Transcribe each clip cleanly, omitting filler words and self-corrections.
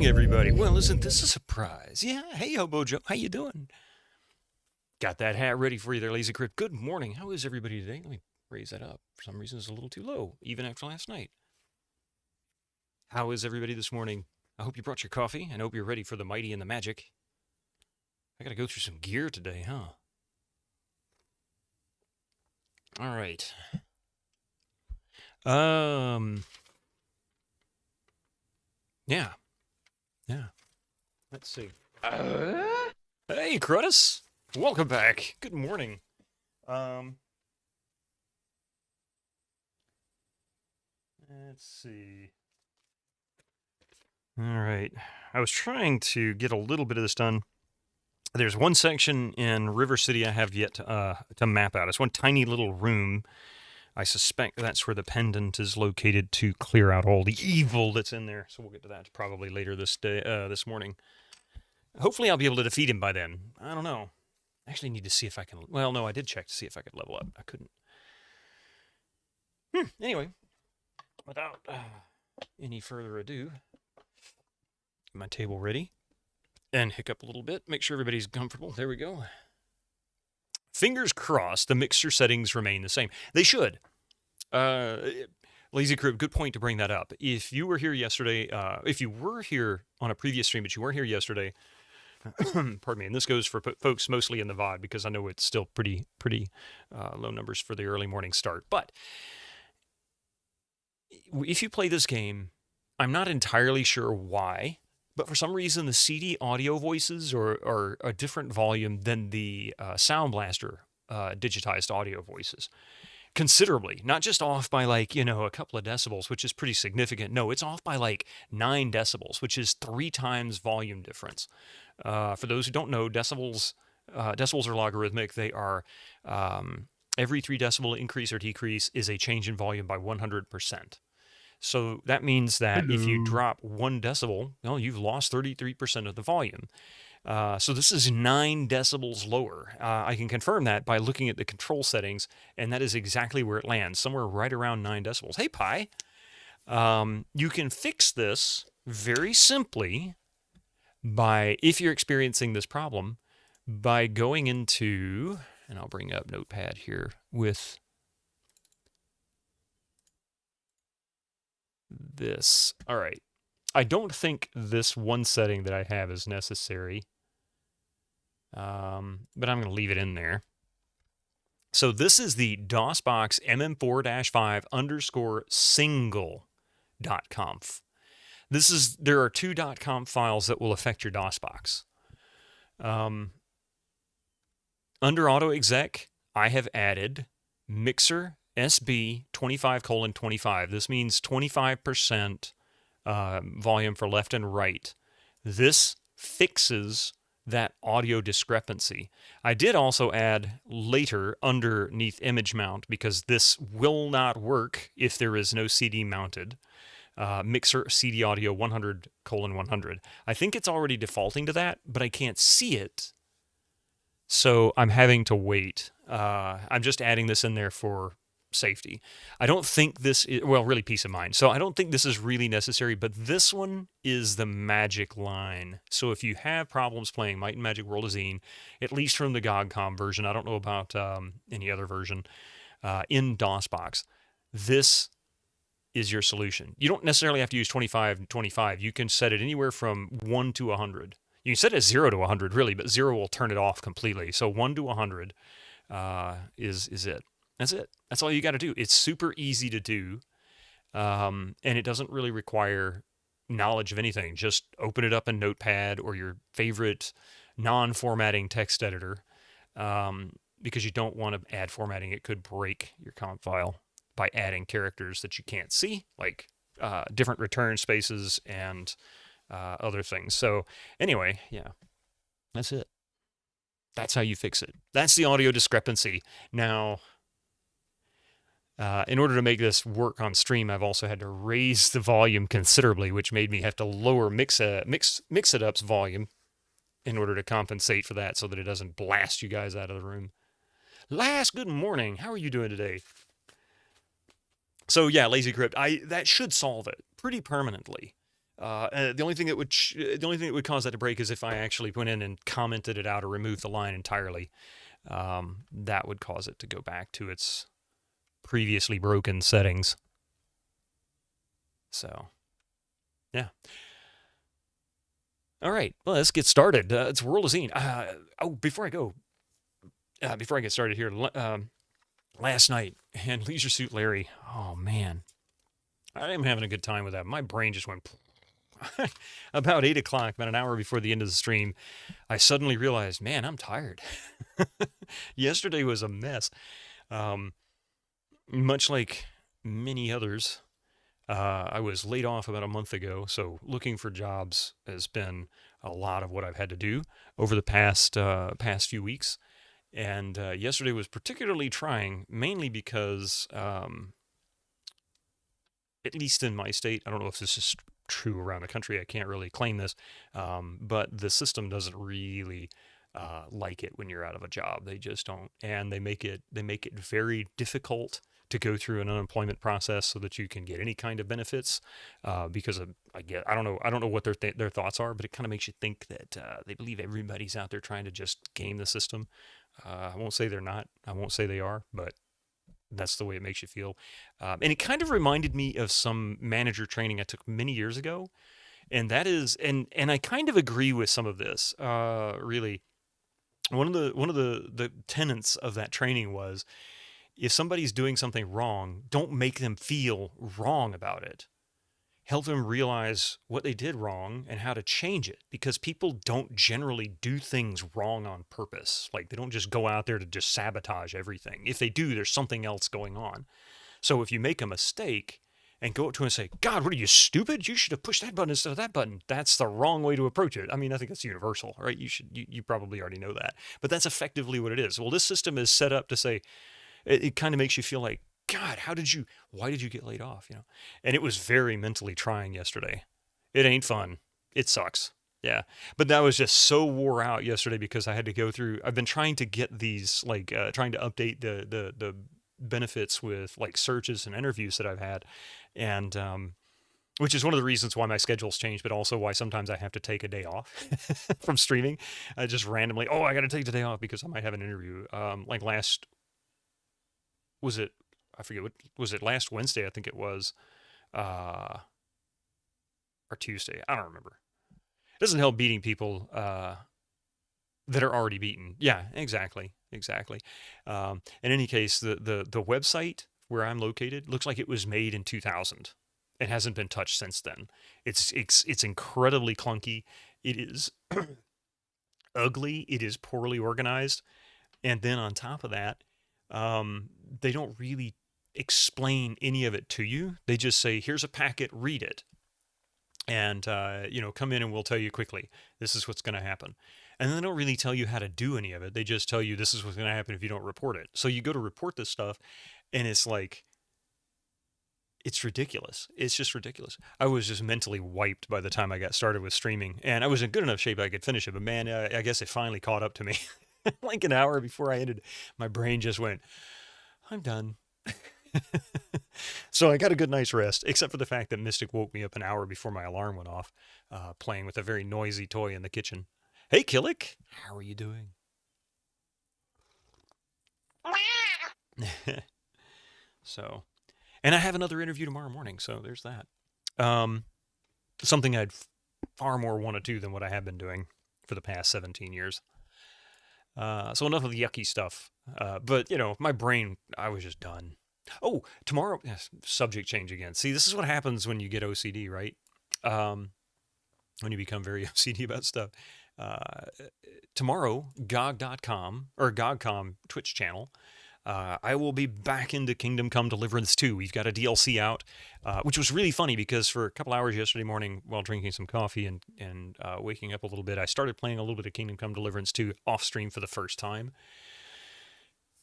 morning, everybody. Well, isn't this a surprise? Yeah, hey, Hobo Joe, how you doing? Got that hat ready for you there, Lazy Crypt. Good morning. How is everybody today? Let me raise that up. For some reason, it's a little too low, even after last night. How is everybody this morning? I hope you brought your coffee, and I hope you're ready for the mighty and the magic. I gotta go through some gear today, huh? All right. Yeah. Let's see. Hey, Crutus. Welcome back. Good morning. Let's see. All right. I was trying to get a little bit of this done. There's one section in River City I have yet to map out. It's one tiny little room. I suspect that's where the pendant is located to clear out all the evil that's in there. So we'll get to that probably later this morning. Hopefully I'll be able to defeat him by then. I don't know. I actually need to see if I can... Well, no, I did check to see if I could level up. I couldn't. Anyway, without any further ado, get my table ready and hiccup a little bit. Make sure everybody's comfortable. There we go. Fingers crossed the mixture settings remain the same. They should. Lazy Crib, good point to bring that up. If you were here yesterday, if you were here on a previous stream, but you weren't here yesterday, pardon me, and this goes for folks mostly in the VOD because I know it's still pretty low numbers for the early morning start. But if you play this game, I'm not entirely sure why, but for some reason the CD audio voices are a different volume than the Sound Blaster digitized audio voices. Considerably, not just off by like, a couple of decibels, which is pretty significant. No, it's off by like 9 decibels, which is 3 times volume difference. For those who don't know, decibels are logarithmic. They are every 3 decibel increase or decrease is a change in volume by 100%. So that means that if you drop 1 decibel, well, you've lost 33% of the volume. So this is 9 decibels lower. I can confirm that by looking at the control settings, and that is exactly where it lands, somewhere right around 9 decibels. Hey, Pi. You can fix this very simply by, if you're experiencing this problem, by going into, and I'll bring up Notepad here with this. All right. I don't think this one setting that I have is necessary. But I'm going to leave it in there. So this is the DOSBox mm4-5_single.conf. There are 2 .conf files that will affect your DOSBox. Under AutoExec, I have added mixer SB 25:25. This means 25% volume for left and right. This fixes that audio discrepancy. I did also add later underneath image mount, because this will not work if there is no CD mounted. Mixer CD audio 100:100. I think it's already defaulting to that, but I can't see it. So I'm having to wait. I'm just adding this in there for safety. I don't think this is, well, really peace of mind. So I don't think this is really necessary, but this one is the magic line. So if you have problems playing Might and Magic World of Xeen, at least from the GOGcom version, I don't know about any other version, in DOSBox, this is your solution. You don't necessarily have to use 25. You can set it anywhere from 1 to 100. You can set it as 0 to 100, really, but 0 will turn it off completely. So 1 to 100 is it. That's it. That's all you got to do. It's super easy to do, and it doesn't really require knowledge of anything. Just open it up in Notepad or your favorite non-formatting text editor, because you don't want to add formatting. It could break your comp file by adding characters that you can't see, like different return spaces and other things. So anyway, yeah, that's it. That's how you fix it. That's the audio discrepancy. Now, in order to make this work on stream, I've also had to raise the volume considerably, which made me have to lower Mix It Up's volume in order to compensate for that, so that it doesn't blast you guys out of the room. Last, good morning. How are you doing today? So yeah, Lazy Crypt, that should solve it pretty permanently. The only thing that would cause that to break is if I actually went in and commented it out or removed the line entirely. That would cause it to go back to its previously broken settings. So, yeah. All right, well, let's get started. It's World of Xeen. Before I get started here, last night, and Leisure Suit Larry, oh man, I am having a good time with that. My brain just went about 8 o'clock, about an hour before the end of the stream. I suddenly realized, man, I'm tired. Yesterday was a mess. Much like many others, I was laid off about a month ago, so looking for jobs has been a lot of what I've had to do over the past few weeks. And yesterday was particularly trying, mainly because, at least in my state, I don't know if this is true around the country. I can't really claim this, but the system doesn't really like it when you're out of a job. They just don't, and they make it very difficult to go through an unemployment process so that you can get any kind of benefits. Because of, I don't know what their thoughts are, but it kind of makes you think that they believe everybody's out there trying to just game the system. I won't say they're not. I won't say they are, but that's the way it makes you feel. And it kind of reminded me of some manager training I took many years ago. And that is, and I kind of agree with some of this, really. One of the tenets of that training was, if somebody's doing something wrong, don't make them feel wrong about it. Help them realize what they did wrong and how to change it, because people don't generally do things wrong on purpose. Like, they don't just go out there to just sabotage everything. If they do, there's something else going on. So if you make a mistake and go up to him and say, God, what are you, stupid? You should have pushed that button instead of that button. That's the wrong way to approach it. I mean, I think it's universal, right? You probably already know that, but that's effectively what it is. Well, this system is set up to say, it kind of makes you feel like, God, why did you get laid off? And it was very mentally trying yesterday. It ain't fun. It sucks. Yeah. But that was just so wore out yesterday because I had to go through, I've been trying to get these, like, trying to update the benefits with, like, searches and interviews that I've had. And, which is one of the reasons why my schedule's changed, but also why sometimes I have to take a day off from streaming. I just randomly, I got to take the day off because I might have an interview. Like I forget, was it last Wednesday? I think it was, or Tuesday. I don't remember. It doesn't help beating people that are already beaten. Yeah, exactly. In any case, the website where I'm located looks like it was made in 2000. It hasn't been touched since then. It's incredibly clunky. It is ugly. It is poorly organized. And then on top of that, they don't really explain any of it to you. They just say, here's a packet, read it. And, come in and we'll tell you quickly, this is what's going to happen. And then they don't really tell you how to do any of it. They just tell you this is what's going to happen if you don't report it. So you go to report this stuff, and it's like, it's ridiculous. It's just ridiculous. I was just mentally wiped by the time I got started with streaming, and I was in good enough shape I could finish it. But man, I guess it finally caught up to me. Like an hour before I ended, my brain just went, I'm done. So I got a good night's rest, except for the fact that Mystic woke me up an hour before my alarm went off, playing with a very noisy toy in the kitchen. Hey, Killick, how are you doing? So, and I have another interview tomorrow morning, so there's that. Something I'd far more want to do than what I have been doing for the past 17 years. So enough of the yucky stuff. But, my brain, I was just done. Oh, tomorrow, subject change again. See, this is what happens when you get OCD, right? When you become very OCD about stuff. Tomorrow, GOG.com, or GOGcom Twitch channel, I will be back into Kingdom Come Deliverance 2. We've got a DLC out, which was really funny because for a couple hours yesterday morning while drinking some coffee and waking up a little bit, I started playing a little bit of Kingdom Come Deliverance 2 off stream for the first time.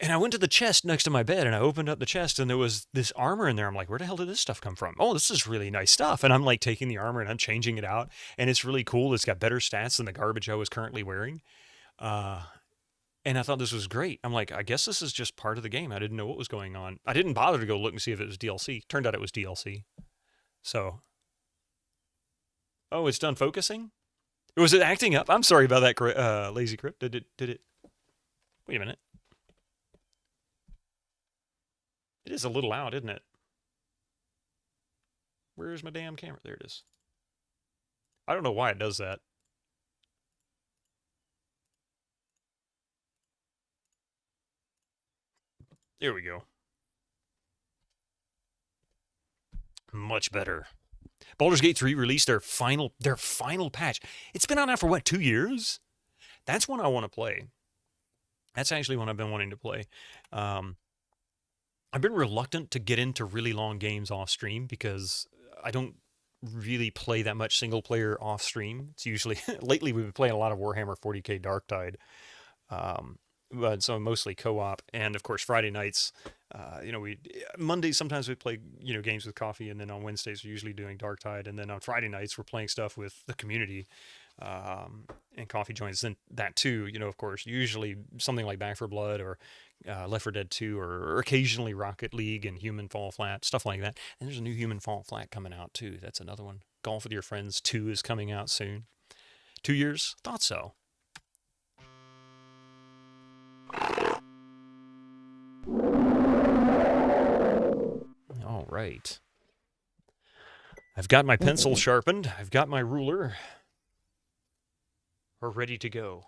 And I went to the chest next to my bed, and I opened up the chest, and there was this armor in there. I'm like, where the hell did this stuff come from? Oh, this is really nice stuff. And I'm like taking the armor, and I'm changing it out, and it's really cool. It's got better stats than the garbage I was currently wearing. And I thought this was great. I'm like, I guess this is just part of the game. I didn't know what was going on. I didn't bother to go look and see if it was DLC. Turned out it was DLC. So, Oh, it's done focusing? Was it acting up? I'm sorry about that, Lazy Crypt. Did it? Wait a minute. It is a little loud, isn't it? Where's my damn camera? There it is. I don't know why it does that. There we go. Much better. Baldur's Gate 3 released their final patch. It's been out now for what, 2 years? That's one I want to play. That's actually one I've been wanting to play. I've been reluctant to get into really long games off stream because I don't really play that much single player off stream. It's usually lately we've been playing a lot of Warhammer 40k Darktide. But so mostly co-op, and of course Friday nights, Mondays sometimes we play games with coffee, and then on Wednesdays we're usually doing Darktide, and then on Friday nights we're playing stuff with the community, and coffee joins in that too. Of course, usually something like Back 4 Blood or Left 4 Dead 2, or occasionally Rocket League and Human Fall Flat, stuff like that. And there's a new Human Fall Flat coming out too. That's another one. Golf with Your Friends 2 is coming out soon. 2 years? Thought so. All right. I've got my pencil sharpened. I've got my ruler. We're ready to go.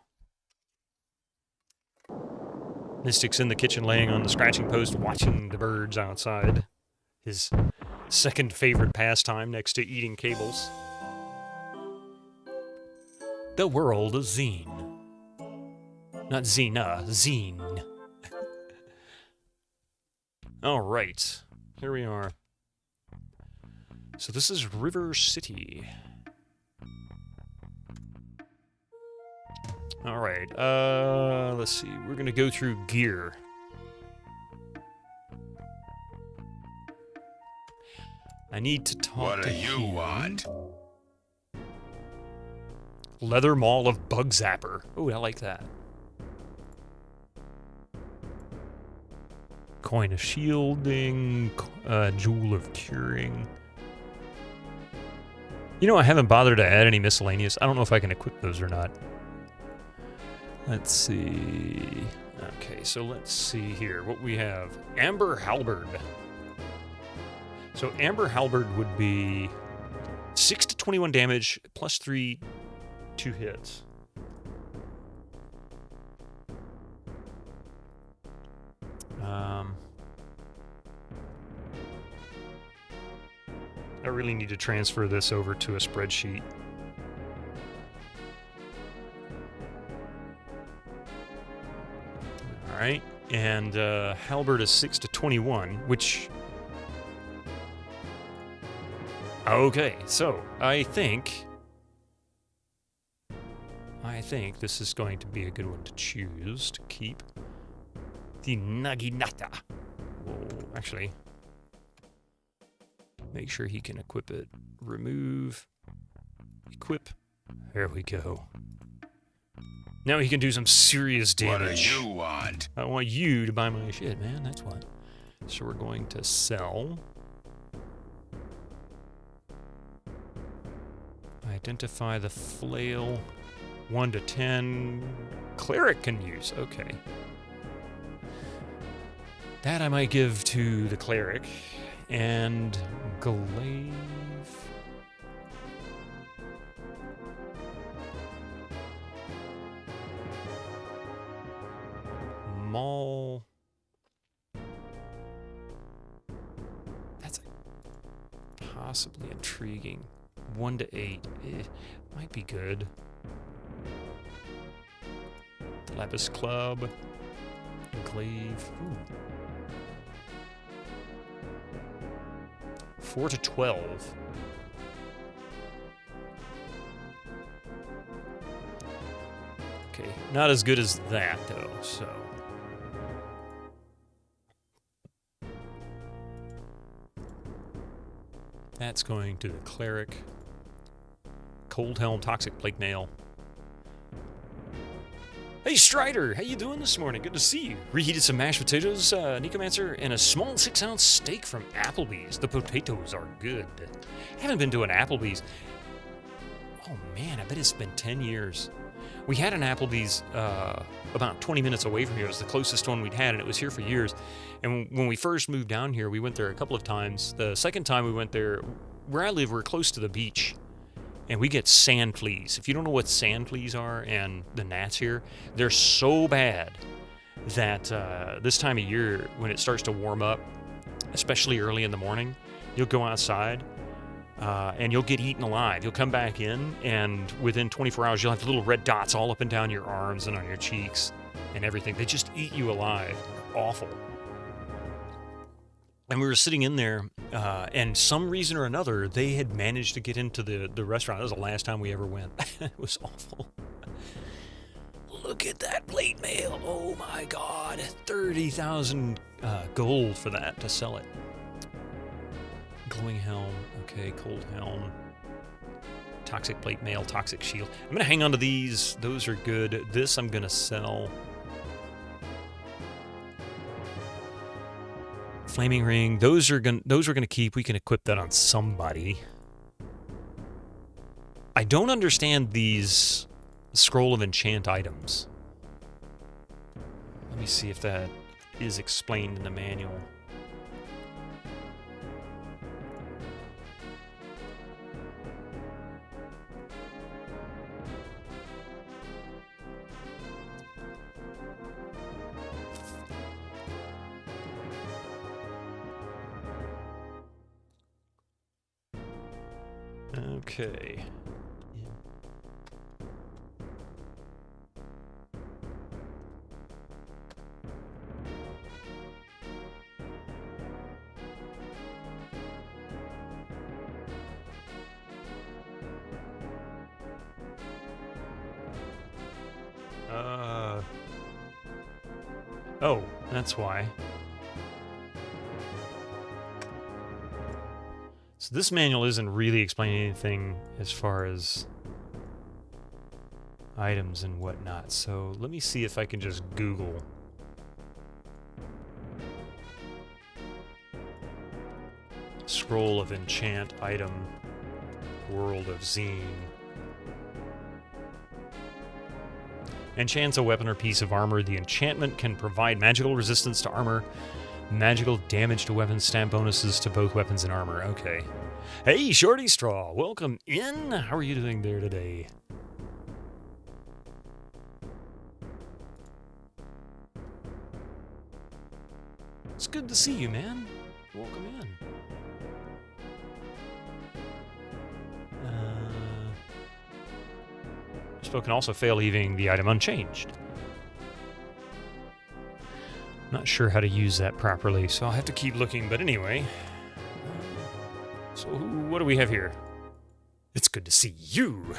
Mystic's in the kitchen laying on the scratching post watching the birds outside. His second favorite pastime next to eating cables. The world of Xeen. Not Xena, Xeen. All right, here we are. So this is River City. All right, let's see. We're gonna go through gear. I need to talk to him. What do you want? Leather Maul of Bug Zapper. Oh, I like that. Coin of Shielding, Jewel of Curing. I haven't bothered to add any miscellaneous. I don't know if I can equip those or not. Let's see. Okay, so let's see here what we have. Amber Halberd. So Amber Halberd would be 6 to 21 damage, plus 3, 2 hits. I really need to transfer this over to a spreadsheet. All right, and Halberd is 6 to 21, which... Okay, so I think this is going to be a good one to choose to keep. The Naginata. Whoa, actually, make sure he can equip it. Remove. Equip. There we go. Now he can do some serious damage. What do you want? I want you to buy my shit, man. That's what. So we're going to sell. Identify the flail. 1 to 10. Cleric can use. Okay. That I might give to the cleric. And glaive. Maul. That's possibly intriguing. 1 to 8. Might be good. The Lapis Club. Glaive. Ooh. 4 to 12. Okay, not as good as that though, so. That's going to the cleric. Cold Helm, Toxic Plague Nail. Hey Strider, how you doing this morning? Good to see you. Reheated some mashed potatoes, Necomancer, and a small 6-ounce steak from Applebee's. The potatoes are good. I haven't been to an Applebee's. Oh man, I bet it's been 10 years. We had an Applebee's about 20 minutes away from here. It was the closest one we'd had, and it was here for years. And when we first moved down here, we went there a couple of times. The second time we went there, where I live, we're close to the beach, and we get sand fleas. If you don't know what sand fleas are and the gnats here, they're so bad that this time of year, when it starts to warm up, especially early in the morning, you'll go outside and you'll get eaten alive. You'll come back in, and within 24 hours, you'll have little red dots all up and down your arms and on your cheeks and everything. They just eat you alive. They're awful. And we were sitting in there, and some reason or another, they had managed to get into the restaurant. That was the last time we ever went. It was awful. Look at that plate mail. Oh my God. 30,000 gold for that to sell it. Glowing helm. Okay, cold helm. Toxic plate mail, toxic shield. I'm going to hang on to these. Those are good. This I'm going to sell. Flaming ring. Those we're going to keep. We can equip that on somebody. I don't understand these scroll of enchant items. Let me see if that is explained in the manual. Okay. Oh, that's why. So this manual isn't really explaining anything as far as items and whatnot. So let me see if I can just Google. Scroll of enchant item, world of Xeen. Enchants a weapon or piece of armor. The enchantment can provide magical resistance to armor, magical damage to weapons, stat bonuses to both weapons and armor. Okay. Hey, Shorty Straw, welcome in. How are you doing there today? It's good to see you, man. Welcome in. Spell can also fail, leaving the item unchanged. Not sure how to use that properly, so I'll have to keep looking, but anyway. So what do we have here? It's good to see you!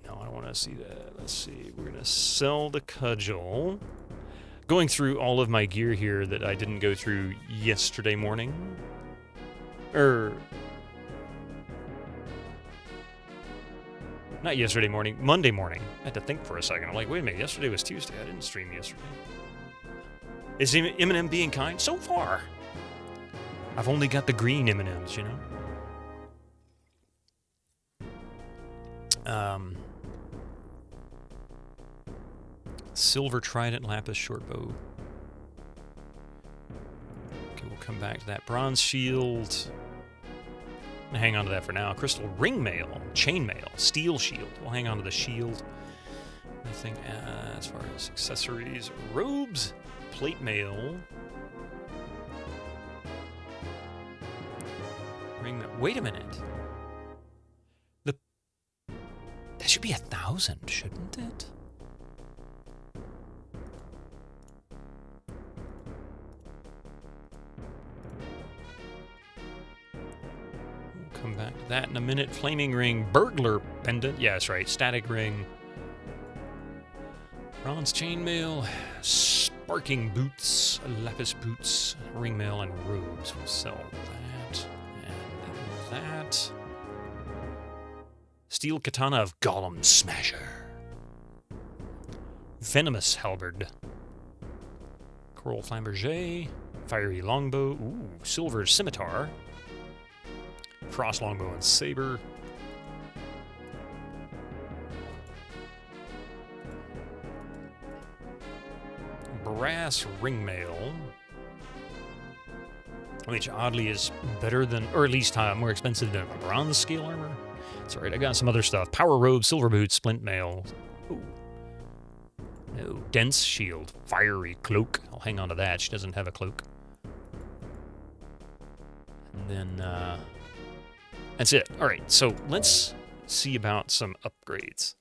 No, I don't want to see that. Let's see. We're going to sell the cudgel. Going through all of my gear here that I didn't go through yesterday morning. Not yesterday morning, Monday morning. I had to think for a second. I'm like, wait a minute, yesterday was Tuesday. I didn't stream yesterday. Is M&M being kind? So far. I've only got the green M&Ms, you know? Silver trident, lapis shortbow. Okay, we'll come back to that. Bronze shield. Hang on to that for now. Crystal ring mail, chain mail, steel shield. We'll hang on to the shield. Nothing as far as accessories. Robes, plate mail. Ring mail. Wait a minute. That should be 1,000, shouldn't it? Come back to that in a minute. Flaming ring, burglar pendant. Yeah, that's right. Static ring. Bronze chainmail, sparking boots, lapis boots, ring mail, and robes. We'll sell that and that. Steel katana of Golem Smasher. Venomous halberd. Coral flamberge. Fiery longbow. Ooh, silver scimitar. Frost longbow and saber. Brass ringmail, which oddly is better than, or at least more expensive than bronze scale armor. That's right, I got some other stuff. Power robe, silver boots, splint mail. Ooh. No, dense shield, fiery cloak. I'll hang on to that. She doesn't have a cloak. And then, that's it. All right, so let's see about some upgrades.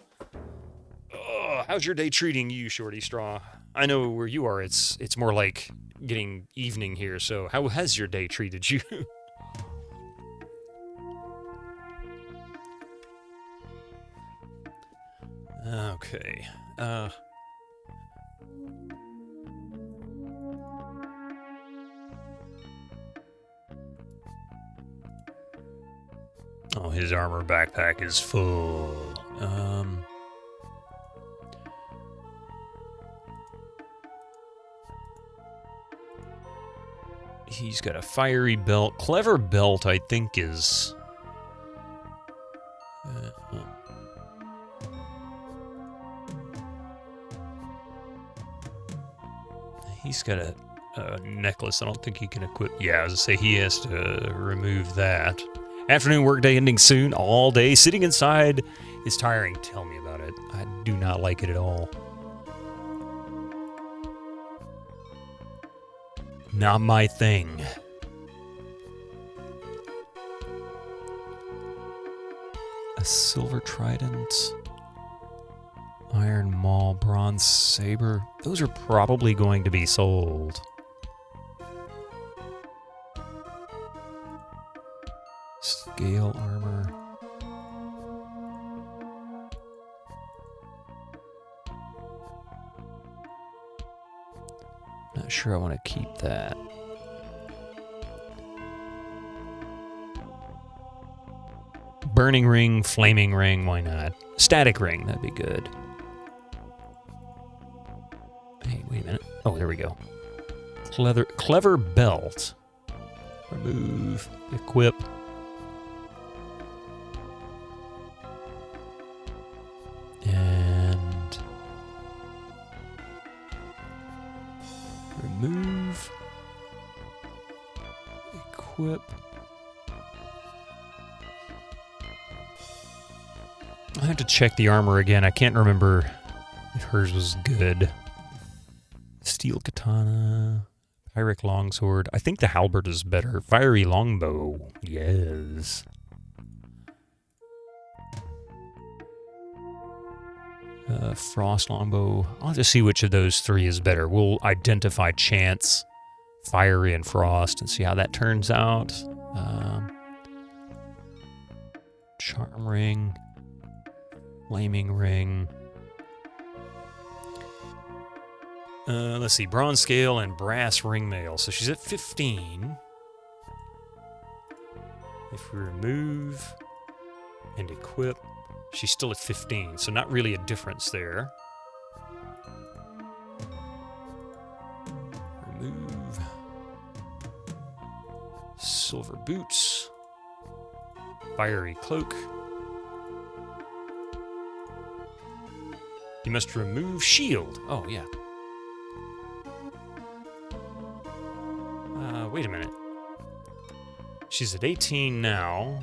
Oh, how's your day treating you, Shorty Straw? I know where you are, it's more like getting evening here, so how has your day treated you? Okay. Oh, his armor backpack is full. He's got a fiery belt. Clever belt, I think, is... he's got a necklace I don't think he can equip. Yeah, I was going to say he has to remove that. Afternoon workday ending soon. All day sitting inside is tiring. Tell me about it. I do not like it at all. Not my thing. A silver trident, iron maul, bronze saber. Those are probably going to be sold. Scale armor. Not sure I want to keep that. Burning ring, flaming ring, why not? Static ring, that'd be good. Hey, wait a minute. Oh, there we go. Clever belt. Remove, equip. And remove, equip. I have to check the armor again. I can't remember if hers was good. Steel katana, Pyrrhic longsword. I think the halberd is better. Fiery longbow. Yes. Frost longbow. I'll have to see which of those three is better. We'll identify chance, fiery, and frost and see how that turns out. Charm ring. Flaming ring. Let's see. Bronze scale and brass ringmail. So she's at 15. If we remove and equip, she's still at 15. So not really a difference there. Remove. Silver boots. Fiery cloak. You must remove shield. Oh, yeah. Wait a minute. She's at 18 now.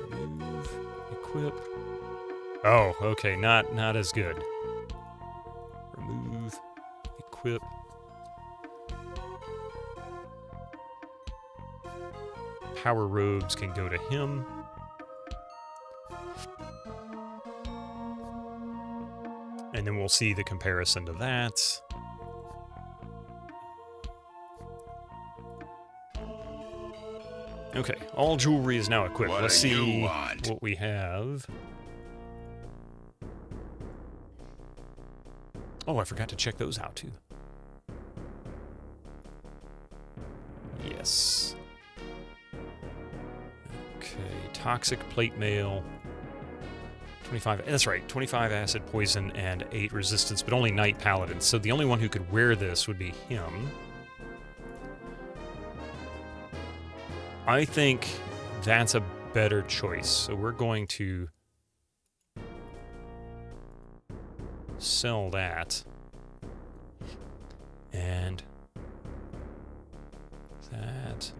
Remove, equip. Oh, okay. Not as good. Remove, equip. Power robes can go to him. And then we'll see the comparison to that. Okay, all jewelry is now equipped. Let's see what we have. Oh, I forgot to check those out too. Yes. Okay, toxic plate mail. 25, that's right, 25 acid poison and 8 resistance, but only Knight Paladin. So the only one who could wear this would be him. I think that's a better choice. So we're going to sell that. And that.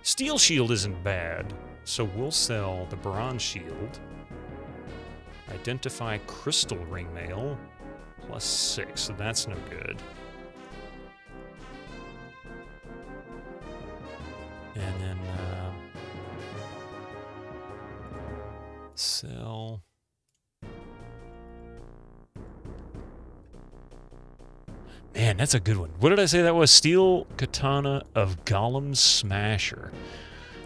Steel shield isn't bad, so we'll sell the bronze shield. Identify crystal ring mail, +6, so that's no good. And then sell. Man, that's a good one. What did I say that was? Steel Katana of Golem's Smasher.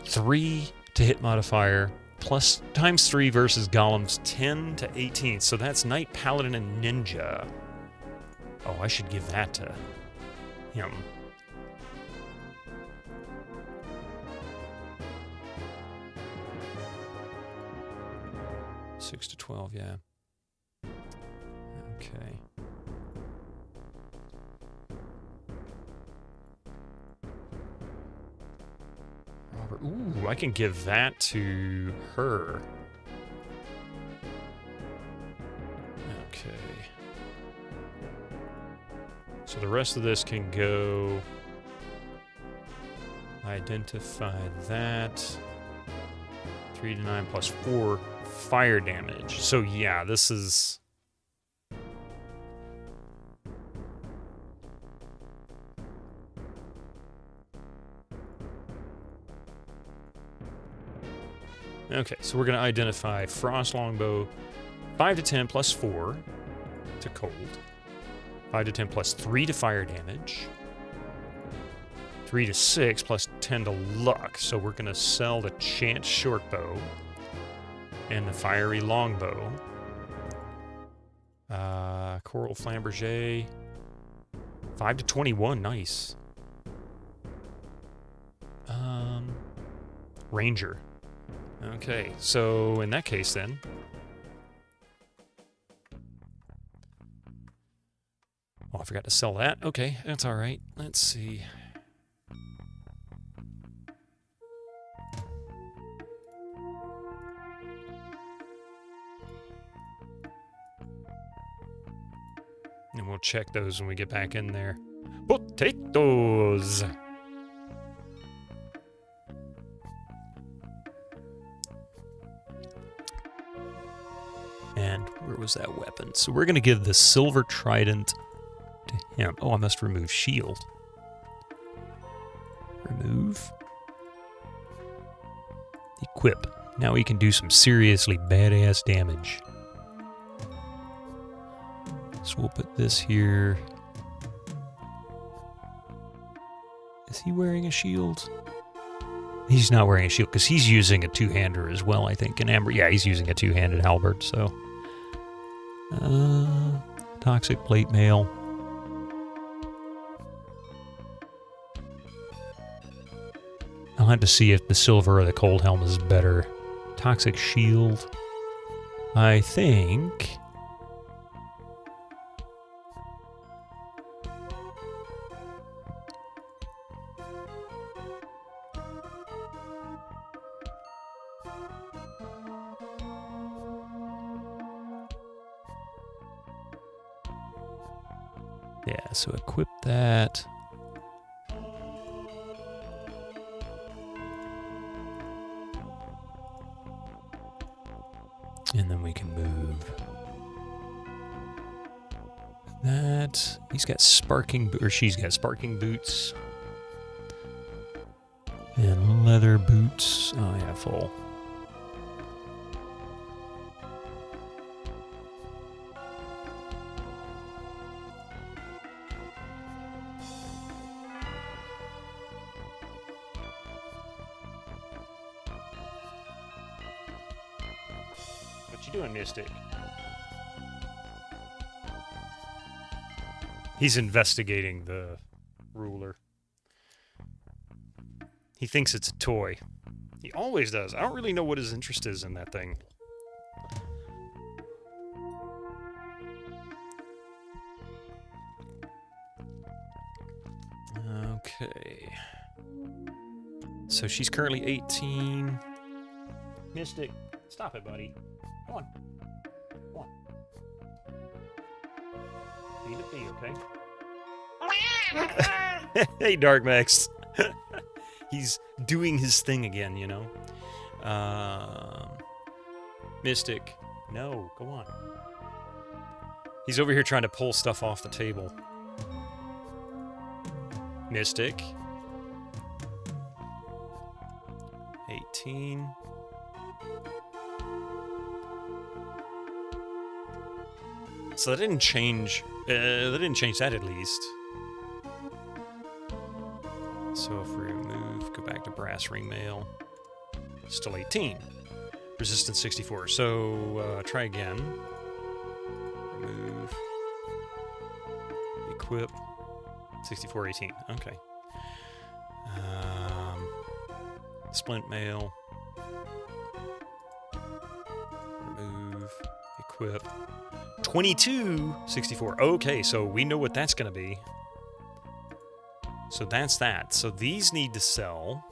3 to hit modifier, plus ×3 versus Golem's 10 to 18. So that's Knight, Paladin, and Ninja. Oh, I should give that to him. Six to 12, yeah. Okay. Robert, ooh, I can give that to her. Okay. So the rest of this can go. Identify that. 3 to 9 plus 4 fire damage. So yeah, this is. Okay, so we're going to identify Frost Longbow, 5 to 10 plus 4 to cold, 5 to 10 plus 3 to fire damage, 3 to 6 plus 10 to luck. So we're going to sell the Chance Shortbow and the Fiery Longbow. Coral Flamberger, 5 to 21, nice. Ranger. Okay, so in that case then, oh, I forgot to sell that. Okay, that's all right. Let's see. And we'll check those when we get back in there. Potatoes! And where was that weapon? So we're going to give the Silver Trident to him. Oh, I must remove shield. Remove. Equip. Now he can do some seriously badass damage. So we'll put this here. Is he wearing a shield? He's not wearing a shield because he's using a two-hander as well, I think. And Amber, yeah, he's using a two-handed halberd, so. Toxic plate mail. I'll have to see if the silver or the cold helm is better. Toxic shield. I think. Yeah, so equip that. And then we can move that. He's got sparking, or she's got sparking boots. And leather boots. Oh, yeah, full. What you doing, Mystic? He's investigating the ruler. He thinks it's a toy. He always does. I don't really know what his interest is in that thing. Okay. So she's currently 18. Mystic, stop it, buddy. Come on. Come on. Feed it be, okay? Hey, Dark Max. He's doing his thing again, you know? Mystic. No, go on. He's over here trying to pull stuff off the table. Mystic. 18. So that didn't change. That didn't change that at least. So if we remove, go back to brass ring mail. Still 18. Resistance 64. So try again. Remove. Equip. 6418. Okay. Splint mail. Remove. Equip. 2264. Okay, so we know what that's going to be. So that's that. So these need to sell.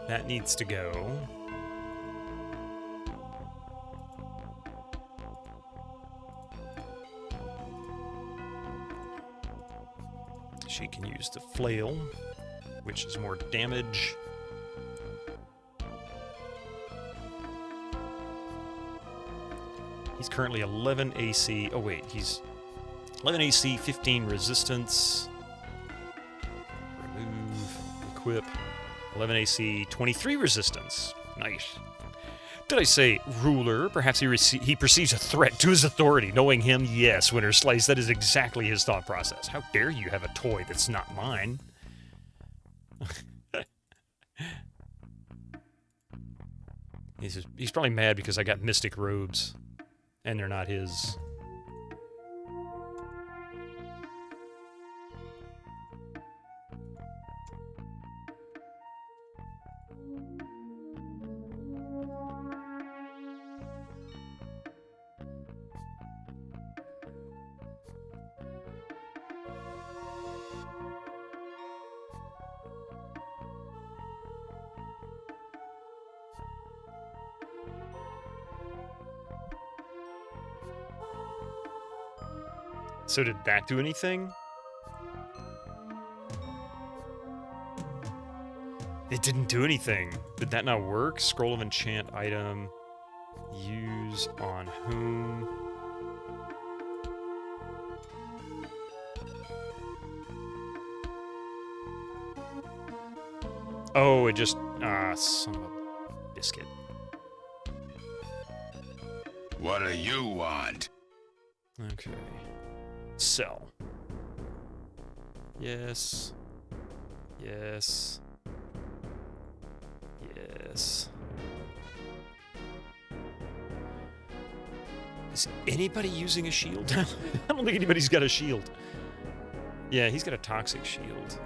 That needs to go. She can use the flail, which is more damage. He's currently 11 AC. Oh wait, he's 11 AC, 15 resistance. Remove, equip. 11 AC, 23 resistance. Nice. Did I say ruler? Perhaps he perceives a threat to his authority. Knowing him, yes, Winter Slice, that is exactly his thought process. How dare you have a toy that's not mine? He's probably mad because I got mystic robes, and they're not his. So did that do anything? It didn't do anything. Did that not work? Scroll of enchant item. Use on whom? Oh, it just... son of a biscuit. What do you want? Okay. Sell. Yes. Yes. Yes. Is anybody using a shield? I don't think anybody's got a shield. Yeah, he's got a toxic shield.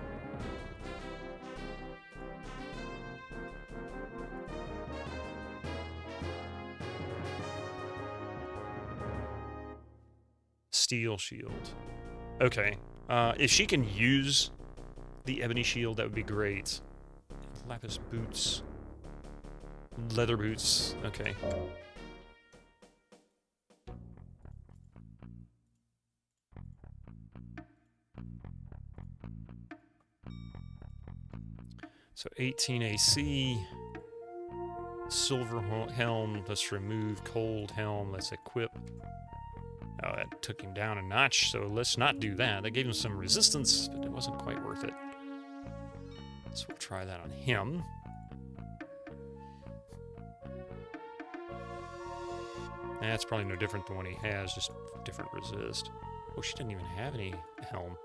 Steel shield. Okay. If she can use the ebony shield, that would be great. Lapis boots. Leather boots. Okay. So 18 AC. Silver helm. Let's remove cold helm. Let's equip. Oh, that took him down a notch, so let's not do that. That gave him some resistance, but it wasn't quite worth it. So we'll try that on him. That's probably no different than what he has, just different resist. Oh, she didn't even have any helm.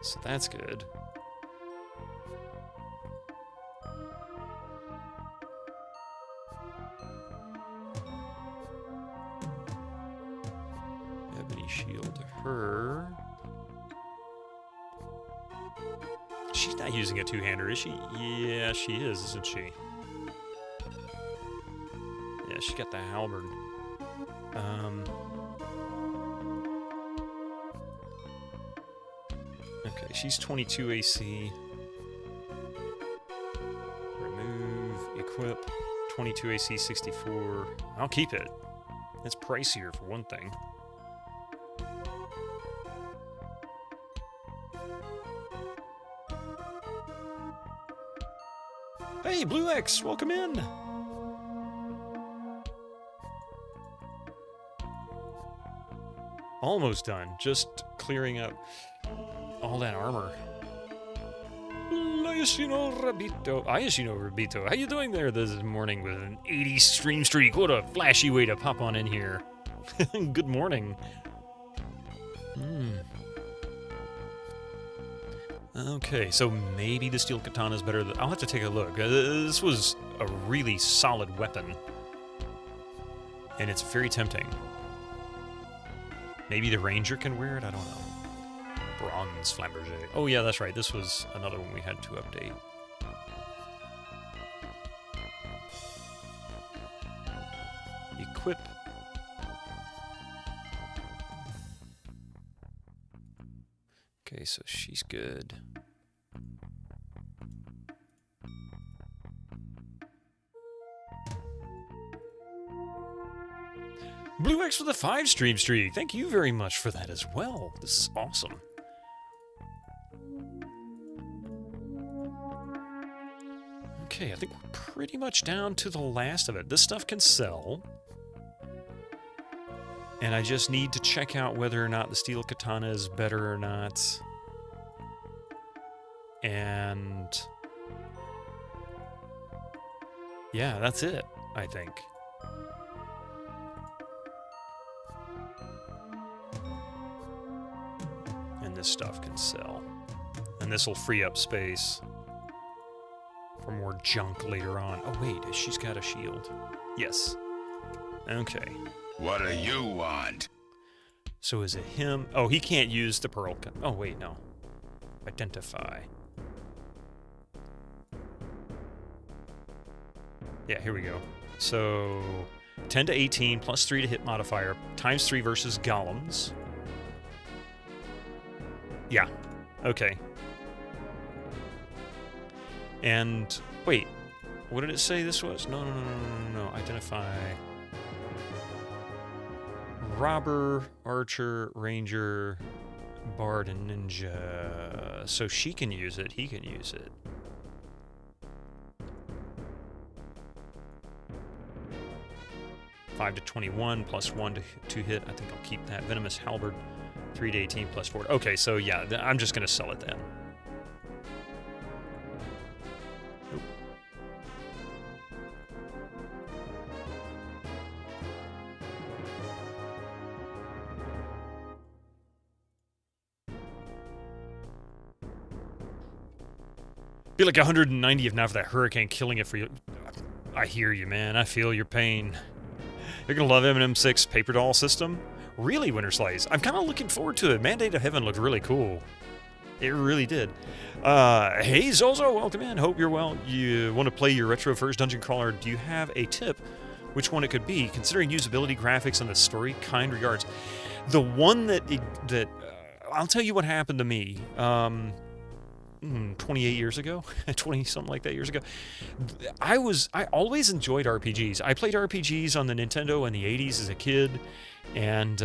So that's good. Shield to her. She's not using a two-hander, is she? Yeah, she is, isn't she? Yeah, she got the halberd. Okay, she's 22 AC. Remove, equip, 22 AC, 64. I'll keep it. It's pricier for one thing. Hey, Blue X, welcome in! Almost done. Just clearing up all that armor. Rabito. How you doing there this morning with an 80 stream streak? What a flashy way to pop on in here. Good morning. Okay, so maybe the steel katana is better. I'll have to take a look. This was a really solid weapon. And it's very tempting. Maybe the ranger can wear it? I don't know. Bronze Flamberger. Oh yeah, that's right. This was another one we had to update. Equip. Okay, so she's good. Blue X with a 5 stream streak. Thank you very much for that as well. This is awesome. Okay, I think we're pretty much down to the last of it. This stuff can sell. And I just need to check out whether or not the steel katana is better or not. And yeah, that's it, I think. And this stuff can sell. And this will free up space for more junk later on. Oh wait, she's got a shield. Yes. Okay. What do you want? So is it him? Oh, he can't use the pearl. Oh wait, no. Identify. Yeah, here we go. So 10 to 18 plus 3 to hit modifier times 3 versus golems. Yeah. Okay. And wait, what did it say this was? No. Identify. Robber, archer, ranger, bard, and ninja. So she can use it. He can use it. $5 to 21 plus 1 to hit. I think I'll keep that. Venomous halberd. 3 to 18 plus 4. Okay, so yeah, I'm just gonna sell it then. Nope. Be like 190 if not for that hurricane killing it for you. I hear you, man. I feel your pain. You're gonna love M&M6 paper doll system. Really, Winter Slice. I'm kind of looking forward to it. Mandate of Heaven looked really cool. It really did. Hey, Zozo, welcome in. Hope you're well. You want to play your retro first dungeon crawler? Do you have a tip? Which one it could be? Considering usability, graphics, and the story. Kind regards. The one that I'll tell you what happened to me. 28 years ago, 20 something like that years ago. I always enjoyed RPGs. I played RPGs on the Nintendo in the 80s as a kid, and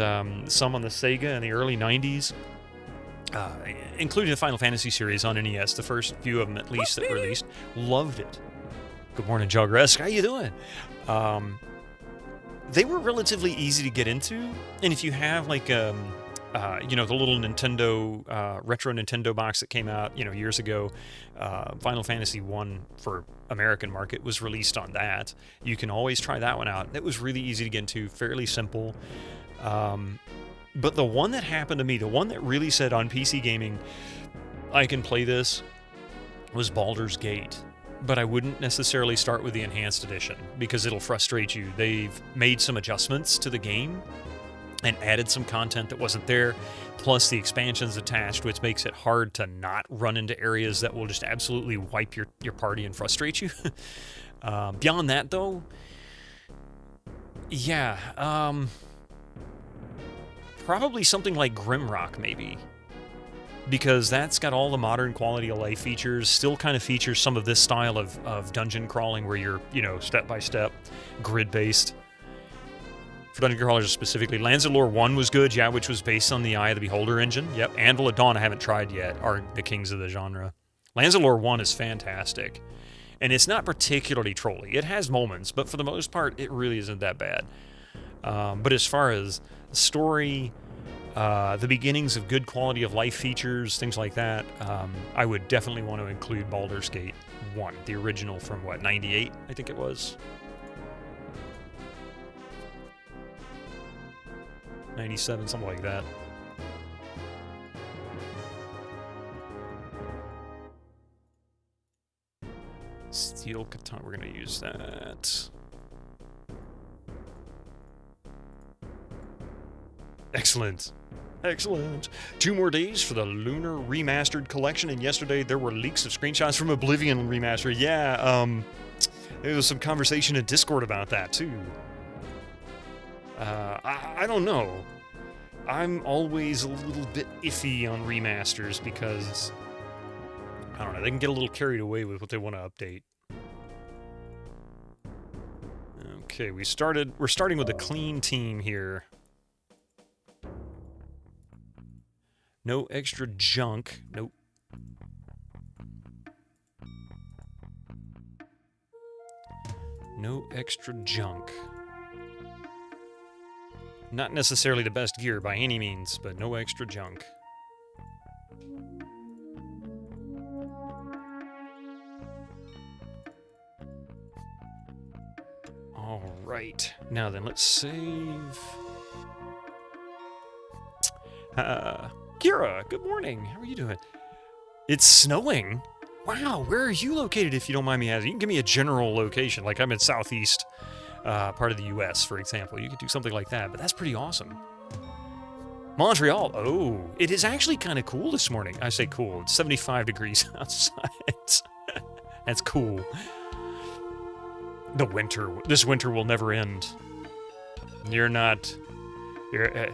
some on the Sega in the early 90s, including the Final Fantasy series on NES, the first few of them at least that were released. Loved it. Good morning, Jogresk. How you doing? They were relatively easy to get into, and if you have like the little Nintendo, retro Nintendo box that came out, years ago, Final Fantasy 1 for American market was released on that. You can always try that one out. It was really easy to get into, fairly simple. But the one that happened to me, the one that really said on PC gaming, I can play this, was Baldur's Gate. But I wouldn't necessarily start with the Enhanced Edition because it'll frustrate you. They've made some adjustments to the game and added some content that wasn't there, plus the expansions attached, which makes it hard to not run into areas that will just absolutely wipe your party and frustrate you. Beyond that, though, yeah, probably something like Grimrock, maybe. because that's got all the modern quality of life features, still kind of features some of this style of dungeon crawling where you're, you know, step-by-step, grid-based. For dungeon crawlers specifically, Lands of Lore 1 was good, yeah, which was based on the Eye of the Beholder engine. Yep, Anvil at Dawn I haven't tried yet, are the kings of the genre. Lands of Lore 1 is fantastic. And it's not particularly trolly. It has moments, but for the most part, it really isn't that bad. But as far as the story, the beginnings of good quality of life features, things like that, I would definitely want to include Baldur's Gate 1, the original from, what, 98, I think it was? 97, something like that. Steel Katana, we're going to use that. Excellent. Excellent. 2 more days for the Lunar Remastered Collection, and yesterday there were leaks of screenshots from Oblivion Remaster. Yeah, there was some conversation in Discord about that, too. I don't know. I'm always a little bit iffy on remasters because, I don't know, they can get a little carried away with what they want to update. Okay, we're starting with a clean team here. No extra junk. Nope. No extra junk. Not necessarily the best gear by any means, but no extra junk. Alright, now then, let's save. Kira, good morning. How are you doing? It's snowing? Wow, where are you located, if you don't mind me asking? You can give me a general location, like I'm in southeast part of the U.S., for example. You could do something like that, but that's pretty awesome. Montreal, oh, it is actually kind of cool this morning. I say cool, it's 75 degrees outside. That's cool. This winter will never end. You're, yeah.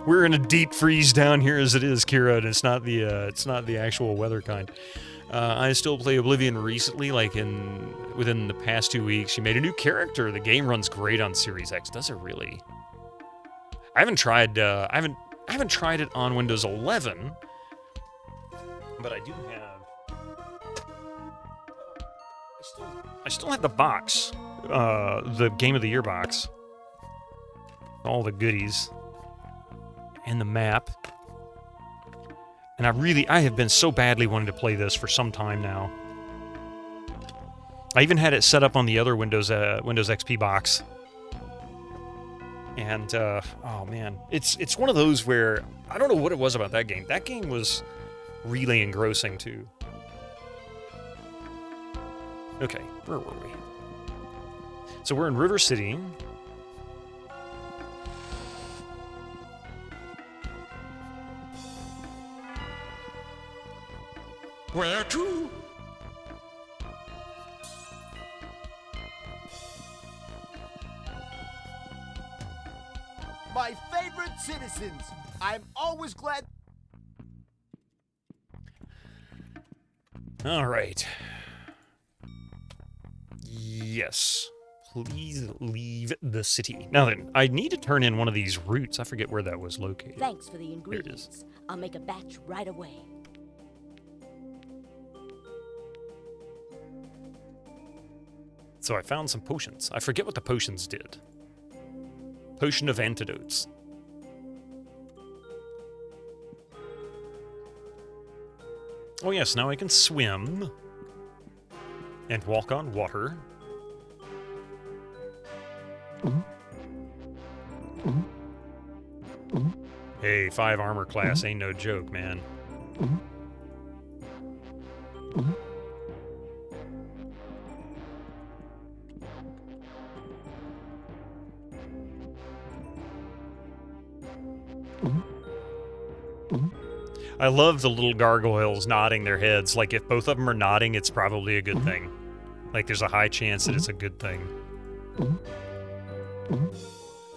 We're in a deep freeze down here as it is, Kira, and it's not the actual weather kind. I still play Oblivion recently, like within the past 2 weeks. She made a new character. The game runs great on Series X. Does it really? I haven't tried it on Windows 11, but I do have. I still have the box, the Game of the Year box, all the goodies, and the map. And I have been so badly wanting to play this for some time now. I even had it set up on the other Windows XP box. And, oh man, it's one of those where, I don't know what it was about that game. That game was really engrossing, too. Okay, where were we? So we're in River City. Where to? My favorite citizens. I'm always glad. All right. Yes. Please leave the city. Now then, I need to turn in one of these routes. I forget where that was located. Thanks for the ingredients. There it is. I'll make a batch right away. So I found some potions. I forget what the potions did. Potion of antidotes. Oh yes, now I can swim. And walk on water. Hey, 5 armor class ain't no joke, man. I love the little gargoyles nodding their heads. Like, if both of them are nodding, it's probably a good thing. Like, there's a high chance that it's a good thing.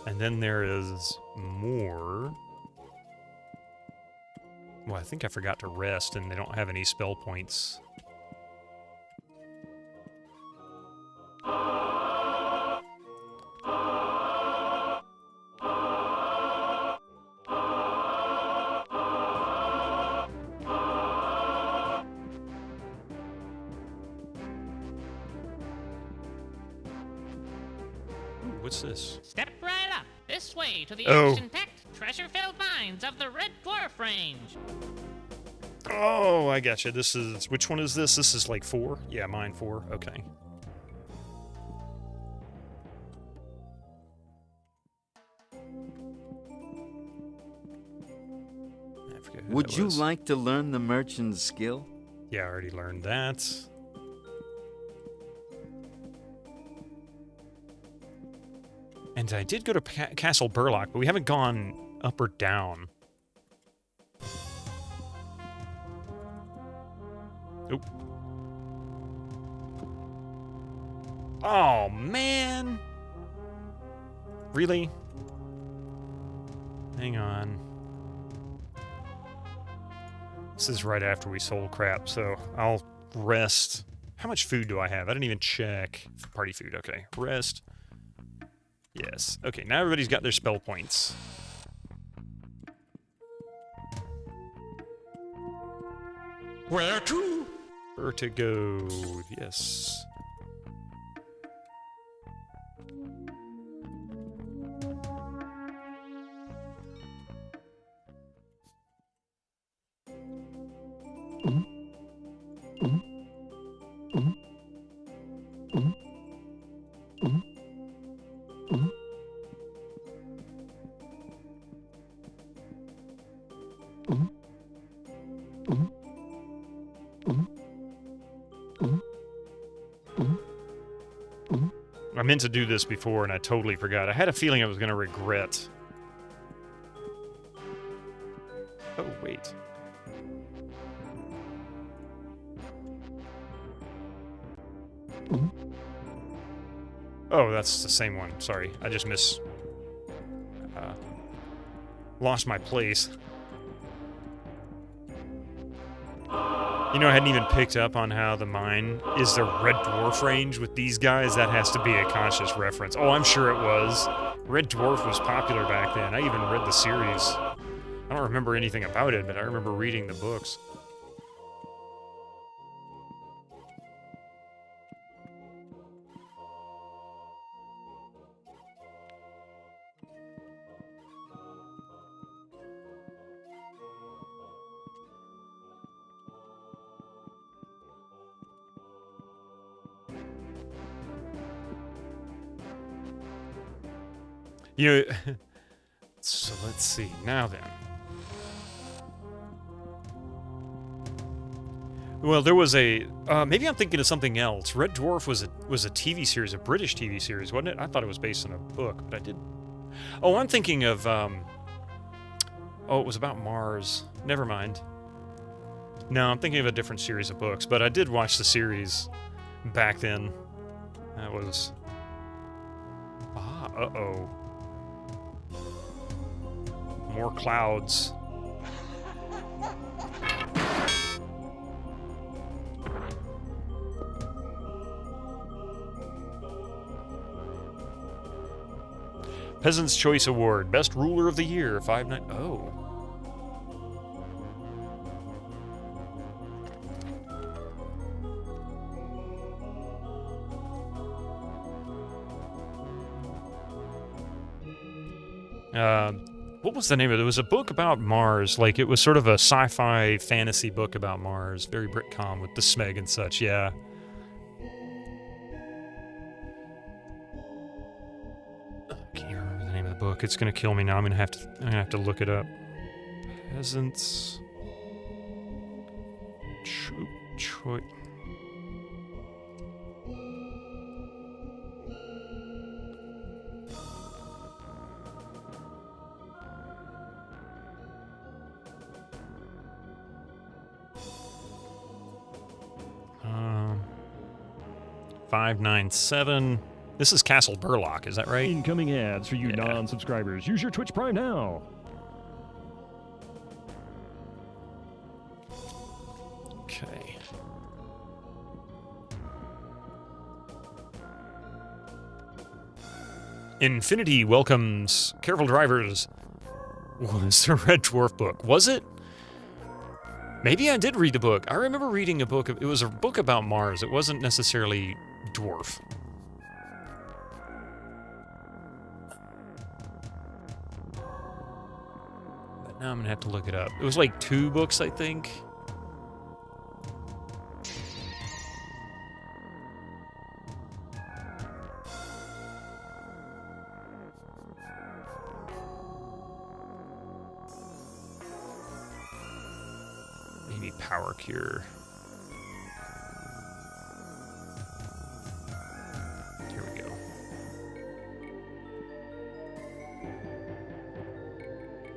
And then there is more. Well, I think I forgot to rest, and they don't have any spell points. Ooh, what's this? Step right up. This way to the Oh. action-packed, treasure-filled mines of the Red Dwarf Range. Oh, I gotcha. This is... Which one is this? This is like 4? Yeah, mine 4. Okay. I forget who Would that you was. like to learn the merchant's skill? Yeah, I already learned that. And I did go to Castle Burlock, but we haven't gone up or down. Oop. Oh, man. Really? Hang on. This is right after we sold crap, so I'll rest. How much food do I have? I didn't even check. Party food, okay. Rest. Yes. Okay, now everybody's got their spell points. Where to? Where to go? Yes. I meant to do this before and I totally forgot. I had a feeling I was going to regret. Oh, wait. Oh, that's the same one. Sorry. I just lost my place. You know, I hadn't even picked up on how the mine is the Red Dwarf Range with these guys. That has to be a conscious reference. Oh, I'm sure it was. Red Dwarf was popular back then. I even read the series. I don't remember anything about it, but I remember reading the books. You know, so let's see. Now then. Well, there was a... maybe I'm thinking of something else. Red Dwarf was a TV series, a British TV series, wasn't it? I thought it was based on a book, but I did... Oh, I'm thinking of... Oh, it was about Mars. Never mind. No, I'm thinking of a different series of books, but I did watch the series back then. That was... Ah, uh-oh. More clouds. Peasant's Choice Award, Best Ruler of the Year, 5-9. Oh. What was the name of it? It was a book about Mars. Like, it was sort of a sci-fi fantasy book about Mars. Very Britcom with the Smeg and such, yeah. Can't remember the name of the book. It's gonna kill me now. I'm gonna have to look it up. Peasants... Choice... Um, 597. This is Castle Burlock, is that right? Incoming ads for you Yeah. non-subscribers. Use your Twitch Prime now. Infinity welcomes Careful Drivers. Was the Red Dwarf book? Was it? Maybe I did read the book. I remember reading a book. It was a book about Mars. It wasn't necessarily dwarf. But now I'm going to have to look it up. It was like 2 books, I think. Maybe Power Cure. Here we go.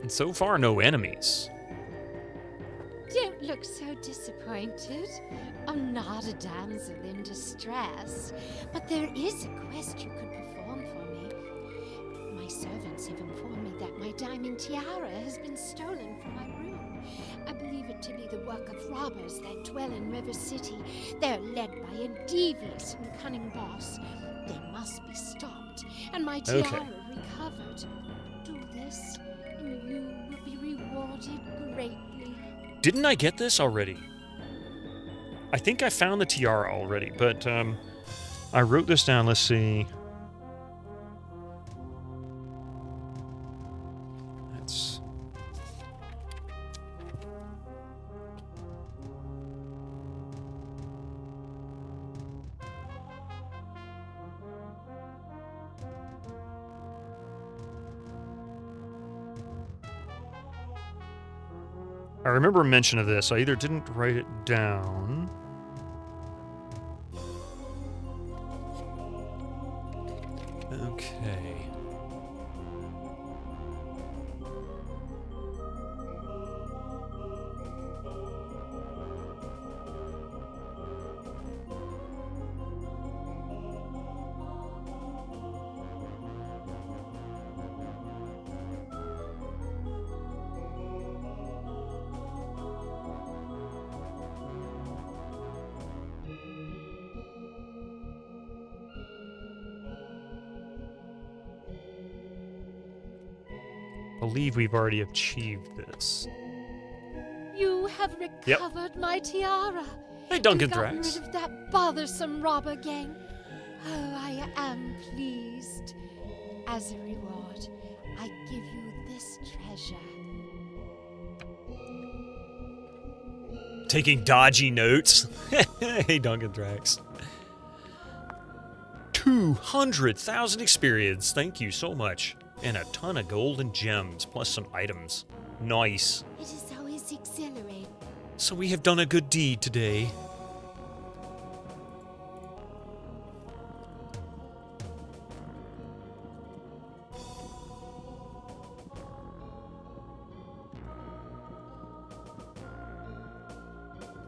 And so far, no enemies. Don't look so disappointed. I'm not a damsel in distress, but there is a quest you could perform for me. My servants have informed me that my diamond tiara has been stolen from my room. I believe it to be the work of robbers that dwell in River City. They're led by a devious and cunning boss. They must be stopped, and my tiara recovered. Do this, and you will be rewarded greatly. Didn't I get this already? I think I found the tiara already, but I wrote this down. Let's see. That's... I remember a mention of this. I either didn't write it down. Okay. I believe we've already achieved this. You have recovered my tiara. Hey, Duncan and gotten Drax. rid of that bothersome robber gang. Oh, I am pleased. As a reward, I give you this treasure. Taking dodgy notes. Hey, Duncan Drax. 200,000 experience. Thank you so much. And a ton of gold and gems, plus some items. Nice. It is always exhilarating. So we have done a good deed today.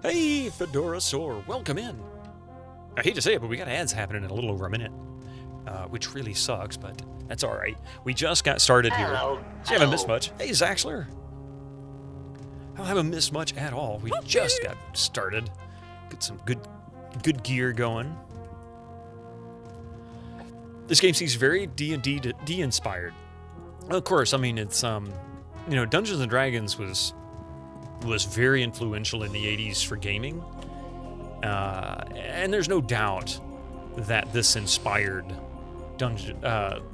Hey, Fedorasaur, welcome in. I hate to say it, but we got ads happening in a little over a minute, which really sucks, but that's all right. We just got started here. So you haven't missed much. Hey, Zaxler. I haven't missed much at all. We just got started. Get some good gear going. This game seems very D&D inspired. Of course, I mean it's you know, Dungeons and Dragons was very influential in the 80s for gaming. And there's no doubt that this inspired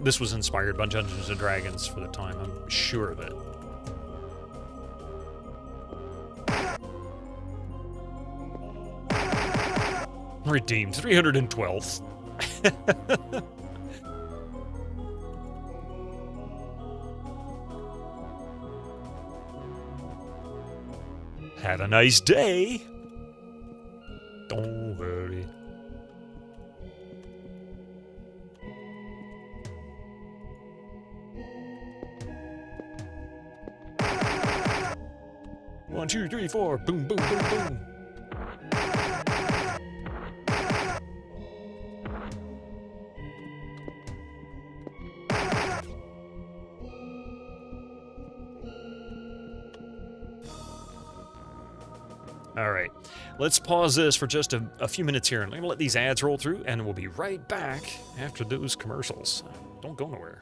this was inspired by Dungeons and Dragons for the time. I'm sure of it. Redeemed 312th. Have a nice day. Don't worry. One, two, three, four. Boom, boom, boom, boom. All right, let's pause this for just a few minutes here, and let these ads roll through, and we'll be right back after those commercials. Don't go nowhere.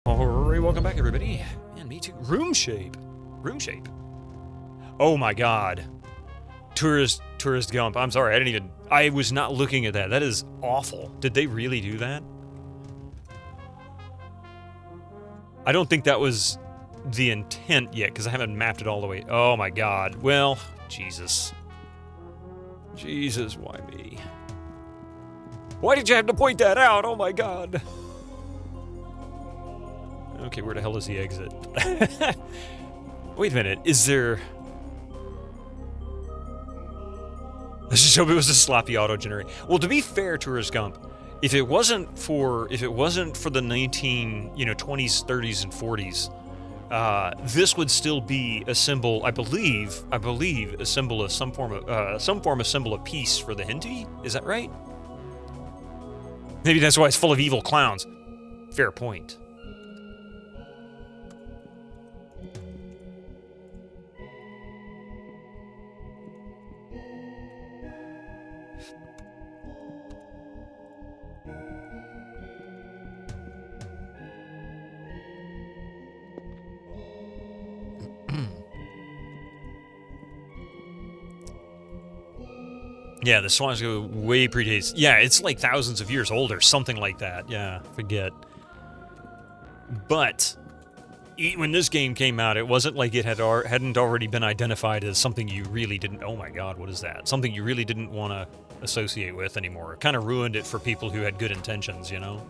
Alright, welcome back everybody. And me too. Room shape. Room shape. Oh my god. Tourist Gump. I'm sorry, I was not looking at that. That is awful. Did they really do that? I don't think that was the intent yet, because I haven't mapped it all the way. Oh my god. Well, Jesus. Jesus, why me? Why did you have to point that out? Oh my god. Okay, where the hell is the exit? Wait a minute, is there... Let's just hope it was a sloppy auto-generate. Well, to be fair, Tourist Gump, if it wasn't for the 20s, 30s, and 40s, this would still be a symbol. I believe, a symbol of some form of symbol of peace for the Hindi. Is that right? Maybe that's why it's full of evil clowns. Fair point. Yeah, the swastika way predates. Yeah, it's like thousands of years old or something like that. Yeah, forget. But when this game came out, it wasn't like it hadn't already been identified as something you really didn't. Oh my God, what is that? Something you really didn't want to associate with anymore. It kind of ruined it for people who had good intentions, you know.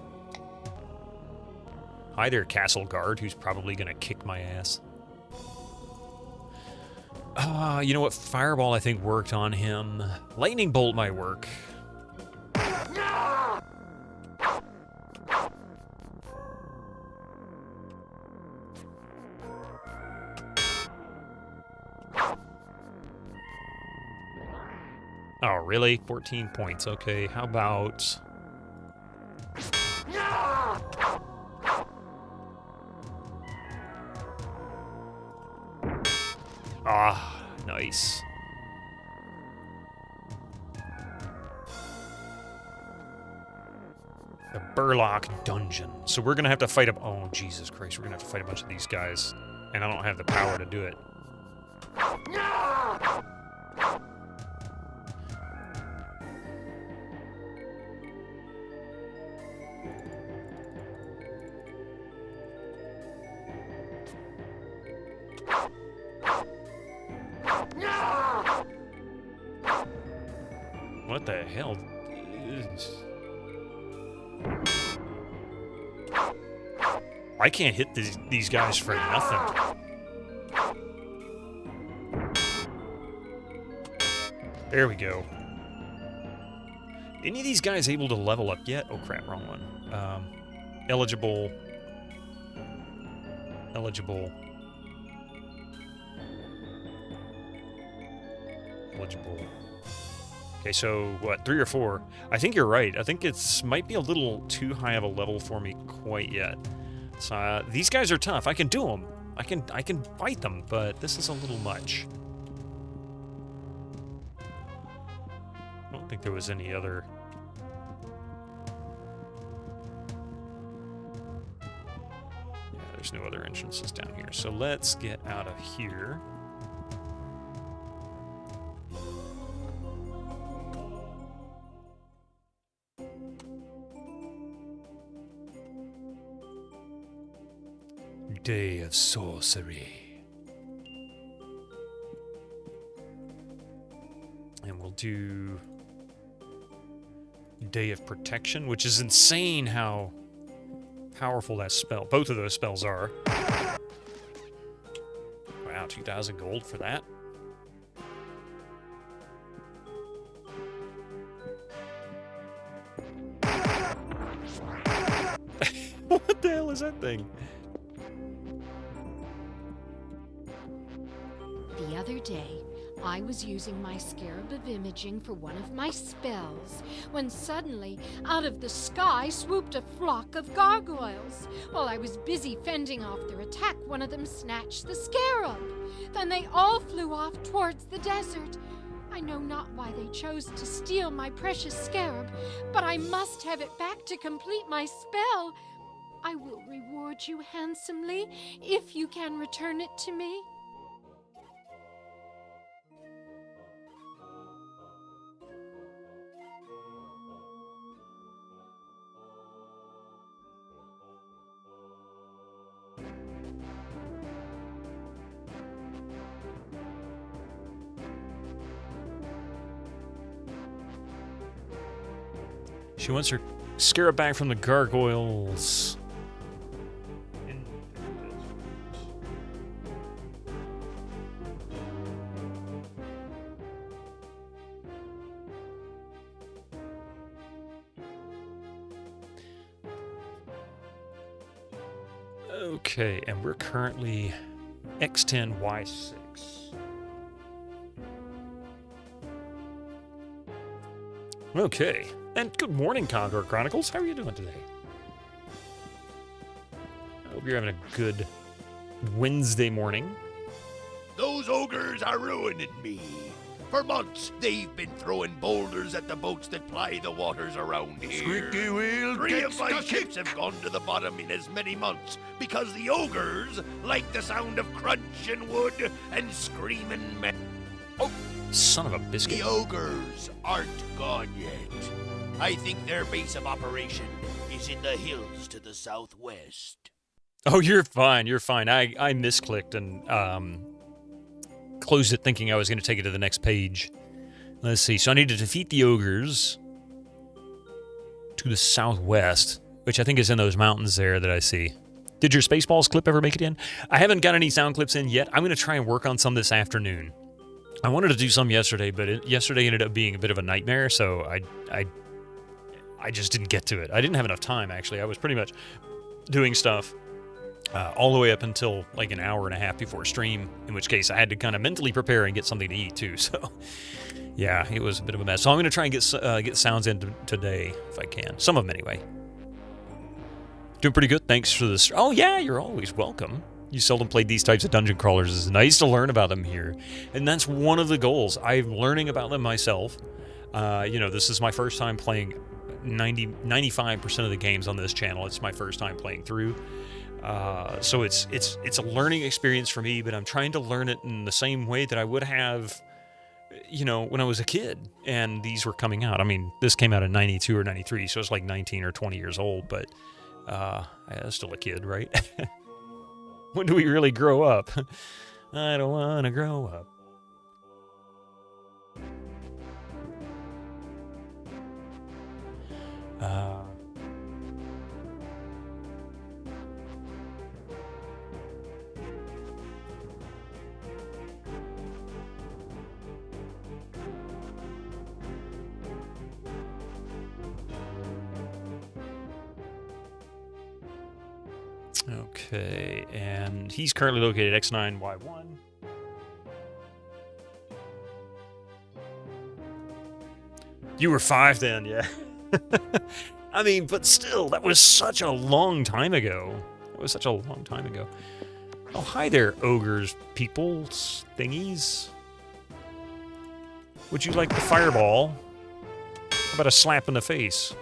Hi there, Castle Guard, who's probably gonna kick my ass. You know what? Fireball, I think, worked on him. Lightning Bolt might work. Oh, really? 14 points. Okay, how about... Ah, nice. The Burlock Dungeon. So we're gonna have to fight up. Oh, Jesus Christ! We're gonna have to fight a bunch of these guys, and I don't have the power to do it. What the hell? I can't hit these guys for nothing. There we go. Any of these guys able to level up yet? Oh crap, wrong one. Eligible. Eligible. Okay, so what, 3 or 4? I think you're right. I think it's might be a little too high of a level for me quite yet. So these guys are tough. I can do them. I can fight them, but this is a little much. I don't think there was any other. Yeah, there's no other entrances down here. So let's get out of here. Day of Sorcery. And we'll do Day of Protection, which is insane how powerful that spell, both of those spells are. Wow, 2,000 gold for that. What the hell is that thing? The other day, I was using my Scarab of Imaging for one of my spells, when suddenly, out of the sky swooped a flock of gargoyles. While I was busy fending off their attack, one of them snatched the Scarab. Then they all flew off towards the desert. I know not why they chose to steal my precious Scarab, but I must have it back to complete my spell. I will reward you handsomely if you can return it to me. She wants her scarab back from the gargoyles. Okay, and we're currently X10, Y6. Okay, and good morning, Condor Chronicles. How are you doing today? I hope you're having a good Wednesday morning. Those ogres are ruining me. For months, they've been throwing boulders at the boats that ply the waters around here. Squeaky wheel 3 gets of my stuck. ships have gone to the bottom in as many months because the ogres like the sound of crunching wood and screaming men. Oh, son of a biscuit. The ogres aren't gone yet. I think their base of operation is in the hills to the southwest. Oh, you're fine. You're fine. I misclicked and closed it thinking I was going to take it to the next page. Let's see. So I need to defeat the ogres to the southwest, which I think is in those mountains there that I see. Did your Spaceballs clip ever make it in? I haven't got any sound clips in yet. I'm going to try and work on some this afternoon. I wanted to do some yesterday, but yesterday ended up being a bit of a nightmare, so I just didn't get to it. I didn't have enough time, actually. I was pretty much doing stuff all the way up until like an hour and a half before stream, in which case I had to kind of mentally prepare and get something to eat too. So, yeah, it was a bit of a mess. So I'm going to try and get sounds in today if I can. Some of them anyway. Doing pretty good. Thanks for this. Oh yeah, you're always welcome. You seldom played these types of dungeon crawlers. It's nice to learn about them here, and that's one of the goals. I'm learning about them myself. This is my first time playing 95% of the games on this channel. It's my first time playing through. So it's a learning experience for me, but I'm trying to learn it in the same way that I would have, when I was a kid and these were coming out. I mean, this came out in 92 or 93, so it's like 19 or 20 years old, but I was still a kid, right? When do we really grow up? I don't want to grow up. Okay, and he's currently located X9Y1. You were 5 then, yeah. I mean, but still, that was such a long time ago. Oh, hi there, ogres, peoples, thingies. Would you like the fireball? How about a slap in the face?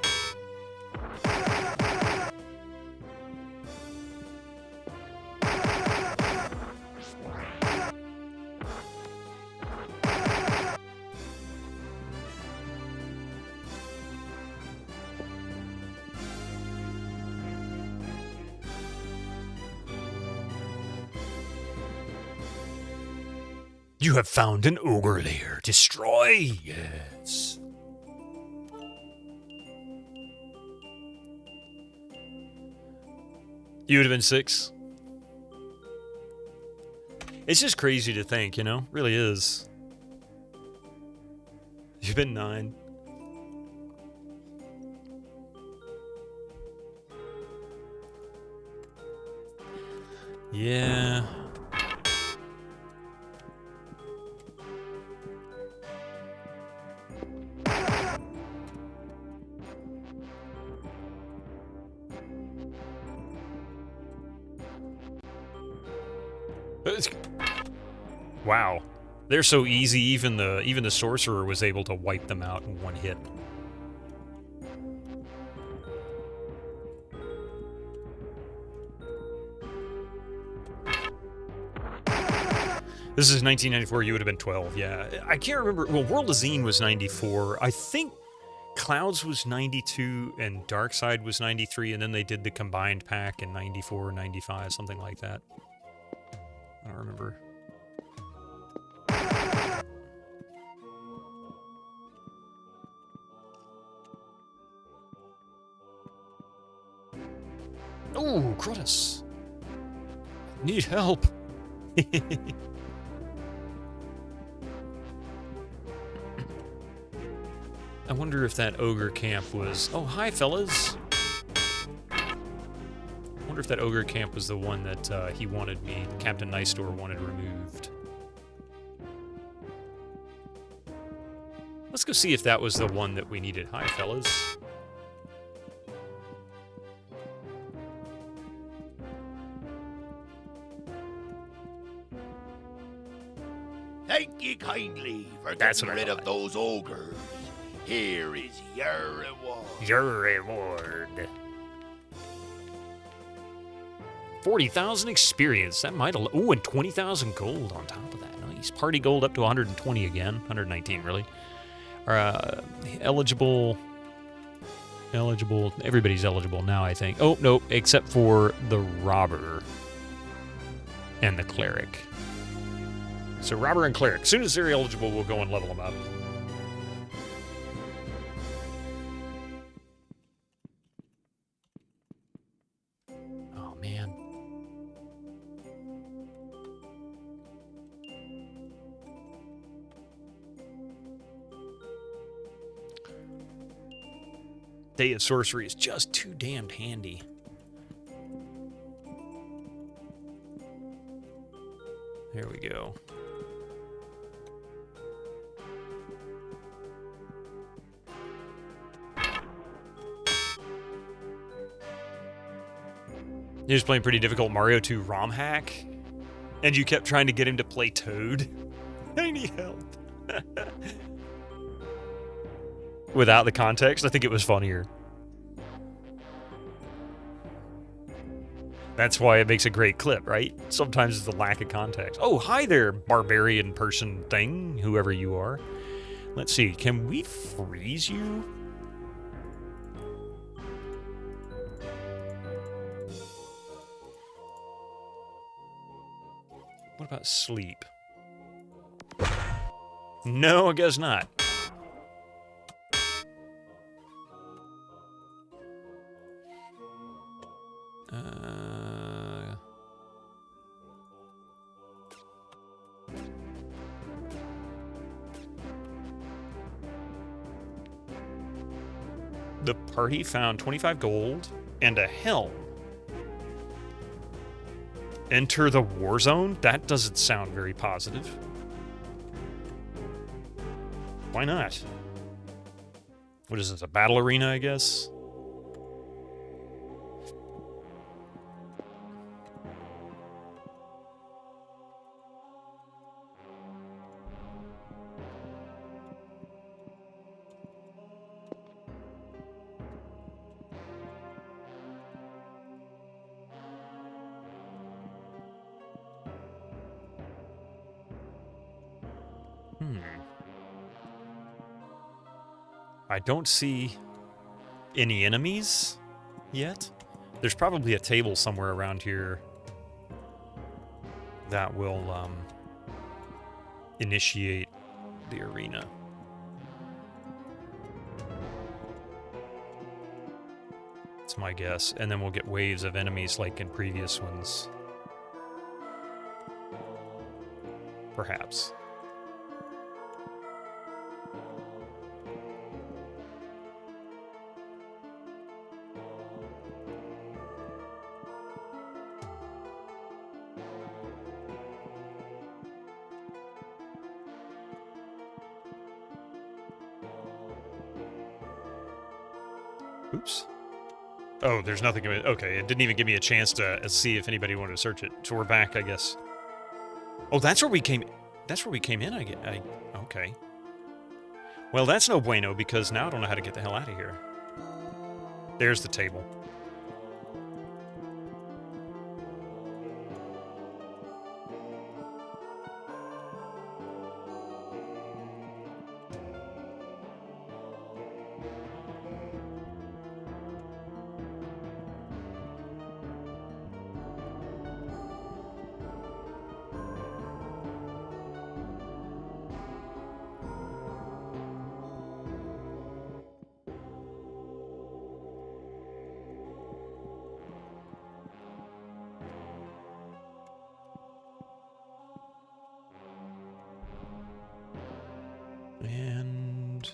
You have found an ogre lair. Destroy! Yes. You would have been 6? It's just crazy to think, Really is. You've been 9. Yeah. Wow, they're so easy. Even the sorcerer was able to wipe them out in one hit. This is 1994. You would have been 12. Yeah, I can't remember. Well, World of Xeen was 94. I think Clouds was 92 and Darkside was 93, and then they did the combined pack in 94 or 95, something like that. I don't remember. Oh, Crotus. Need help. I wonder if that ogre camp was... Oh, hi, fellas. I wonder if that ogre camp was the one that he wanted me, Captain Nice Door wanted removed. Let's go see if that was the one that we needed. Hi, fellas. Thank ye kindly for That's getting what I rid of thought. those ogres. Here is your reward. Your reward. 40,000 experience. That might... Ooh, and 20,000 gold on top of that. Nice. Party gold up to 120 again. 119, really. Eligible... Eligible... Everybody's eligible now, I think. Oh, no, except for the robber and the cleric. So robber and cleric. As soon as they're eligible, we'll go and level them up. Oh, man. Day of Sorcery is just too damned handy. There we go. He was playing pretty difficult Mario 2 ROM hack, and you kept trying to get him to play Toad. I need help. Without the context, I think it was funnier. That's why it makes a great clip, right? Sometimes it's the lack of context. Oh, hi there, barbarian person thing, whoever you are. Let's see, can we freeze you? What about sleep? No, I guess not. The party found 25 gold and a helm. Enter the war zone? That doesn't sound very positive. Why not? What is this, a battle arena, I guess? I don't see any enemies yet. There's probably a table somewhere around here that will initiate the arena. That's my guess. And then we'll get waves of enemies like in previous ones. Perhaps. Oops. Oh, there's nothing. Okay, it didn't even give me a chance to see if anybody wanted to search it. So we're back, I guess. Oh, that's where we came. That's where we came in. Okay. Well, that's no bueno because now I don't know how to get the hell out of here. There's the table. And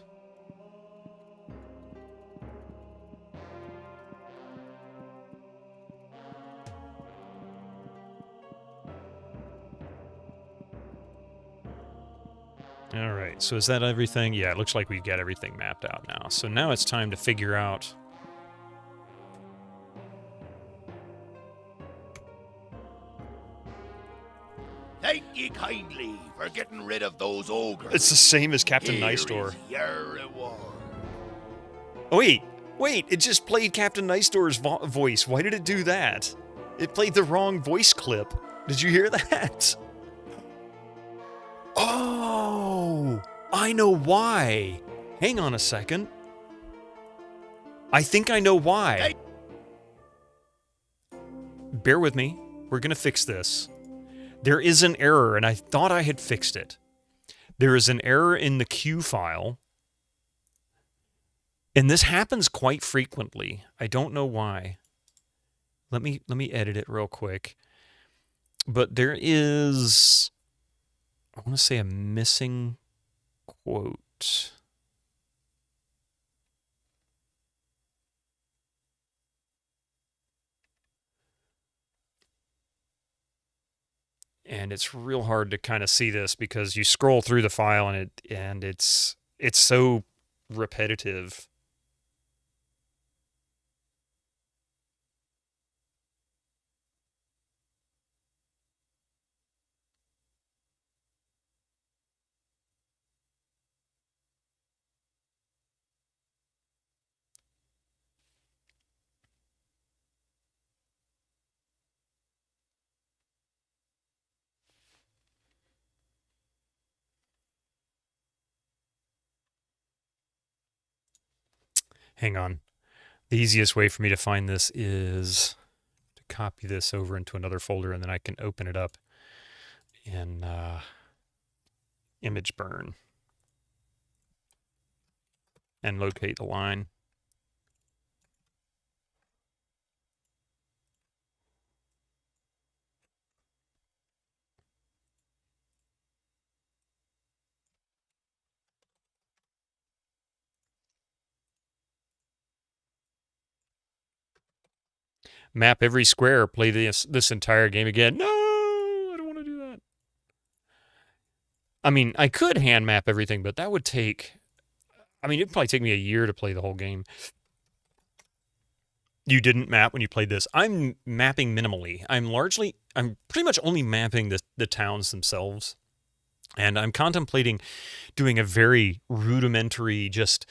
all right, so is that everything? Yeah, it looks like we've got everything mapped out now. So now it's time to figure out... Thank ye kindly for getting rid of those ogres. It's the same as Captain Here Nice Door. is your reward. Oh, wait, it just played Captain Nice Door's voice. Why did it do that? It played the wrong voice clip. Did you hear that? Oh, I know why. Hang on a second. I think I know why. Bear with me. We're going to fix this. There is an error, and I thought I had fixed it. There is an error in the Q file. And this happens quite frequently. I don't know why. Let me edit it real quick. But there is, I want to say, a missing quote. And it's real hard to kind of see this because you scroll through the file and it's so repetitive. Hang on. The easiest way for me to find this is to copy this over into another folder, and then I can open it up in image burn and locate the line. Map every square, play this entire game again. No, I don't want to do that. I mean, I could hand map everything, but that would take... I mean, it'd probably take me a year to play the whole game. You didn't map when you played this. I'm mapping minimally. I'm pretty much only mapping the towns themselves. And I'm contemplating doing a very rudimentary, just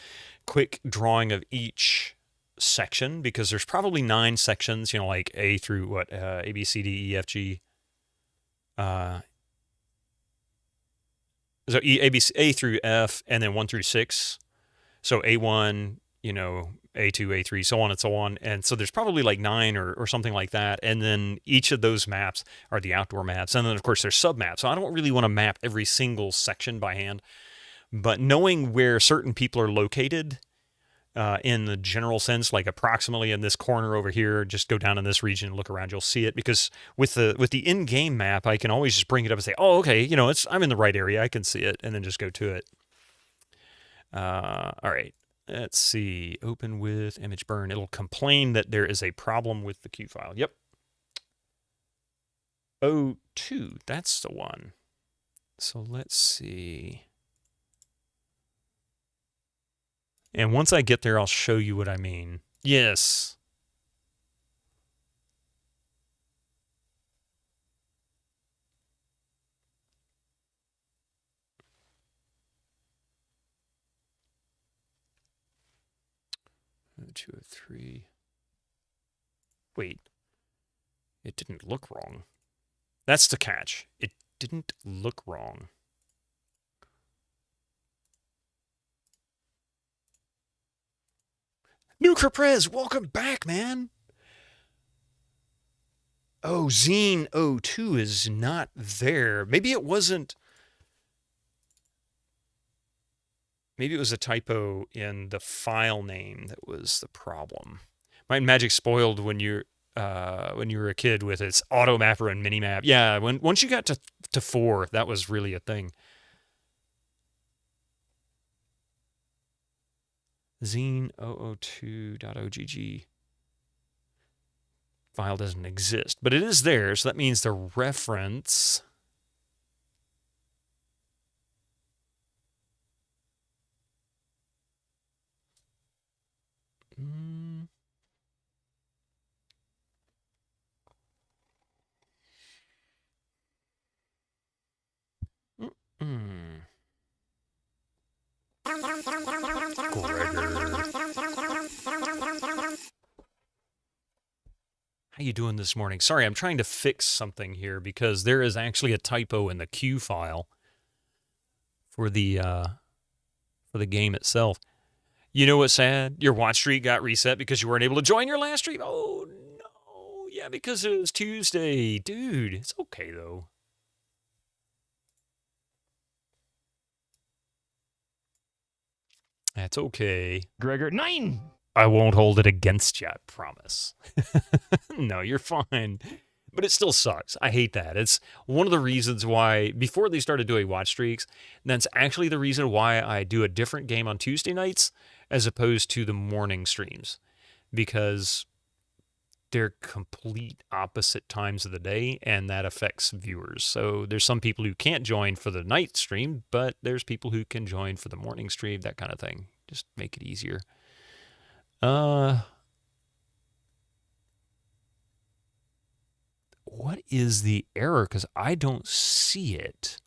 quick drawing of each section, because there's probably 9 sections, you know, like A through what, A, B, C, D, E, F, G. So A through F, and then 1 through 6. So A1, you know, A2, A3, so on and so on. And so there's probably like 9 or something like that. And then each of those maps are the outdoor maps. And then, of course, there's sub-maps. So I don't really want to map every single section by hand. But knowing where certain people are located in the general sense, like approximately in this corner over here, just go down in this region and look around, you'll see it. Because with the in-game map, I can always just bring it up and say, oh, okay, you know, I'm in the right area. I can see it, and then just go to it. All right. Let's see. Open with image burn. It'll complain that there is a problem with the Q file. Yep. O2. That's the one. So let's see. And once I get there, I'll show you what I mean. Yes. Two or three. Wait. It didn't look wrong. That's the catch. It didn't look wrong. New Caprez, welcome back, man. Oh, Xeen 02 is not there. Maybe it wasn't. Maybe it was a typo in the file name that was the problem. Might and Magic spoiled when you were a kid with its auto mapper and mini map. Yeah, once you got to 4, that was really a thing. Xeen 002.ogg file doesn't exist, but it is there, so that means the reference How you doing this morning? Sorry, I'm trying to fix something here because there is actually a typo in the Q file for the game itself. You know what's sad? Your watch streak got reset because you weren't able to join your last stream. Oh no, yeah, because it was Tuesday, dude. It's okay though. That's okay. Gregor, 9! I won't hold it against you, I promise. No, you're fine. But it still sucks. I hate that. It's one of the reasons why, before they started doing watch streaks, that's actually the reason why I do a different game on Tuesday nights as opposed to the morning streams. Because they're complete opposite times of the day, and that affects viewers. So there's some people who can't join for the night stream, but there's people who can join for the morning stream, that kind of thing. Just make it easier. What is the error? Because I don't see it.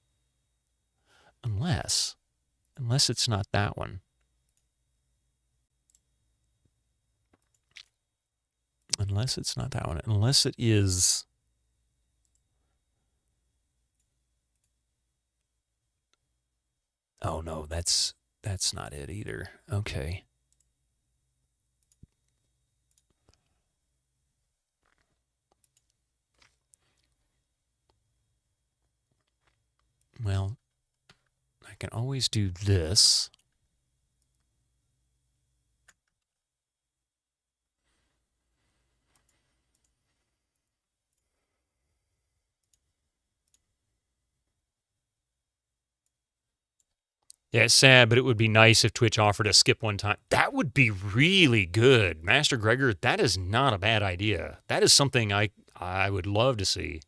Unless it's not that one. Unless it's not that one. Unless it is... Oh, no, that's not it either. Okay. Well, I can always do this. Yeah, it's sad, but it would be nice if Twitch offered a skip one time. That would be really good. Master Gregor, that is not a bad idea. That is something I would love to see.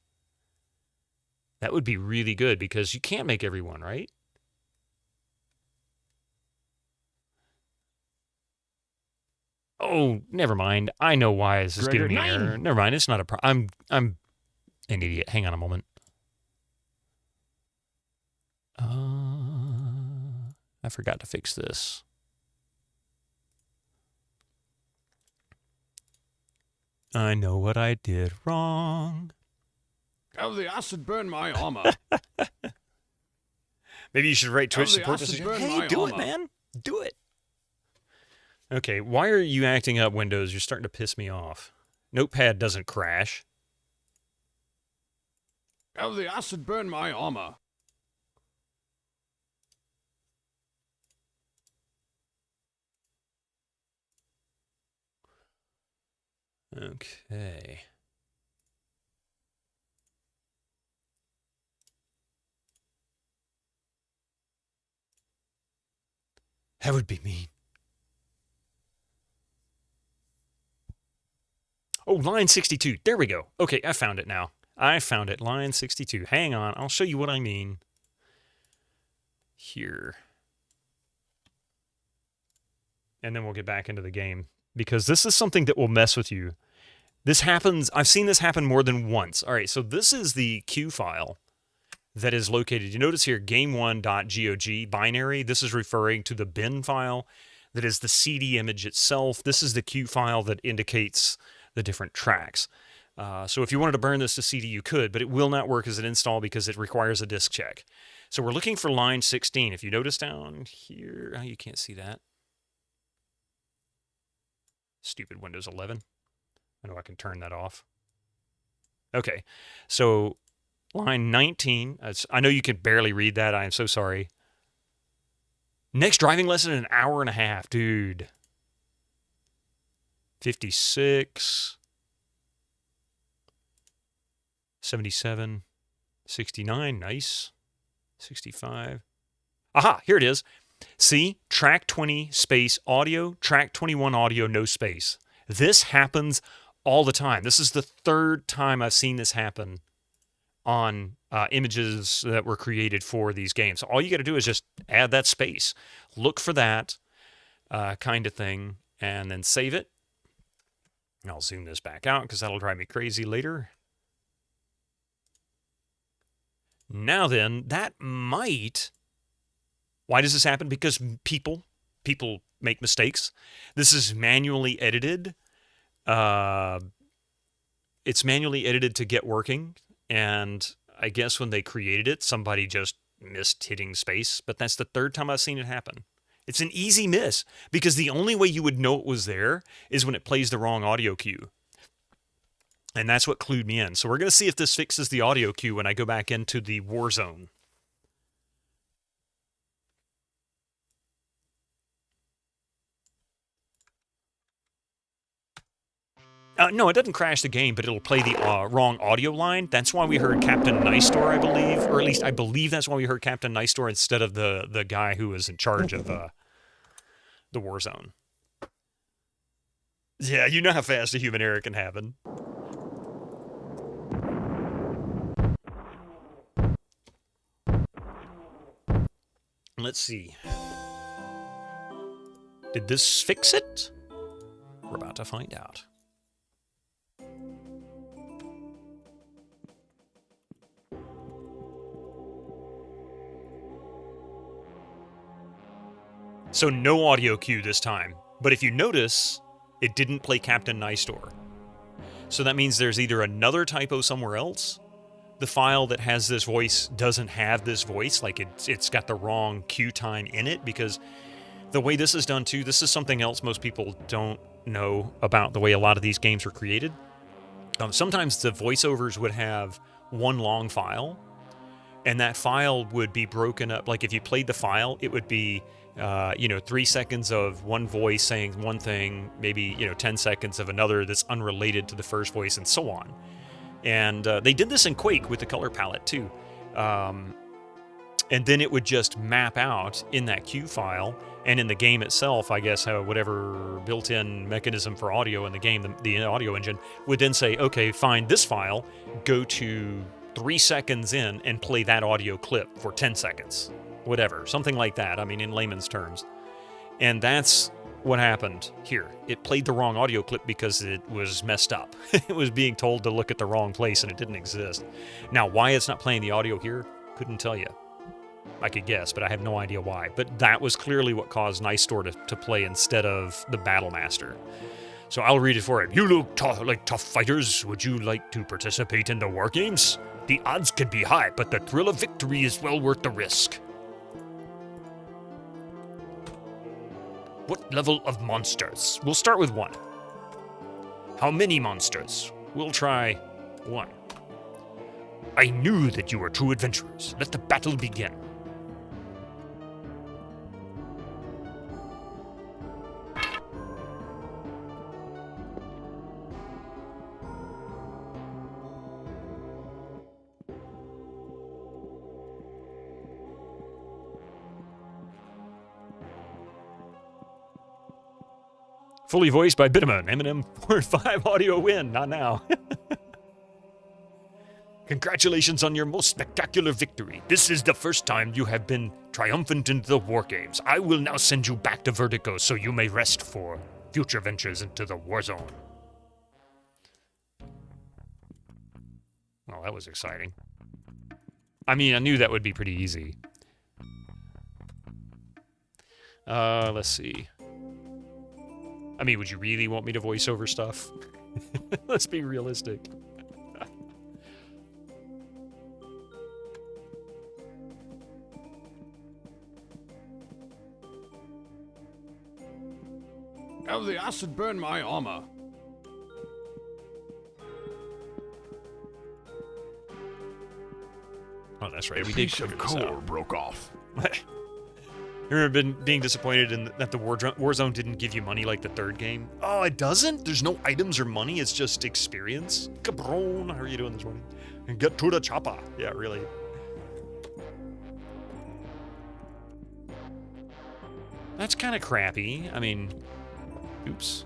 That would be really good because you can't make everyone, right? Oh, never mind. I know why this is Gregor, giving me an 9. error. Never mind. It's not a problem. I'm an idiot. Hang on a moment. I forgot to fix this. I know what I did wrong. Have the acid burn my armor. Maybe you should write Twitch Have the support acid message. burn Hey, my do it, armor. man. Do it. Okay, why are you acting up, Windows? You're starting to piss me off. Notepad doesn't crash. Have the acid burn my armor. Okay. That would be mean. Oh, line 62. There we go. Okay, I found it now. I found it. Line 62. Hang on. I'll show you what I mean. Here. And then we'll get back into the game. Because this is something that will mess with you. This happens. I've seen this happen more than once. All right, so this is the Q file that is located. You notice here, game1.gog binary. This is referring to the bin file that is the CD image itself. This is the Q file that indicates the different tracks. So if you wanted to burn this to CD, you could, but it will not work as an install because it requires a disk check. So we're looking for line 16. If you notice down here, oh, you can't see that. Stupid Windows 11. I know I can turn that off. Okay, so line 19. I know you can barely read that. I am so sorry. Next driving lesson in an hour and a half, dude. 56. 77. 69, nice. 65. Aha, here it is. See, track 20 space audio, track 21 audio, no space. This happens all the time. This is the third time I've seen this happen on images that were created for these games. So all you got to do is just add that space. Look for that kind of thing, and then save it. And I'll zoom this back out because that'll drive me crazy later. Now then, that might... Why does this happen? Because people make mistakes. This is manually edited. It's manually edited to get working. And I guess when they created it, somebody just missed hitting space. But that's the third time I've seen it happen. It's an easy miss because the only way you would know it was there is when it plays the wrong audio cue. And that's what clued me in. So we're going to see if this fixes the audio cue when I go back into the war zone. No, it doesn't crash the game, but it'll play the wrong audio line. That's why we heard Captain Nice Door, I believe. Or at least I believe that's why we heard Captain Nice Door instead of the guy who was in charge of the war zone. Yeah, you know how fast a human error can happen. Let's see. Did this fix it? We're about to find out. So no audio cue this time. But if you notice, it didn't play Captain Nice Door. So that means there's either another typo somewhere else. The file that has this voice doesn't have this voice, like it's got the wrong cue time in it, because the way this is done too, this is something else most people don't know about the way a lot of these games were created. Sometimes the voiceovers would have one long file, and that file would be broken up. Like if you played the file, it would be 3 seconds of one voice saying one thing, maybe 10 seconds of another that's unrelated to the first voice, and so on. And they did this in Quake with the color palette too. And then it would just map out in that cue file, and in the game itself, I guess, whatever built-in mechanism for audio in the game, the audio engine, would then say, okay, find this file, go to 3 seconds in, and play that audio clip for 10 seconds. Whatever, something like that, I mean, in layman's terms. And that's what happened here. It played the wrong audio clip because it was messed up. It was being told to look at the wrong place, and it didn't exist. Now, why it's not playing the audio here, couldn't tell you. I could guess, but I have no idea why. But that was clearly what caused Nice Door to play instead of the Battle Master. So I'll read it for it. You look like tough fighters. Would you like to participate in the war games? The odds can be high, but the thrill of victory is well worth the risk. What level of monsters? We'll start with 1. How many monsters? We'll try 1. I knew that you were true adventurers. Let the battle begin. Fully voiced by Bitterman. Eminem 4-5 audio win. Not now. Congratulations on your most spectacular victory. This is the first time you have been triumphant in the war games. I will now send you back to Vertigo so you may rest for future ventures into the war zone. Well, that was exciting. I mean, I knew that would be pretty easy. Let's see. I mean, would you really want me to voice over stuff? Let's be realistic. Have the acid burn my armor. Oh, that's right. We did Piece cover of this core out. broke off. You remember being disappointed that the Warzone didn't give you money like the third game? Oh, it doesn't? There's no items or money, it's just experience? Cabron, how are you doing this morning? And get to the chopper. Yeah, really. That's kind of crappy. I mean, oops.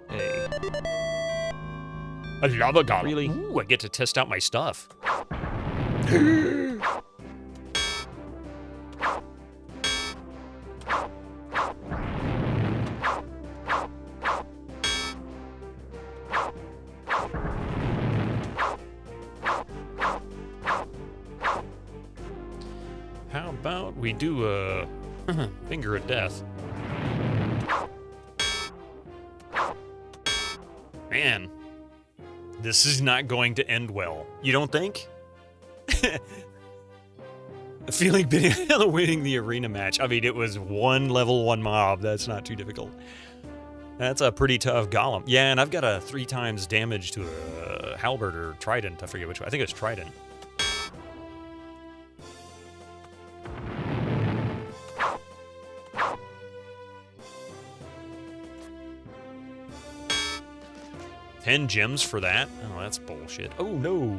Hey. A lava golem. Really? Ooh, I get to test out my stuff. How about we do a finger of death? Man, this is not going to end well. You don't think? Feeling winning the arena match. I mean, it was one level 1 mob. That's not too difficult. That's a pretty tough golem. Yeah, and I've got a 3 times damage to a halberd or trident. I forget which one. I think it's trident. $10 gems for that? Oh, that's bullshit. Oh, no.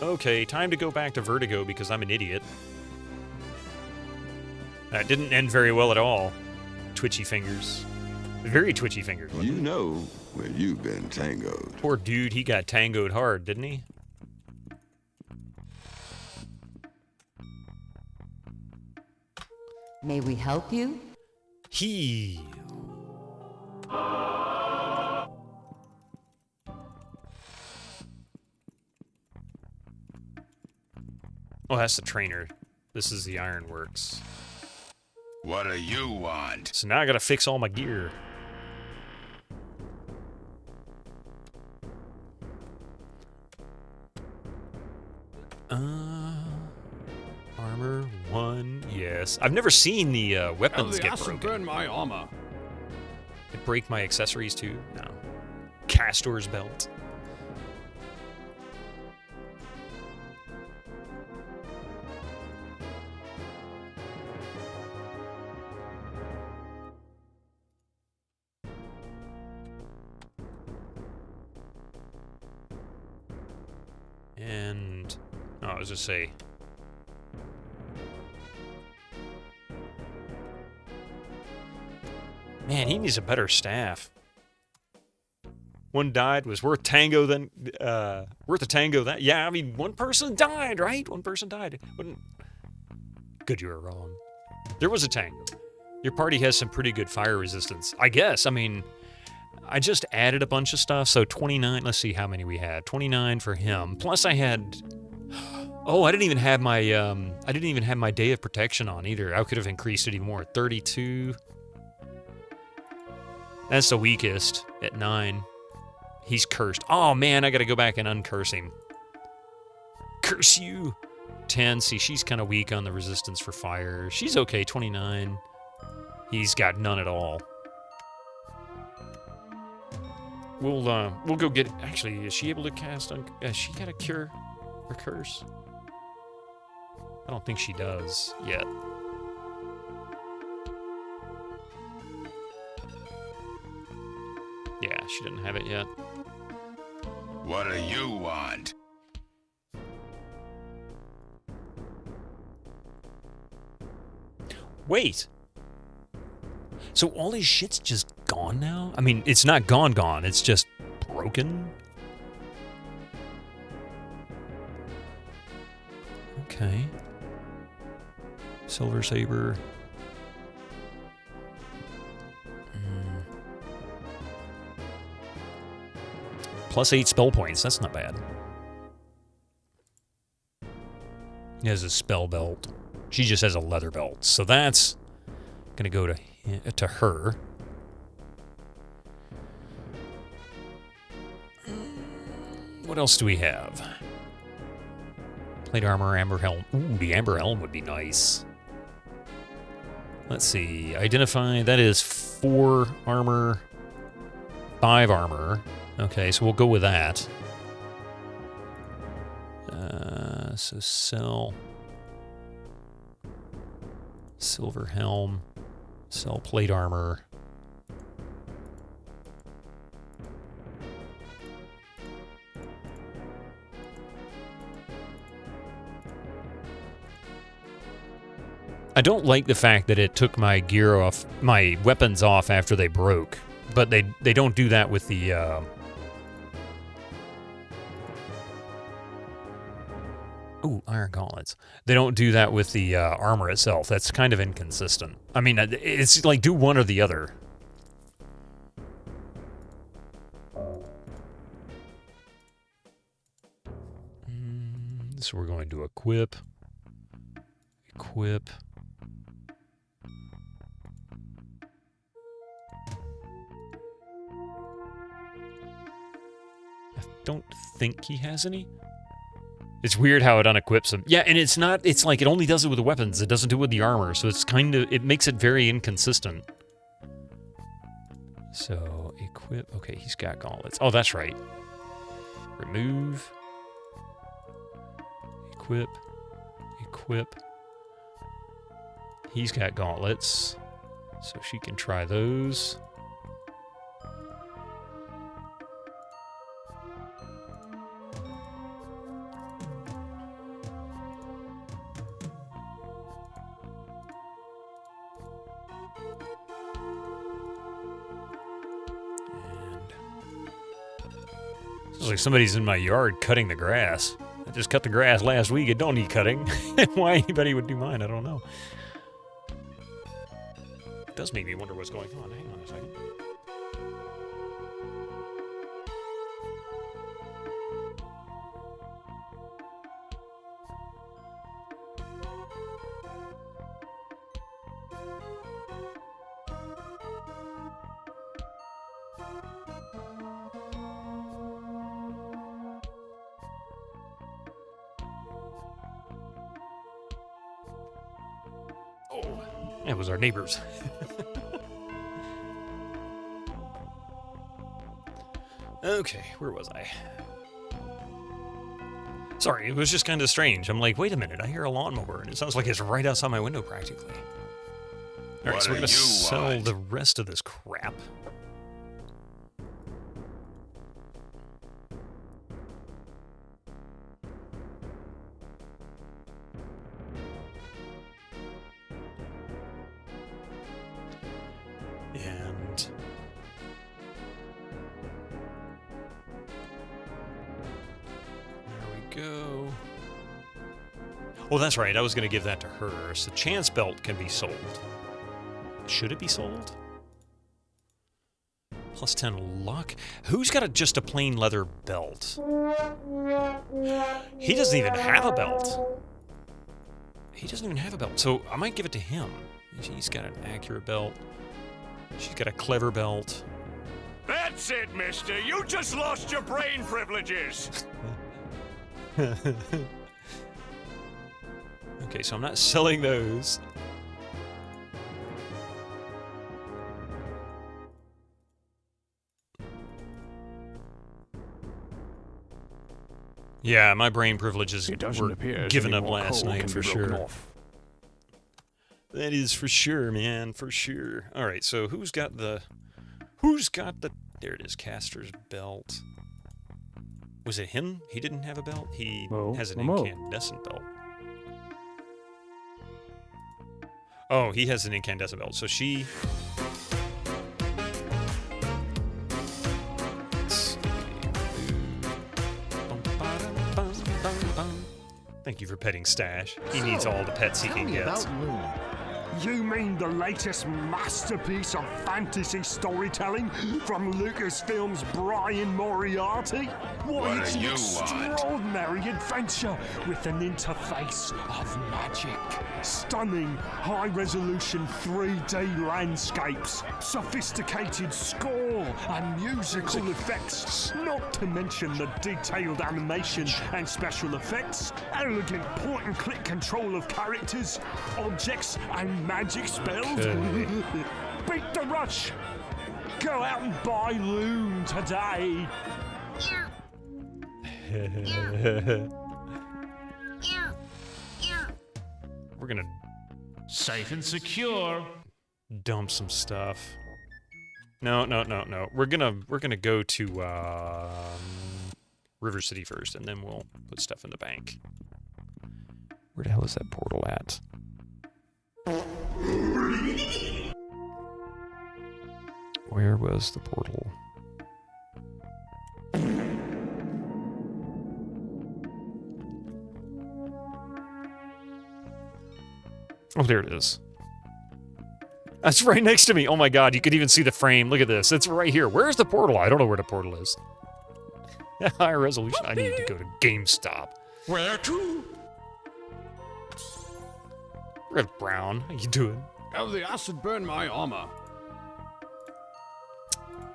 Okay, time to go back to Vertigo because I'm an idiot. That didn't end very well at all. Twitchy fingers. Very twitchy fingers. You know where you've been tangoed. Poor dude, he got tangoed hard, didn't he? May we help you? He. Oh, that's the trainer. This is the ironworks. What do you want? So now I gotta fix all my gear. Armor 1, yes. I've never seen the weapons get broken. Burn my armor. It break my accessories too? No. Castor's belt. And oh, I was just say. Man, he needs a better staff. One died was worth tango than worth a tango that. Yeah, I mean, one person died, right? One person died. Wouldn't. Good, you were wrong. There was a tango. Your party has some pretty good fire resistance, I guess. I mean, I just added a bunch of stuff, so 29. Let's see how many we had. 29 for him. Plus, I had. Oh, I didn't even have my day of protection on either. I could have increased it even more. 32. That's the weakest at 9. He's cursed. Oh man, I gotta go back and uncurse him. Curse you. 10. See, she's kind of weak on the resistance for fire. She's okay. 29. He's got none at all. We'll go get. Actually, is she able to cast? Has she got a cure or curse? I don't think she does yet. Yeah, she didn't have it yet. What do you want? Wait. So all his shit's just gone now? I mean, it's not gone. It's just broken? Okay. Silver Saber. Plus 8 spell points. That's not bad. He has a spell belt. She just has a leather belt. So that's going to go to her. What else do we have? Plate armor, amber helm. Ooh, the amber helm would be nice. Let's see. Identify. That is 4 armor, 5 armor. Okay, so we'll go with that. So sell silver helm, sell plate armor. I don't like the fact that it took my gear off, my weapons off after they broke, but they don't do that with the ooh, iron gauntlets. They don't do that with the armor itself. That's kind of inconsistent. I mean, it's like do one or the other. So we're going to equip. I don't think he has any. It's weird how it unequips him. Yeah, and it's not, it's like it only does it with the weapons. It doesn't do it with the armor. So it's kind of, it makes it very inconsistent. So, equip. Okay, he's got gauntlets. Oh, that's right. Remove. Equip. He's got gauntlets. So she can try those. Sounds like somebody's in my yard cutting the grass. I just cut the grass last week. It don't need cutting. Why anybody would do mine, I don't know. It does make me wonder what's going on. Hang on a second. That was our neighbors. Okay, where was I? Sorry, it was just kind of strange. I'm like, wait a minute, I hear a lawnmower, and it sounds like it's right outside my window practically. Alright, so we're gonna sell the rest of this crap. And there we go. Oh, that's right. I was going to give that to her. So chance belt can be sold. Should it be sold? Plus 10 luck. Who's got just a plain leather belt? He doesn't even have a belt. He doesn't even have a belt. So I might give it to him. He's got an accurate belt. She's got a clever belt. That's it, mister. You just lost your brain privileges. Okay, so I'm not selling those. Yeah, my brain privileges were given up last night for sure. That is for sure, man, for sure. All right, so who's got the there it is, caster's belt. Was it him? He didn't have a belt? He has an incandescent belt. Oh, he has an incandescent belt. So she... Thank you for petting Stash. He needs all the pets he can get. You mean the latest masterpiece of fantasy storytelling from Lucasfilm's Brian Moriarty? Why, it's an extraordinary adventure with an interface of magic. Stunning, high-resolution 3D landscapes, sophisticated score and musical effects, not to mention the detailed animation and special effects, elegant point-and-click control of characters, objects and magic spells. Beat the rush! Go out and buy loom today. We're gonna Safe and secure. dump some stuff. No. We're gonna go to River City first, and then we'll put stuff in the bank. Where the hell is that portal at? Where was the portal? Oh, there it is. That's right next to me. Oh my god, you could even see the frame. Look at this. It's right here. Where's the portal? I don't know where the portal is. Higher resolution. I need to go to GameStop. Where to? Red Brown, how you doing? Have the acid burn my armor.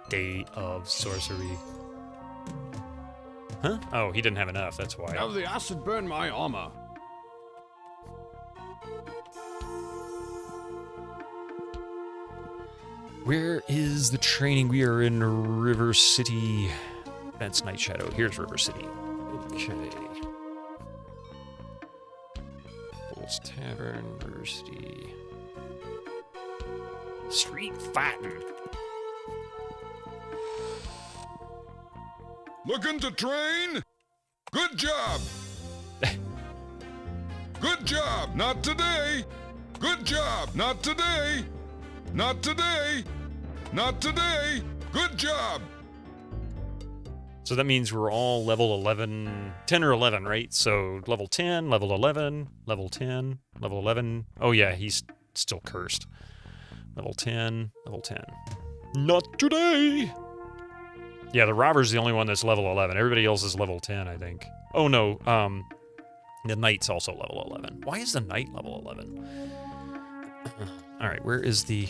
Day of Sorcery. Huh? Oh, he didn't have enough, that's why. Have the acid burn my armor. Where is the training? We are in River City. That's Night Shadow. Here's River City. Okay. Bulls Tavern, River City. Street fighting. Looking to train? Good job. Good job. Not today. Good job. Not today. Not today. Not today. Good job. So that means we're all level 11, 10 or 11, right? So level 10, level 11, level 10, level 11. Oh yeah, he's still cursed. Level 10, level 10. Not today! Yeah, the robber's the only one that's level 11. Everybody else is level 10, I think. Oh no, the knight's also level 11. Why is the knight level 11? Alright, where is the...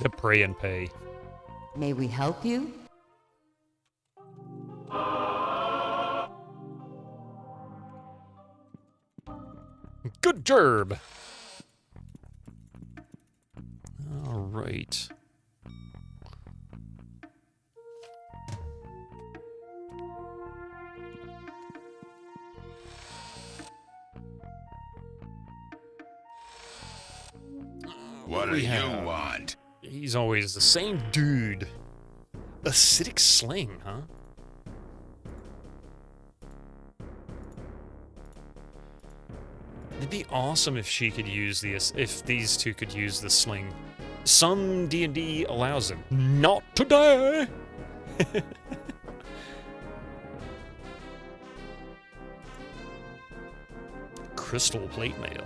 The pray and pay. May we help you? Good job! All right. What do you want? He's always the same dude. Acidic sling, huh? It'd be awesome if she could use if these two could use the sling. Some D&D allows them. Not today! Crystal plate mail.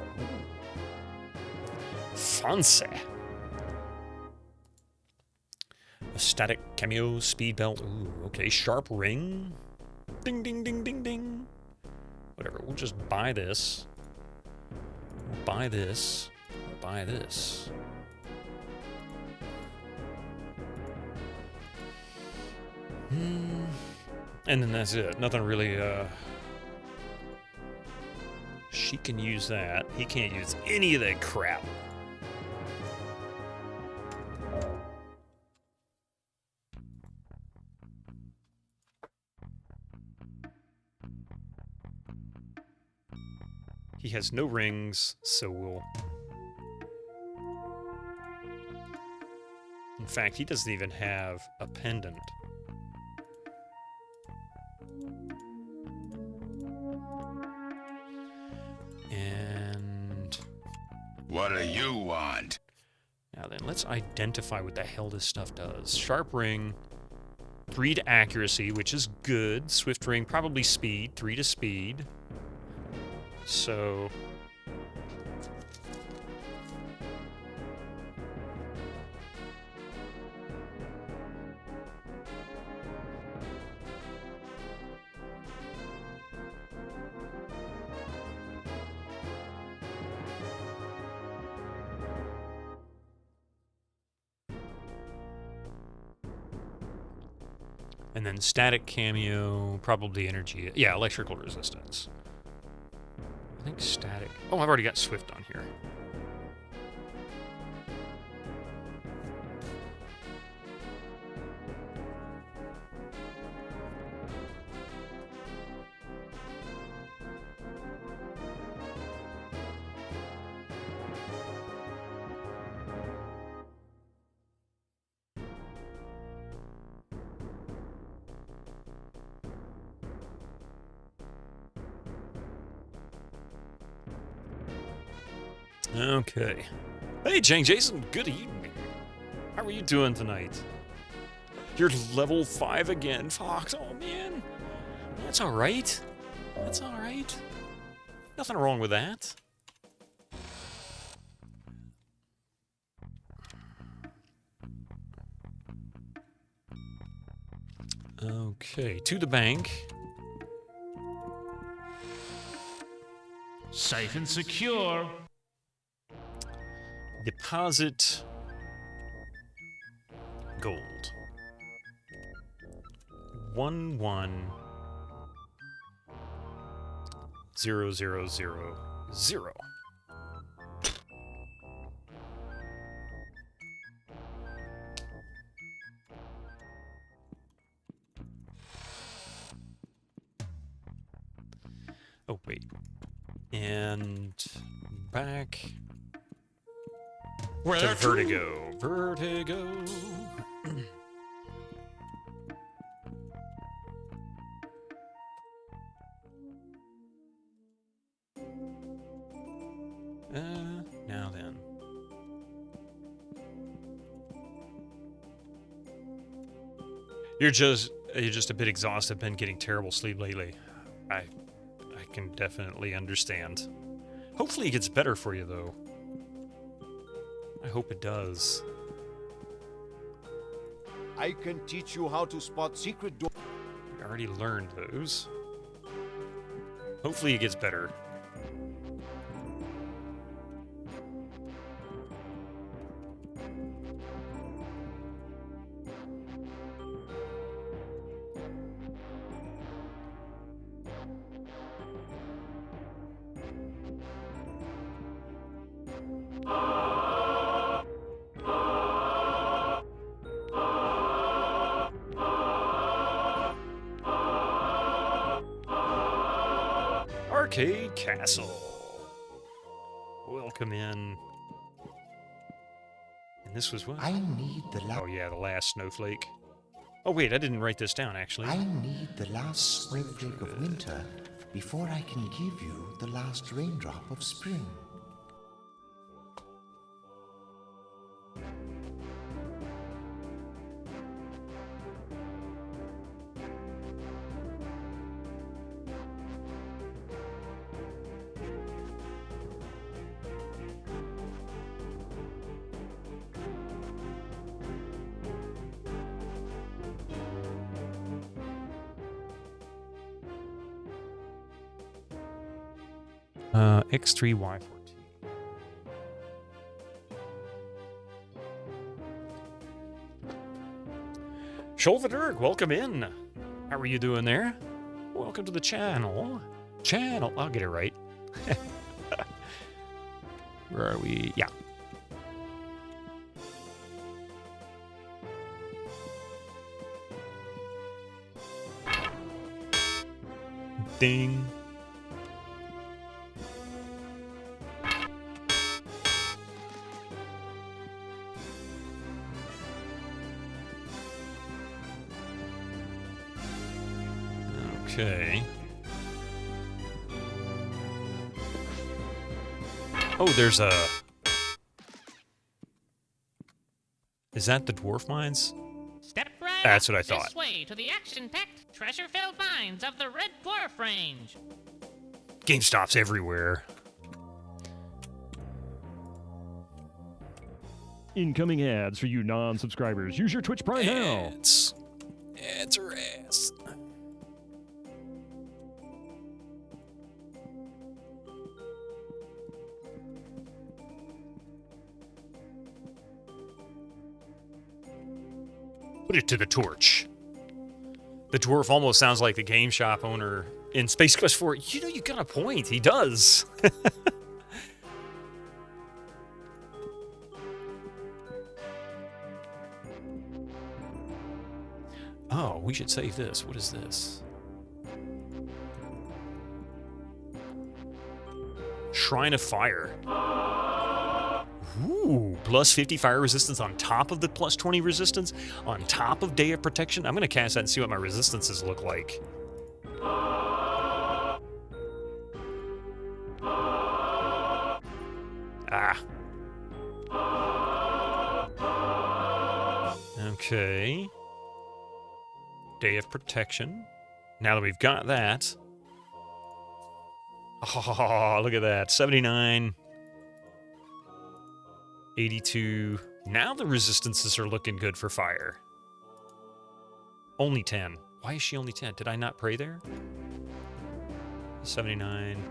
Fancy. A static cameo speed belt. Ooh, okay. Sharp ring. Ding, ding, ding, ding, ding. Whatever. We'll just buy this. We'll buy this. We'll buy this. And then that's it. Nothing really, She can use that. He can't use any of that crap. He has no rings, so we'll... In fact, he doesn't even have a pendant. And... What do you want? Now then, let's identify what the hell this stuff does. Sharp ring, 3 to accuracy, which is good. Swift ring, probably speed, 3 to speed. So... And then static cameo, probably energy. Yeah, electrical resistance. I think static. Oh, I've already got Swift on here. Okay. Hey, Jane Jason, good evening. How are you doing tonight? You're level 5 again, Fox. Oh, man. That's all right. That's all right. Nothing wrong with that. Okay, to the bank. Safe and secure. Deposit gold. 110000. Oh, wait. And back to Vertigo. Vertigo. Now then. You're just a bit exhausted. Been getting terrible sleep lately. I can definitely understand. Hopefully it gets better for you, though. I hope it does. I can teach you how to spot secret doors. We already learned those. Hopefully it gets better. Arcade Castle. Welcome in. And this was what? I need the last. Oh yeah, the last snowflake. Oh wait, I didn't write this down actually. I need the last snowflake of winter before I can give you the last raindrop of spring. X3Y14. Shulvaderg, welcome in. How are you doing there? Welcome to the channel. I'll get it right. Where are we? Yeah. Ding. Okay. Oh, there's a... Is that the dwarf mines? Step right That's up what I thought. This way to the action-packed, treasure-filled mines of the Red Dwarf Range. GameStop's everywhere. Incoming ads for you non-subscribers. Use your Twitch Prime now. Ads are ass. Put it to the torch. The dwarf almost sounds like the game shop owner in Space Quest 4. You know, you got a point. He does. Oh, we should save this. What is this? Shrine of Fire. Ooh, plus 50 fire resistance on top of the plus 20 resistance, on top of Day of Protection. I'm going to cast that and see what my resistances look like. Ah. Okay. Day of Protection. Now that we've got that. Oh, look at that. 79. 82. Now the resistances are looking good for fire. Only 10. Why is she only 10? Did I not pray there? 79.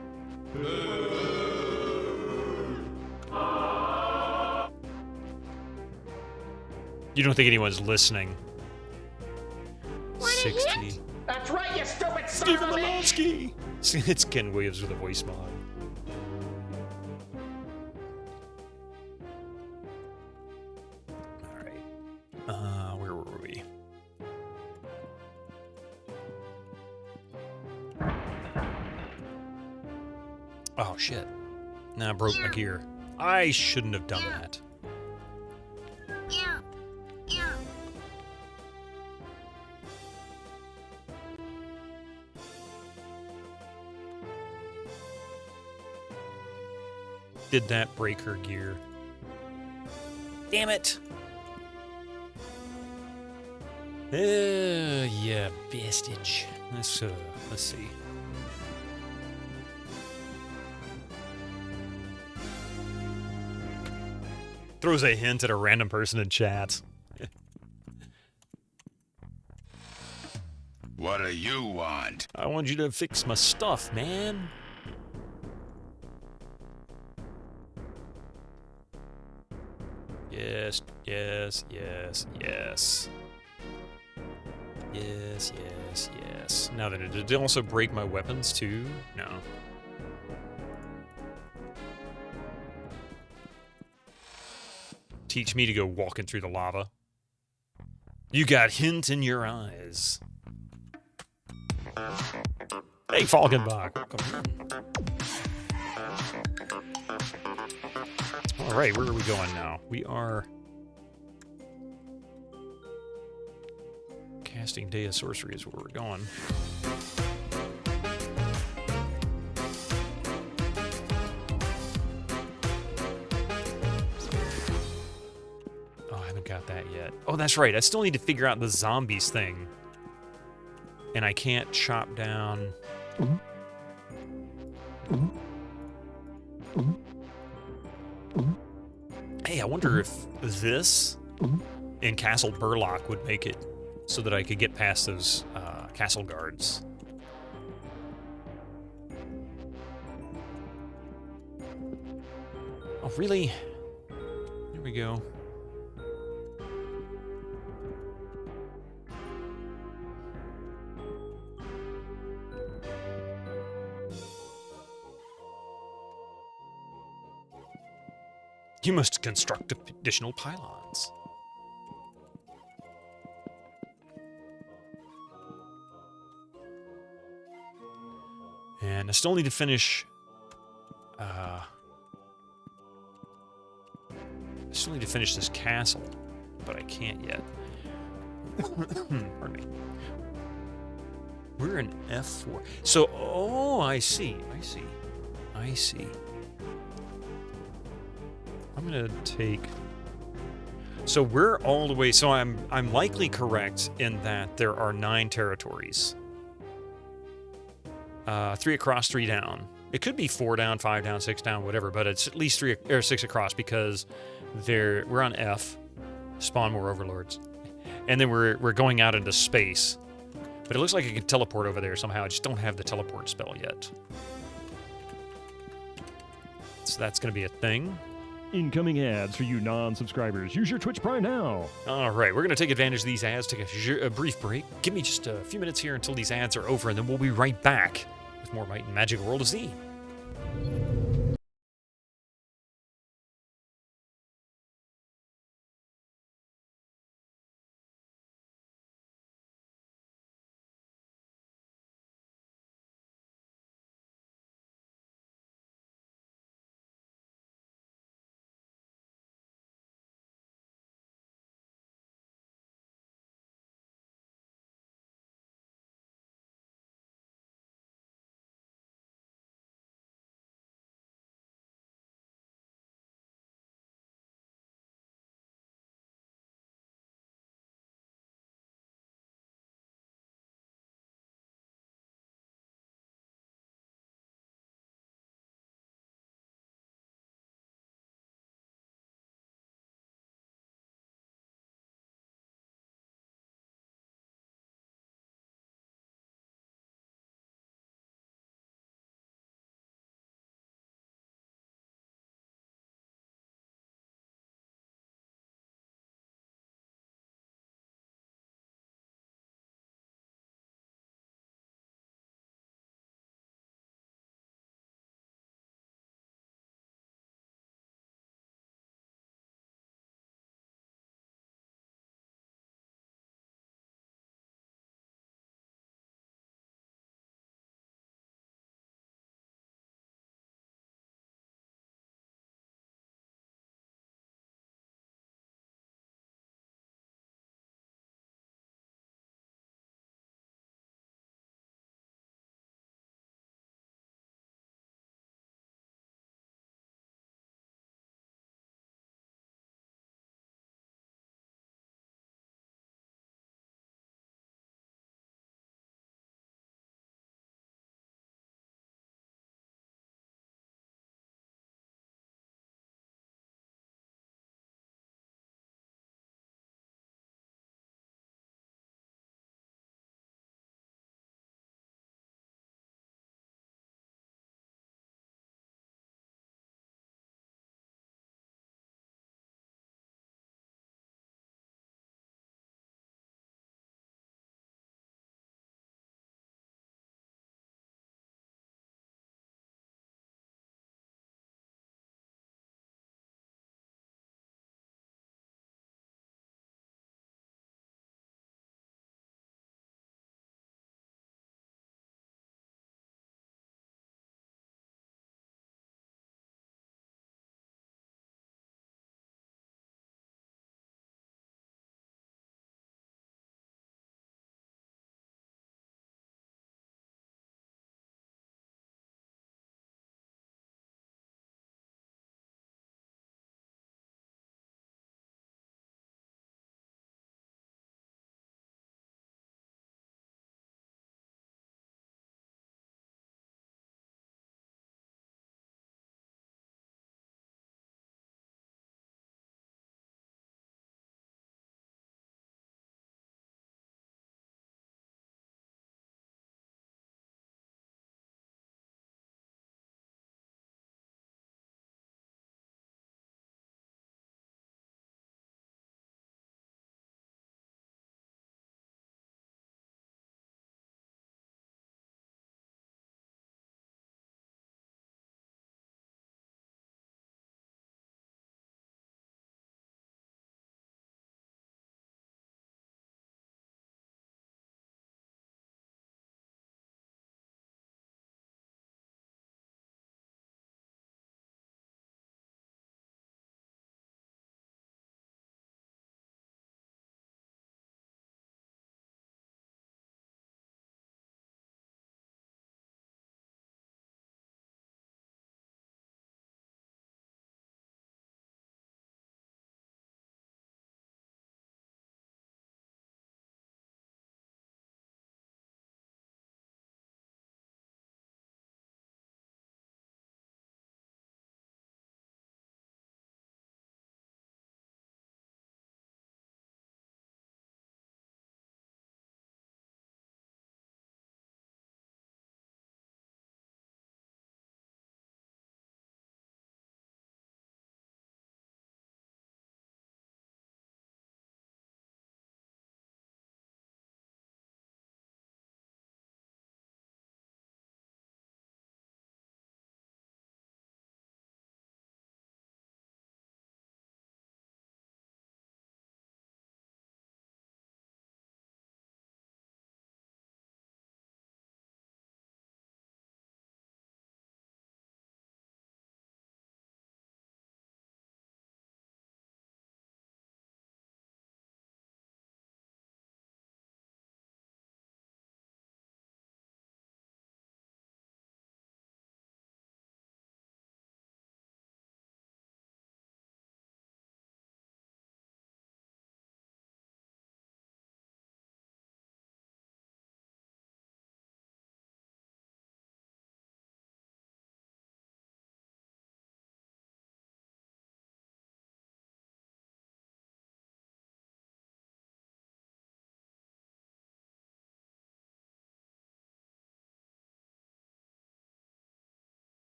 You don't think anyone's listening? 60. That's right, you stupid son Stephen of a bitch! Malonsky! It's Ken Williams with a voice mod. Alright. Where were we? Oh, shit. Nah, I broke my gear. I shouldn't have done that. Did that break her gear? Damn it! Yeah, bastage. Let's see. Throws a hint at a random person in chat. What do you want? I want you to fix my stuff, man. Yes, yes, yes, yes. Yes, yes, yes. Now then, did it also break my weapons too? No. Teach me to go walking through the lava. You got hint in your eyes. Hey, Falkenbach. All right, where are we going now? We are casting Day of Sorcery is where we're going. Oh, I haven't got that yet. Oh, that's right. I still need to figure out the zombies thing. And I can't chop down... Hey, I wonder if this in Castle Burlock would make it so that I could get past those castle guards. Oh, really? Here we go. You must construct additional pylons. And I still need to finish... I still need to finish this castle, but I can't yet. Pardon me. We're in F4. So, oh, I see. I'm gonna take... So we're all the way... So I'm likely correct in that there are 9 territories. 3 across, 3 down. It could be 4 down, 5 down, 6 down, whatever, but it's at least 3 or 6 across because we're on F, spawn more overlords. And then we're going out into space. But it looks like I can teleport over there somehow. I just don't have the teleport spell yet. So that's going to be a thing. Incoming ads for you non-subscribers. Use your Twitch Prime now. All right, we're going to take advantage of these ads, take a brief break. Give me just a few minutes here until these ads are over, and then we'll be right back with more Might and Magic World of Xeen.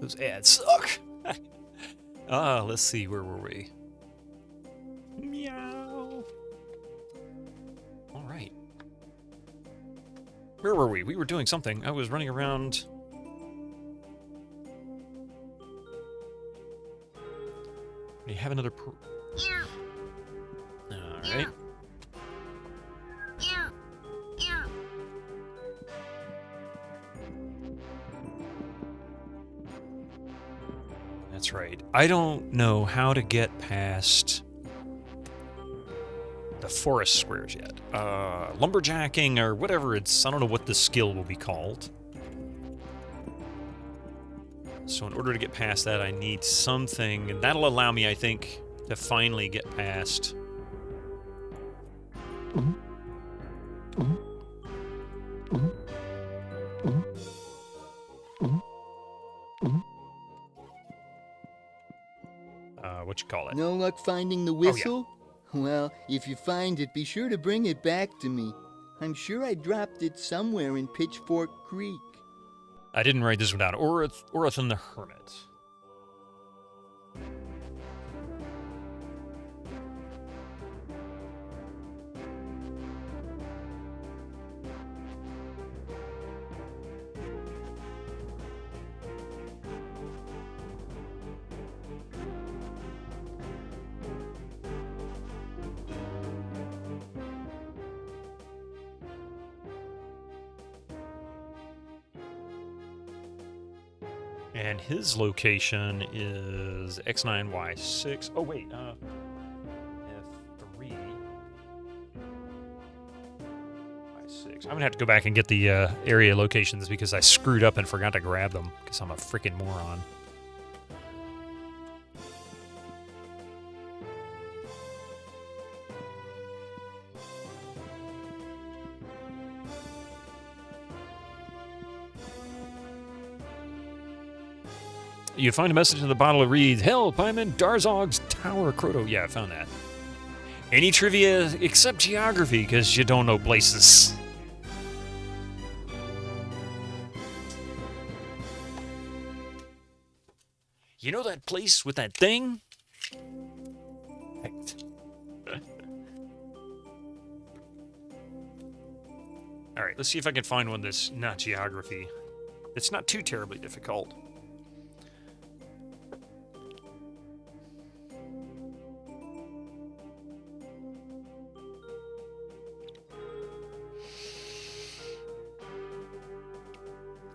Those ads suck. Let's see, where were we? Meow. All right. Where were we? We were doing something. I was running around. Do you have another? All right. That's right. I don't know how to get past the forest squares yet. Lumberjacking or whatever it's... I don't know what the skill will be called. So in order to get past that, I need something, and that'll allow me, I think, to finally get past... what you call it? No luck finding the whistle? Oh, yeah. Well, if you find it, be sure to bring it back to me. I'm sure I dropped it somewhere in Pitchfork Creek. I didn't write this one down. Orathan the Hermit. And his location is X9Y6. Oh, wait. F3. Y6. I'm going to have to go back and get the area locations because I screwed up and forgot to grab them because I'm a freaking moron. You find a message in the bottle that reads, "Help, I'm in Darzog's Tower, Croto." Yeah, I found that. Any trivia except geography, because you don't know places. You know that place with that thing? Right. Alright, let's see if I can find one that's not geography. It's not too terribly difficult.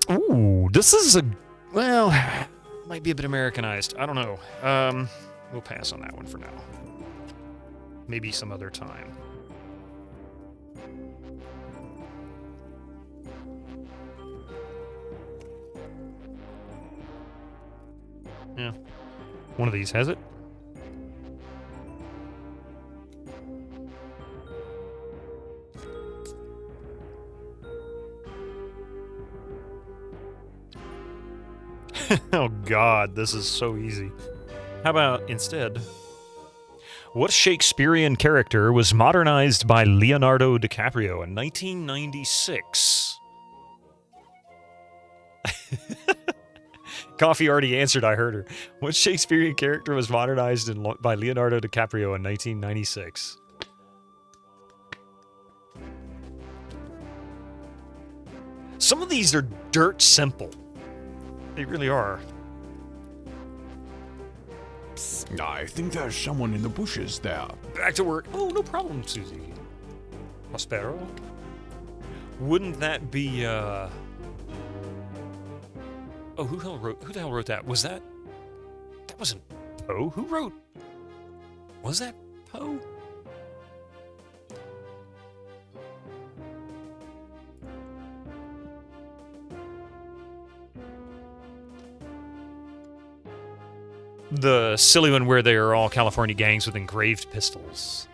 Ooh, this is well, might be a bit Americanized. I don't know. We'll pass on that one for now. Maybe some other time. Yeah. One of these has it. Oh God, this is so easy. How about instead, what Shakespearean character was modernized by Leonardo DiCaprio in 1996? Coffee already answered, I heard her. What Shakespearean character was modernized by Leonardo DiCaprio in 1996? Some of these are dirt simple. They really are. Psst, I think there's someone in the bushes there. Back to work. Oh, no problem, Susie. Prospero? Wouldn't that be, Oh, who the hell wrote that? Was that... That wasn't Poe? Who wrote... Was that Poe? The silly one where they are all California gangs with engraved pistols.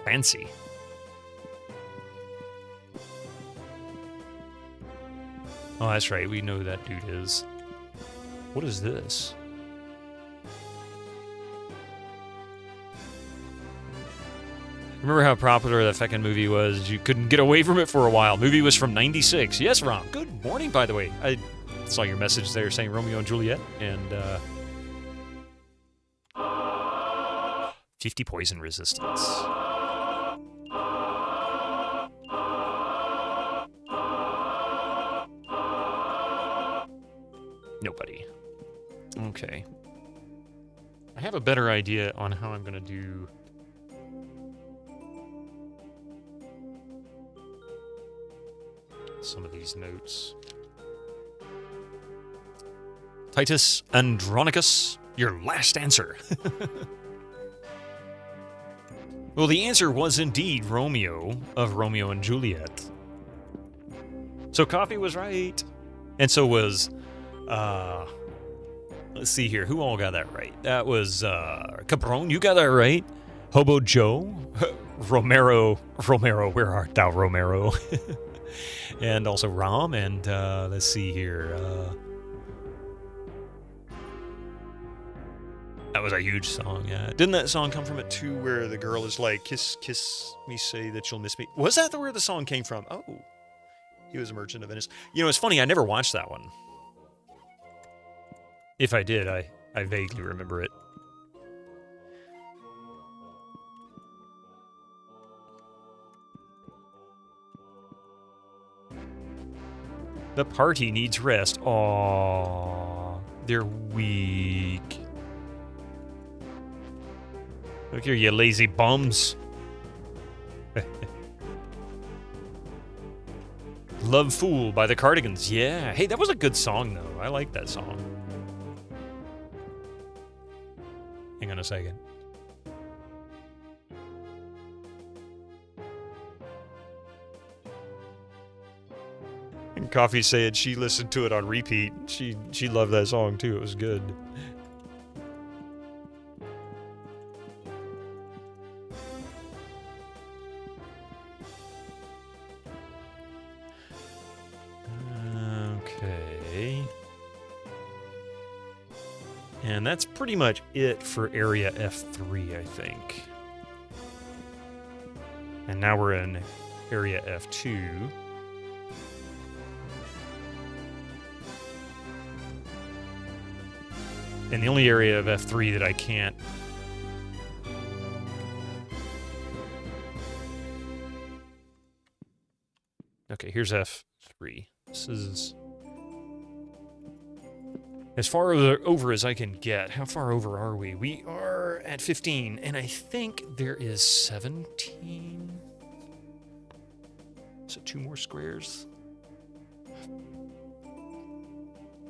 Fancy. Oh, that's right. We know who that dude is. What is this? Remember how popular that fucking movie was? You couldn't get away from it for a while. Movie was from '96. Yes, Rom. Good morning, by the way. I saw your message there saying Romeo and Juliet, and 50 poison resistance. Nobody. Okay. I have a better idea on how I'm going to do... some of these notes. Titus Andronicus, your last answer. Well, the answer was indeed Romeo of Romeo and Juliet. So Coffee was right. And so was, let's see here. Who all got that right? That was, Cabron, you got that right. Hobo Joe. Romero, where art thou, Romero? And also Rom, and let's see here. That was a huge song, yeah. Didn't that song come from it too, where the girl is like, kiss me, say that you'll miss me? Was that where the song came from? Oh, he was a merchant of Venice. You know, it's funny, I never watched that one. If I did, I vaguely remember it. The party needs rest. Aww, they're weak. Look here, you lazy bums. Love Fool by the Cardigans. Yeah. Hey, that was a good song, though. I like that song. Hang on a second. And Coffee said she listened to it on repeat. She loved that song, too. It was good. Okay. And that's pretty much it for Area F3, I think. And now we're in Area F2. And the only area of F3 that I can't... Okay, here's F3. This is... as far over as I can get. How far over are we? We are at 15, and I think there is 17. So 2 more squares.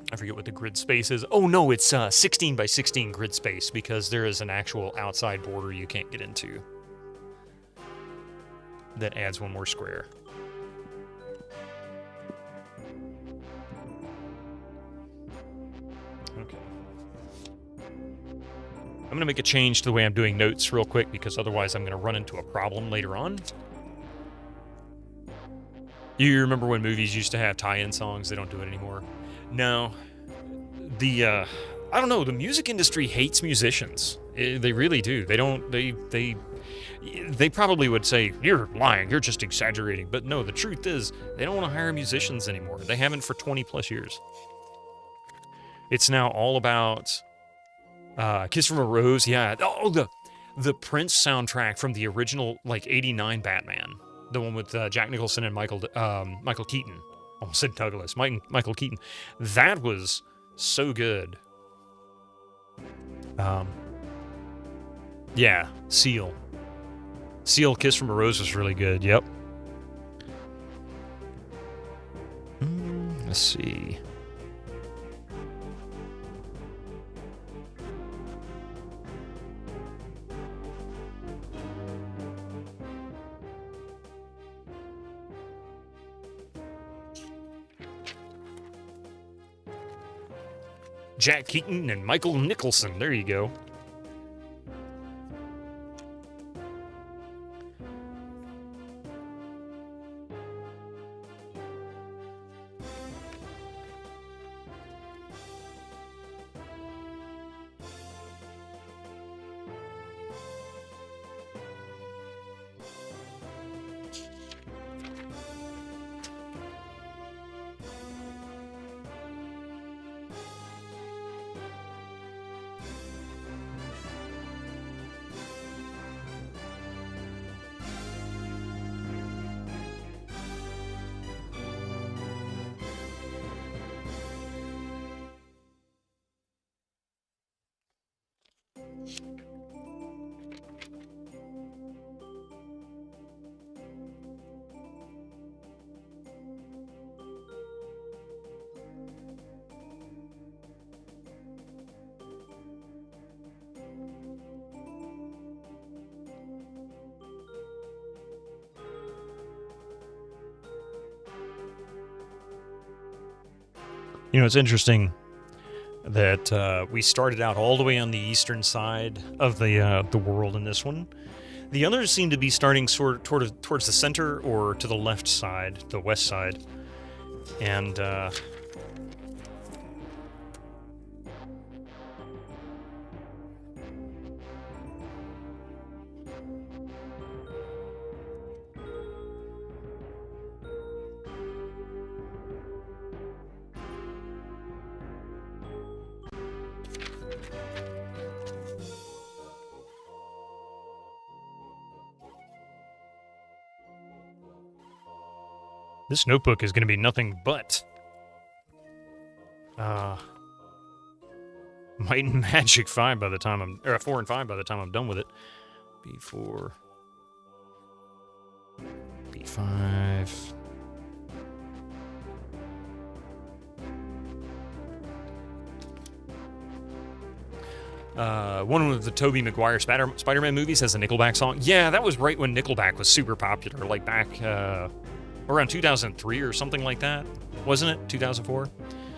I forget what the grid space is. Oh no, it's 16 by 16 grid space because there is an actual outside border you can't get into. That adds 1 more square. Okay. I'm going to make a change to the way I'm doing notes real quick because otherwise I'm going to run into a problem later on. You remember when movies used to have tie-in songs? They don't do it anymore. No. I don't know, the music industry hates musicians. They really do. They don't, they probably would say, you're lying, you're just exaggerating. But no, the truth is, they don't want to hire musicians anymore. They haven't for 20 plus years. It's now all about Kiss from a Rose, yeah. Oh, the Prince soundtrack from the original, like, 89 Batman. The one with Jack Nicholson and Michael Keaton. Almost said Douglas. Michael Keaton. That was so good. Yeah, Seal. Kiss from a Rose was really good, yep. Let's see. Jack Keaton and Michael Nicholson. There you go. You know, it's interesting that we started out all the way on the eastern side of the world in this one. The others seem to be starting towards the center or to the left side, the west side, and this notebook is going to be nothing but Might and Magic 5 by the time I'm... Or 4 and 5 by the time I'm done with it. B4... B5... one of the Tobey Maguire Spider-Man movies has a Nickelback song. Yeah, that was right when Nickelback was super popular, like back around 2003 or something like that, wasn't it? 2004.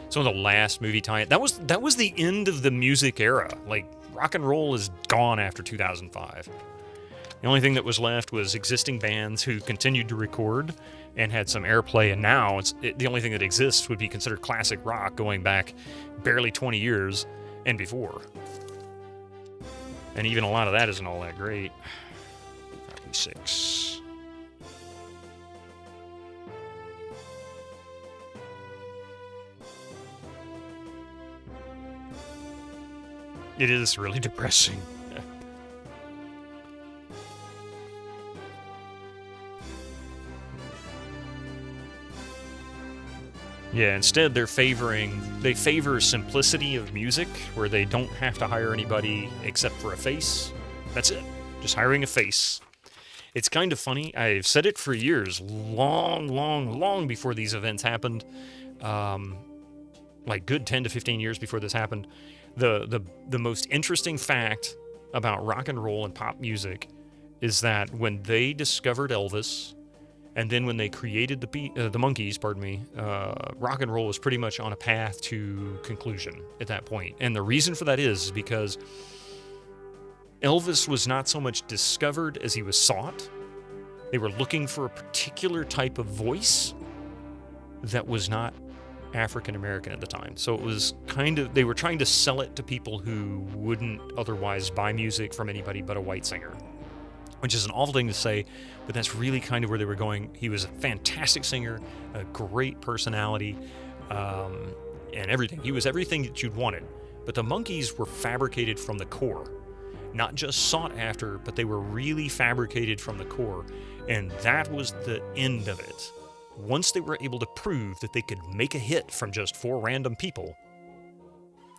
Some of the last movie tie-in. That was the end of the music era. Like rock and roll is gone after 2005. The only thing that was left was existing bands who continued to record and had some airplay, and now the only thing that exists would be considered classic rock, going back barely 20 years and before. And even a lot of that isn't all that great. 6. It is really depressing. Yeah, instead they favor simplicity of music, where they don't have to hire anybody except for a face. That's it. Just hiring a face. It's kind of funny. I've said it for years, long before these events happened. Like good 10 to 15 years before this happened. The most interesting fact about rock and roll and pop music is that when they discovered Elvis, and then when they created the Monkees, rock and roll was pretty much on a path to conclusion at that point. And the reason for that is because Elvis was not so much discovered as he was sought. They were looking for a particular type of voice that was not African American at the time. So it was they were trying to sell it to people who wouldn't otherwise buy music from anybody but a white singer. Which is an awful thing to say, but that's really kind of where they were going. He was a fantastic singer, a great personality, and everything. He was everything that you'd wanted. But the Monkees were fabricated from the core. Not just sought after, but they were really fabricated from the core. And that was the end of it. Once they were able to prove that they could make a hit from just 4 random people,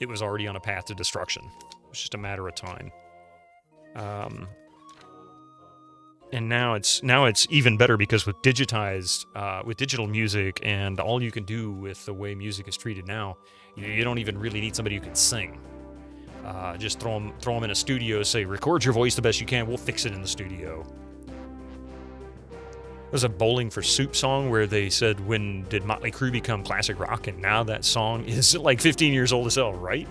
it was already on a path to destruction. It was just a matter of time. And now it's even better, because with digital music and all you can do with the way music is treated now, you don't even really need somebody who can sing. Just throw them in a studio, say, record your voice the best you can, we'll fix it in the studio. There's a Bowling for Soup song where they said, when did Motley Crue become classic rock? And now that song is like 15 years old as hell, right?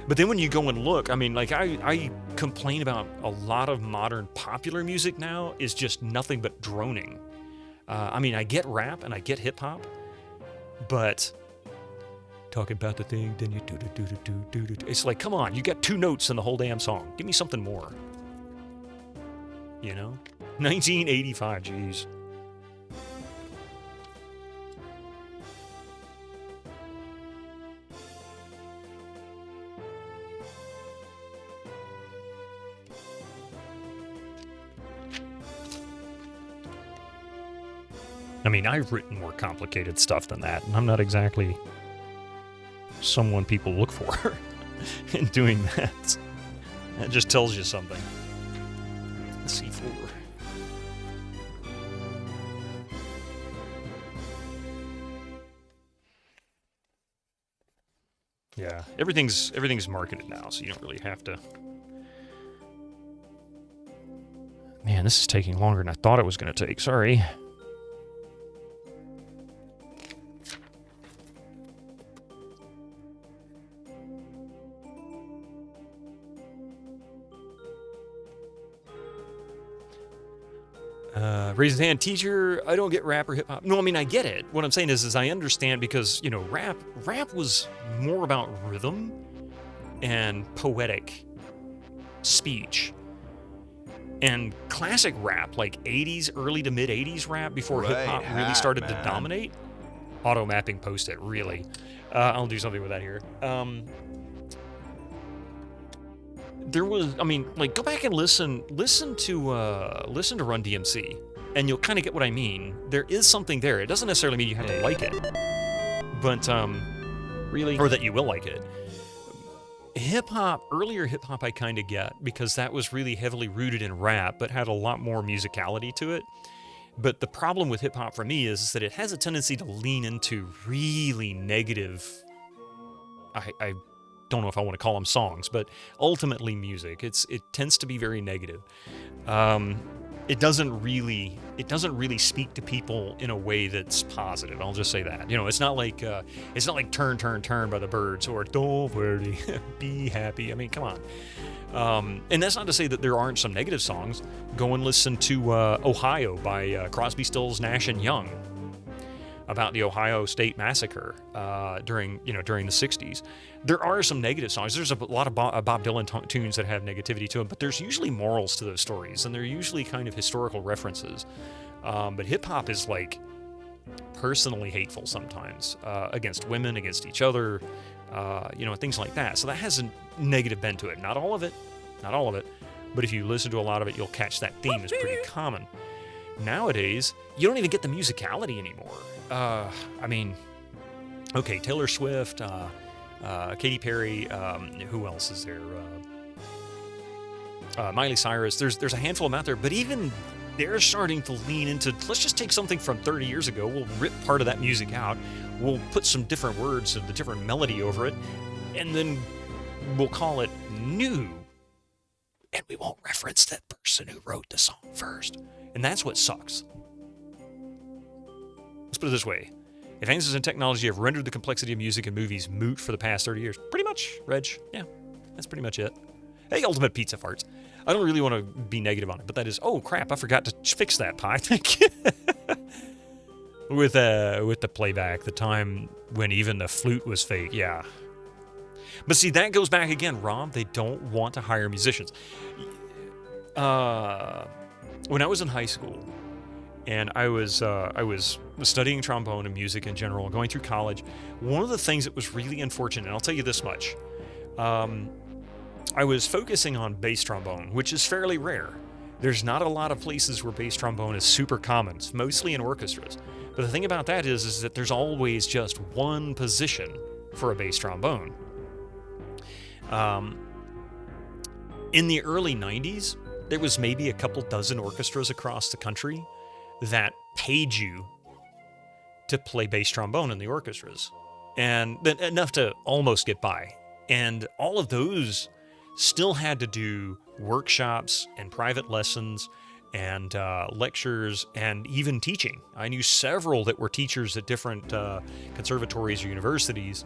But then when you go and look, I mean, like I complain about a lot of modern popular music now is just nothing but droning. I mean, I get rap and I get hip hop, but talking about the thing, then you do. It's like, come on, you got 2 notes in the whole damn song. Give me something more. You know? 1985, jeez. I mean, I've written more complicated stuff than that, and I'm not exactly someone people look for in doing that. That just tells you something. C4. Yeah, everything's marketed now, so you don't really have to. Man, this is taking longer than I thought it was going to take. Sorry. Raise his hand, teacher, I don't get rap or hip-hop. No, I mean, I get it. What I'm saying is I understand because, you know, rap was more about rhythm and poetic speech. And classic rap, like 80s, early to mid-80s rap, before hip-hop really started to dominate. Auto-mapping post-it, really. I'll do something with that here. There was, I mean, like, go back and listen to Run DMC, and you'll kind of get what I mean. There is something there. It doesn't necessarily mean you have to like it, but really, or that you will like it. Earlier hip-hop I kind of get, because that was really heavily rooted in rap, but had a lot more musicality to it. But the problem with hip-hop for me is that it has a tendency to lean into really negative, I don't know if I want to call them songs, but ultimately music. It tends to be very negative. It doesn't really speak to people in a way that's positive. I'll just say that. You know, it's not like Turn, Turn, Turn by the Byrds or Don't Worry, Be Happy. I mean, come on. And that's not to say that there aren't some negative songs. Go and listen to Ohio by Crosby, Stills, Nash and Young, about the Ohio State Massacre during the 60s. There are some negative songs. There's a lot of Bob Dylan tunes that have negativity to them, but there's usually morals to those stories, and they're usually kind of historical references. But hip-hop is, like, personally hateful sometimes, against women, against each other, things like that. So that has a negative bent to it. Not all of it, but if you listen to a lot of it, you'll catch that theme is pretty common. Nowadays, you don't even get the musicality anymore. I mean, okay, Taylor Swift, Katy Perry, who else is there? Miley Cyrus. There's a handful of them out there, but even they're starting to lean into, let's just take something from 30 years ago, we'll rip part of that music out, we'll put some different words and the different melody over it, and then we'll call it new. And we won't reference that person who wrote the song first. And that's what sucks. Let's put it this way. Advances in technology have rendered the complexity of music and movies moot for the past 30 years. Pretty much, Reg. Yeah, that's pretty much it. Hey, Ultimate Pizza Farts. I don't really want to be negative on it, but that is... Oh, crap, I forgot to fix that, Pie. Thank you. With the playback, the time when even the flute was fake. Yeah. But see, that goes back again, Rob. They don't want to hire musicians. When I was in high school, and I was studying trombone and music in general, going through college, one of the things that was really unfortunate, and I'll tell you this much, I was focusing on bass trombone, which is fairly rare. There's not a lot of places where bass trombone is super common. It's mostly in orchestras. But the thing about that is that there's always just one position for a bass trombone. In the early 90s, there was maybe a couple dozen orchestras across the country that paid you to play bass trombone in the orchestras, and enough to almost get by. And all of those still had to do workshops and private lessons and lectures and even teaching. I knew several that were teachers at different conservatories or universities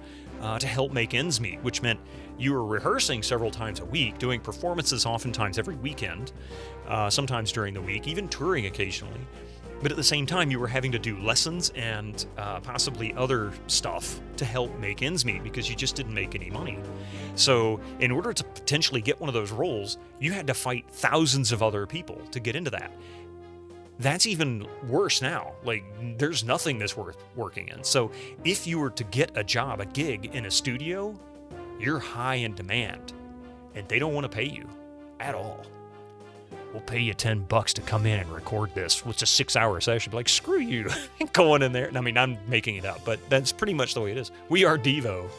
to help make ends meet, which meant you were rehearsing several times a week, doing performances oftentimes every weekend, sometimes during the week, even touring occasionally. But at the same time, you were having to do lessons and possibly other stuff to help make ends meet because you just didn't make any money. So in order to potentially get one of those roles, you had to fight thousands of other people to get into that. That's even worse now. Like, there's nothing that's worth working in. So if you were to get a job, a gig in a studio, you're high in demand, and they don't want to pay you at all. We'll pay you $10 to come in and record this. It's a 6-hour session. Like, screw you. Going in there. I mean, I'm making it up, but that's pretty much the way it is. We are Devo.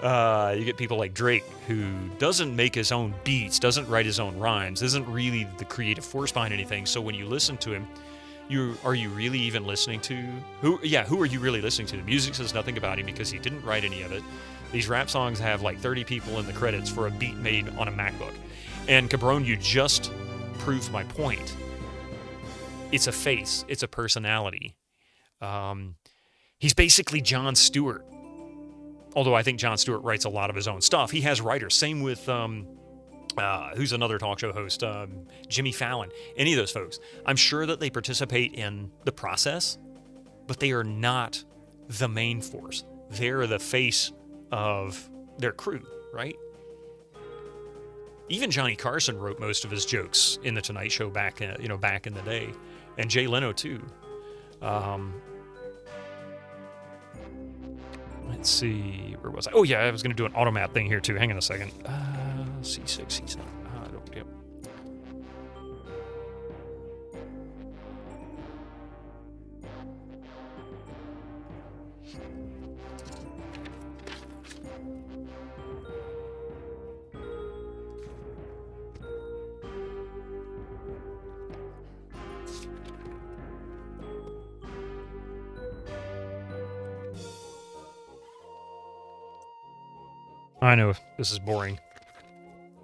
You get people like Drake, who doesn't make his own beats, doesn't write his own rhymes, isn't really the creative force behind anything. So when you listen to him, are you really even listening to who are you really listening to? The music says nothing about him because he didn't write any of it. These rap songs have like 30 people in the credits for a beat made on a MacBook. And Cabron, you just proved my point. It's a face, it's a personality. He's basically Jon Stewart. Although I think Jon Stewart writes a lot of his own stuff. He has writers. Same with who's another talk show host, Jimmy Fallon. Any of those folks. I'm sure that they participate in the process, but they are not the main force. They're the face of their crew, right? Even Johnny Carson wrote most of his jokes in the Tonight Show back in the day, and Jay Leno too. Let's see, where was I? Oh yeah, I was going to do an automap thing here too. Hang on a second. C6, C7. Yep. I know this is boring,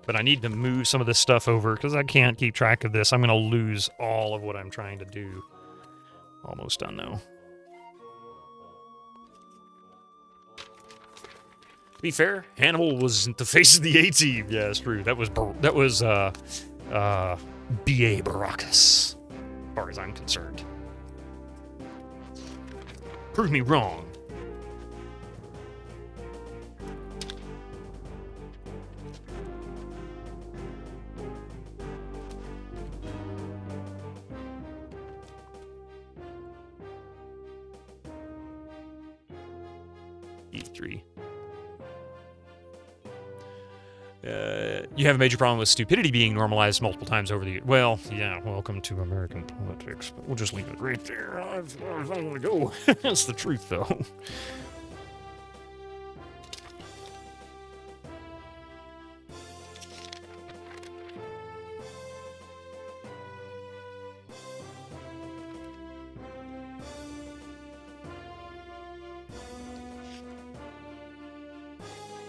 but I need to move some of this stuff over because I can't keep track of this. I'm going to lose all of what I'm trying to do. Almost done, though. To be fair, Hannibal was the face of the A-Team. Yeah, it's true. That was B.A. Baracus, as far as I'm concerned. Prove me wrong. E3. You have a major problem with stupidity being normalized multiple times over the... Well, yeah, welcome to American politics. But we'll just leave it right there. I don't want to go. That's the truth, though.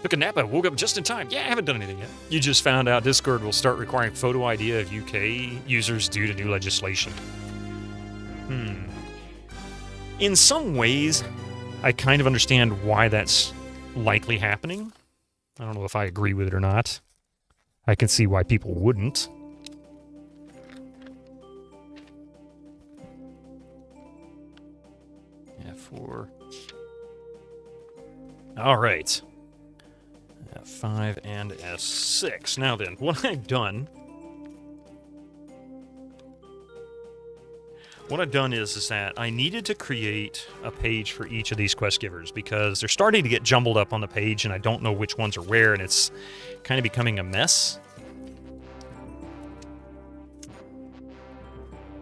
Took a nap, I woke up just in time. Yeah, I haven't done anything yet. You just found out Discord will start requiring photo ID of UK users due to new legislation. In some ways, I kind of understand why that's likely happening. I don't know if I agree with it or not. I can see why people wouldn't. F4. All right. F5 and S6. Now then, what I've done is that I needed to create a page for each of these quest givers because they're starting to get jumbled up on the page and I don't know which ones are where and it's kind of becoming a mess.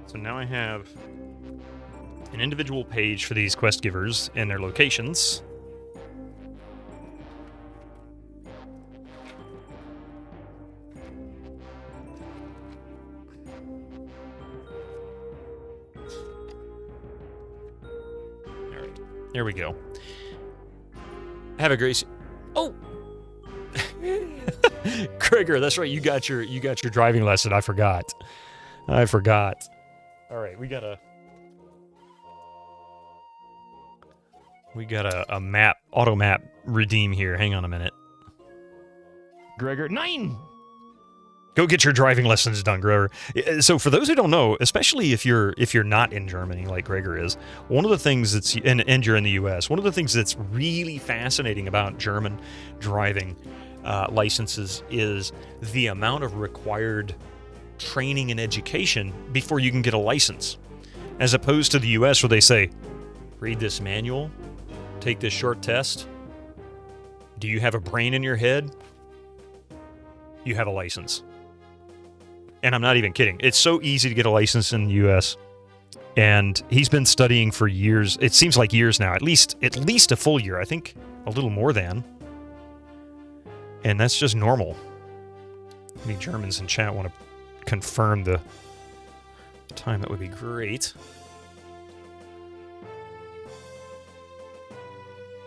So now I have an individual page for these quest givers and their locations. There we go. Have a great... Oh! Gregor, that's right. You got your driving lesson. I forgot. All right, we got a map, auto map redeem here. Hang on a minute. Gregor, 9! Go get your driving lessons done, Gregor. So for those who don't know, especially if you're not in Germany like Gregor is, one of the things that's and you're in the US, one of the things that's really fascinating about German driving licenses is the amount of required training and education before you can get a license. As opposed to the US where they say, read this manual, take this short test. Do you have a brain in your head? You have a license. And I'm not even kidding. It's so easy to get a license in the U.S. And he's been studying for years. It seems like years now. At least a full year. I think a little more than. And that's just normal. Any Germans in chat want to confirm the time? That would be great.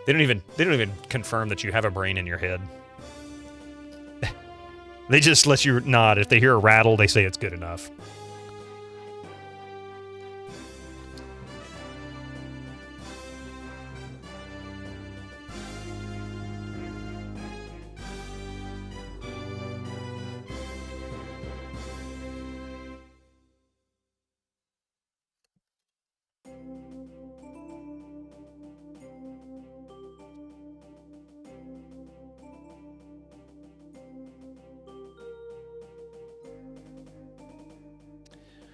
They don't even confirm that you have a brain in your head. They just let you nod. If they hear a rattle, they say it's good enough.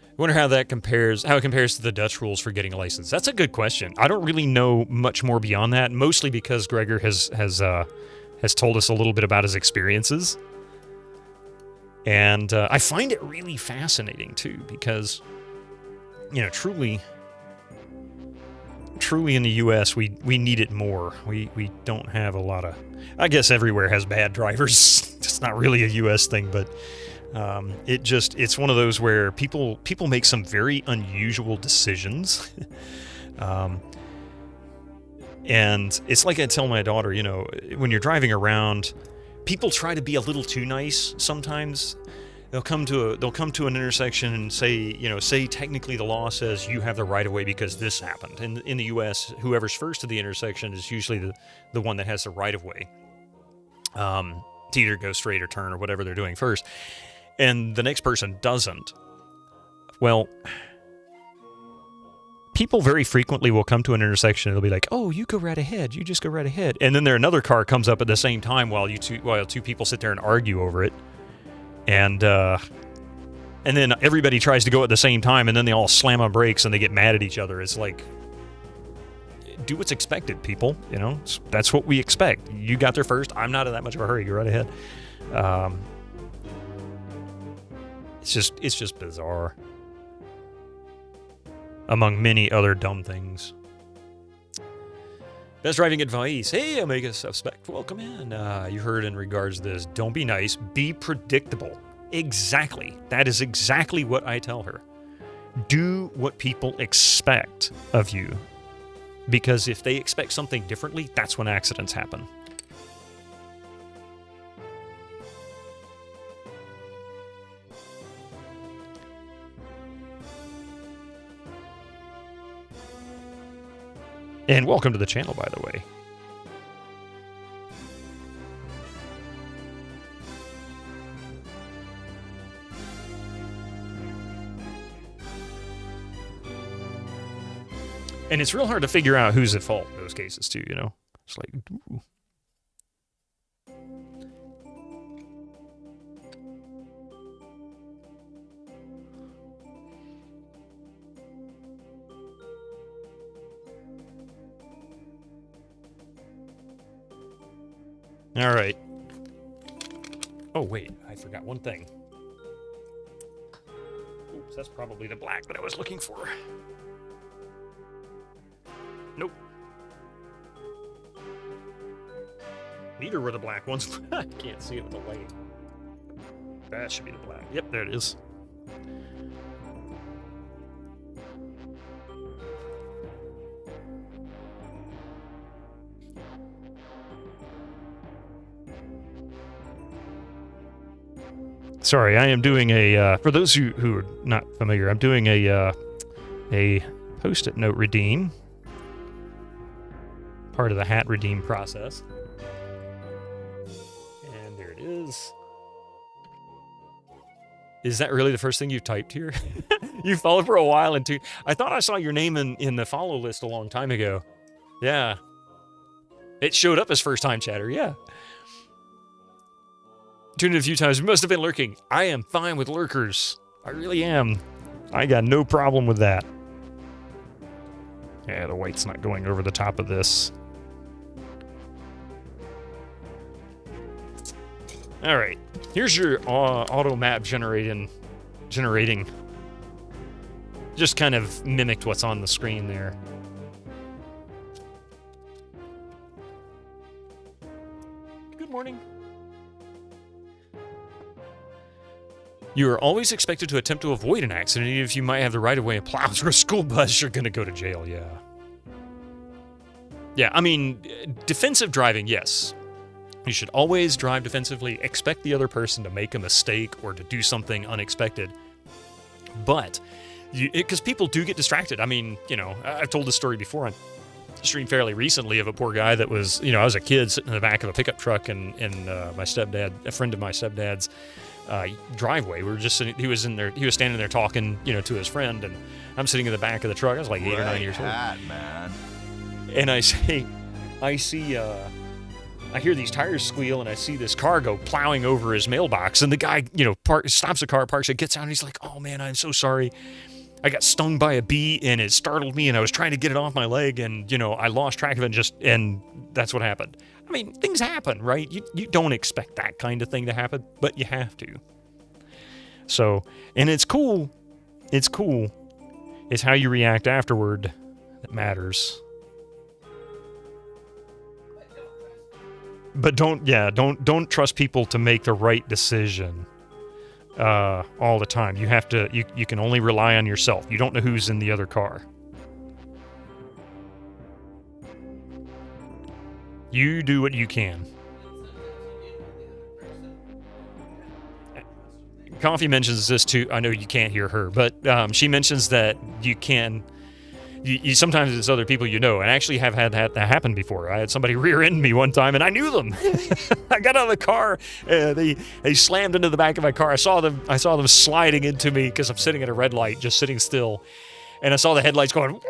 I wonder how it compares to the Dutch rules for getting a license. That's a good question. I don't really know much more beyond that, mostly because Gregor has told us a little bit about his experiences. And I find it really fascinating, too, because, you know, truly in the U.S., we need it more. We don't have a lot of... I guess everywhere has bad drivers. It's not really a U.S. thing, but... it's one of those where people make some very unusual decisions. And it's like I tell my daughter, you know, when you're driving around, people try to be a little too nice sometimes. They'll come to an intersection and say technically the law says you have the right of way because this happened. In the US, whoever's first to the intersection is usually the one that has the right of way. To either go straight or turn or whatever they're doing first. And the next person doesn't. Well, people very frequently will come to an intersection and they'll be like, "Oh, you go right ahead. You just go right ahead." And then another car comes up at the same time while two people sit there and argue over it. And then everybody tries to go at the same time, and then they all slam on brakes and they get mad at each other. It's like, do what's expected, people. You know, that's what we expect. You got there first. I'm not in that much of a hurry. Go right ahead. It's just bizarre. Among many other dumb things. Best driving advice. Hey, Omega Suspect, welcome in. You heard in regards to this. Don't be nice. Be predictable. Exactly. That is exactly what I tell her. Do what people expect of you. Because if they expect something differently, that's when accidents happen. And welcome to the channel, by the way. And it's real hard to figure out who's at fault in those cases, too, you know? It's like, ooh. All right. Oh, wait. I forgot one thing. Oops, that's probably the black that I was looking for. Nope. Neither were the black ones. I can't see it with the light. That should be the black. Yep, there it is. Sorry, I am doing a, for those who are not familiar, I'm doing a Post-it note redeem. Part of the hat redeem process. And there it is. Is that really the first thing you typed here? You followed for a while and I thought I saw your name in the follow list a long time ago. Yeah. It showed up as first time chatter, yeah. Tuned in a few times. We must have been lurking. I am fine with lurkers. I really am. I got no problem with that. Yeah, the white's not going over the top of this. All right. Here's your auto map generating. Just kind of mimicked what's on the screen there. Good morning. You are always expected to attempt to avoid an accident, even if you might have the right of way and plow through a school bus. You're going to go to jail, yeah. Yeah, I mean, defensive driving, yes. You should always drive defensively. Expect the other person to make a mistake or to do something unexpected. But, because people do get distracted. I mean, you know, I've told this story before on stream fairly recently of a poor guy that was, you know, I was a kid sitting in the back of a pickup truck in my stepdad, a friend of my stepdad's driveway. We were just sitting, he was standing there talking, you know, to his friend, and I'm sitting in the back of the truck. I was like 8 or 9 years old. Man. And I hear these tires squeal, and I see this car go plowing over his mailbox, and the guy, you know, stops the car, parks it, gets out, and he's like, "Oh man, I'm so sorry. I got stung by a bee, and it startled me, and I was trying to get it off my leg, and, you know, I lost track of it, and that's what happened." I mean, things happen, right? You don't expect that kind of thing to happen, but you have to. So, and it's cool. It's cool. It's how you react afterward that matters. But don't trust people to make the right decision all the time. You have to. You can only rely on yourself. You don't know who's in the other car. You do what you can. Coffee mentions this too. I know you can't hear her, but she mentions that you can. You sometimes it's other people you know, and I actually have had that happen before. I had somebody rear-end me one time, and I knew them. I got out of the car, they slammed into the back of my car. I saw them sliding into me because I'm sitting at a red light, just sitting still, and I saw the headlights going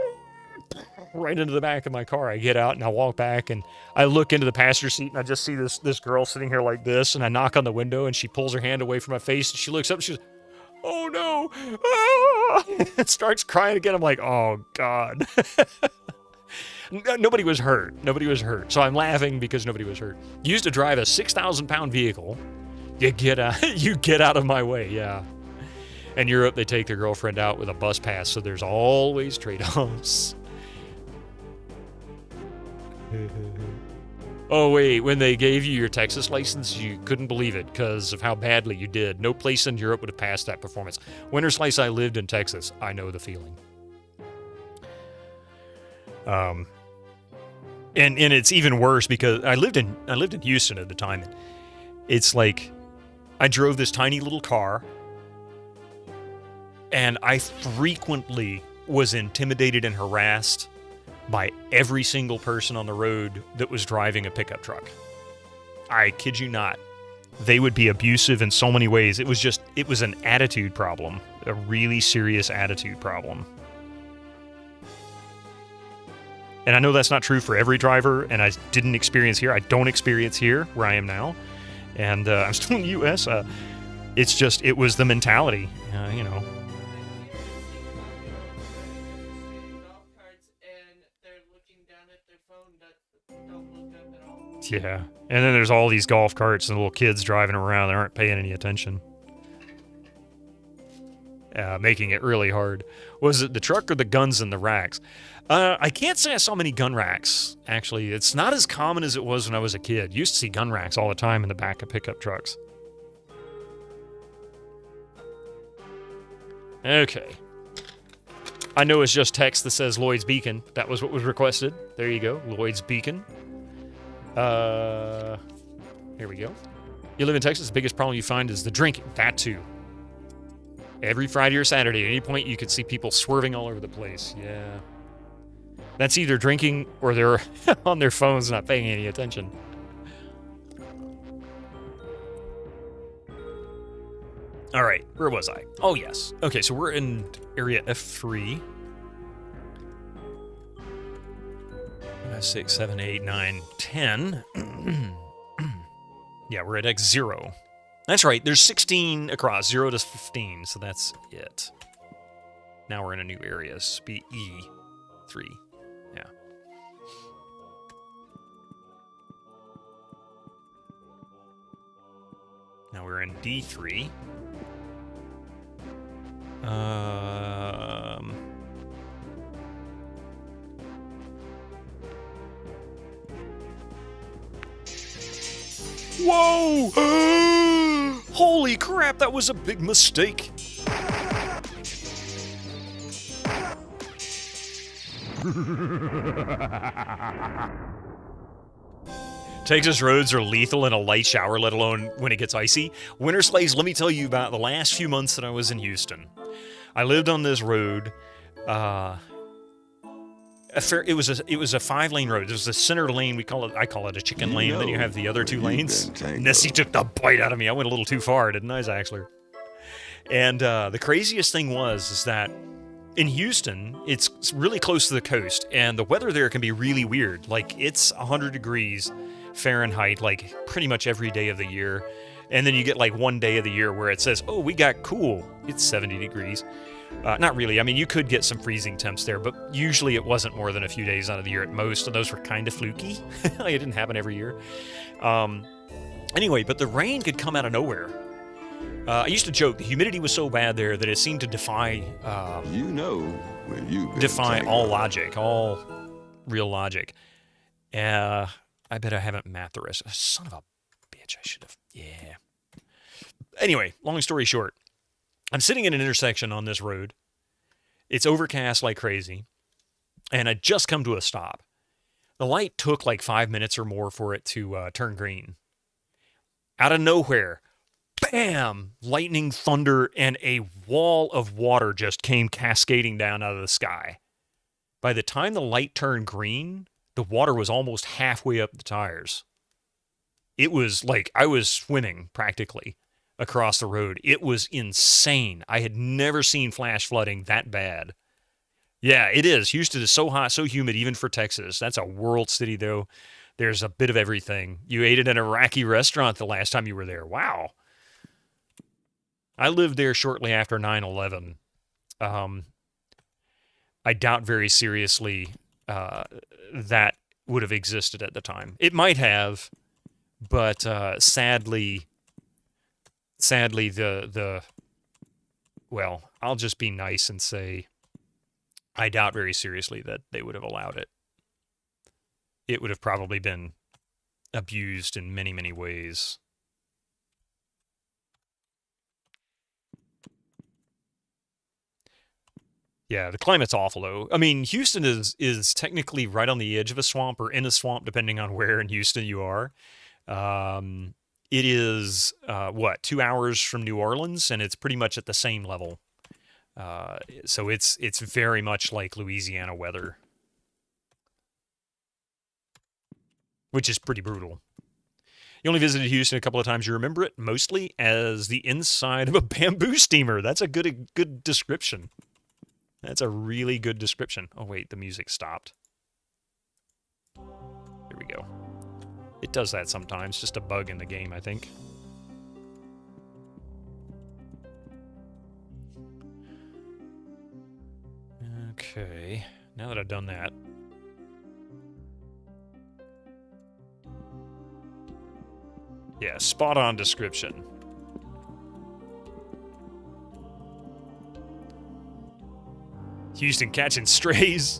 right into the back of my car. I get out and I walk back, and I look into the passenger seat, and I just see this girl sitting here like this, and I knock on the window, and she pulls her hand away from my face, and she looks up, and she goes, "Oh no!" And starts crying again. I'm like, "Oh God!" Nobody was hurt. Nobody was hurt. So I'm laughing because nobody was hurt. You used to drive a 6,000-pound vehicle. You get out of my way, yeah. In Europe, they take their girlfriend out with a bus pass, so there's always trade-offs. Oh, wait, when they gave you your Texas license, you couldn't believe it because of how badly you did. No place in Europe would have passed that performance. Winter Slice, I lived in Texas. I know the feeling. And it's even worse because I lived in Houston at the time. It's like I drove this tiny little car, and I frequently was intimidated and harassed by every single person on the road that was driving a pickup truck. I kid you not. They would be abusive in so many ways. It was an attitude problem, a really serious attitude problem. And I know that's not true for every driver, and I didn't experience here. I don't experience here where I am now. And I'm still in the U.S. It was the mentality, you know. Yeah, and then there's all these golf carts and little kids driving around that aren't paying any attention. Making it really hard. Was it the truck or the guns in the racks? I can't say I saw many gun racks, actually. It's not as common as it was when I was a kid. Used to see gun racks all the time in the back of pickup trucks. Okay. I know it's just text that says Lloyd's Beacon. That was what was requested. There you go, Lloyd's Beacon. Here we go. You live in Texas, the biggest problem you find is the drinking. That too. Every Friday or Saturday, at any point, you could see people swerving all over the place. Yeah. That's either drinking or they're on their phones not paying any attention. All right, where was I? Oh, yes. Okay, so we're in area F3. 6, 7, 8, 9, 10. Yeah, we're at X0. That's right, there's 16 across, 0 to 15, so that's it. Now we're in a new area, E3. Yeah. Now we're in D3. Whoa! Holy crap, that was a big mistake. Texas roads are lethal in a light shower, let alone when it gets icy. Winter sleighs, let me tell you about the last few months that I was in Houston. I lived on this road. It was a 5-lane road. It was the center lane. I call it a chicken lane. And then you have the other 2 lanes. Nessie took the bite out of me. I went a little too far, didn't I, Zaxler? And the craziest thing is that in Houston, it's really close to the coast, and the weather there can be really weird. Like, it's 100 degrees Fahrenheit, like, pretty much every day of the year. And then you get, like, one day of the year where it says, oh, we got cool. It's 70 degrees. Not really. I mean, you could get some freezing temps there, but usually it wasn't more than a few days out of the year at most, and those were kind of fluky. It didn't happen every year. Anyway, but the rain could come out of nowhere. I used to joke the humidity was so bad there that it seemed to defy all logic, all real logic. I bet I haven't mapped the rest. Son of a bitch, I should have. Yeah. Anyway, long story short, I'm sitting in an intersection on this road. It's overcast like crazy, and I just come to a stop. The light took like 5 minutes or more for it to turn green. Out of nowhere, bam! Lightning, thunder, and a wall of water just came cascading down out of the sky. By the time the light turned green, the water was almost halfway up the tires. It was like I was swimming practically across the road. It was insane. I had never seen flash flooding that bad. Yeah, it is. Houston is so hot, so humid, even for Texas. That's a world city, though. There's a bit of everything. You ate at an Iraqi restaurant the last time you were there. Wow. I lived there shortly after 9/11. I doubt very seriously that would have existed at the time. It might have, but sadly, well, I'll just be nice and say I doubt very seriously that they would have allowed it. It would have probably been abused in many, many ways. Yeah, the climate's awful, though. I mean, Houston is technically right on the edge of a swamp or in a swamp, depending on where in Houston you are. It is, 2 hours from New Orleans, and it's pretty much at the same level. So it's very much like Louisiana weather, which is pretty brutal. You only visited Houston a couple of times. You remember it mostly as the inside of a bamboo steamer. That's a good description. That's a really good description. Oh, wait, the music stopped. Here we go. It does that sometimes. Just a bug in the game, I think. Okay. Now that I've done that. Yeah, spot on description. Houston catching strays.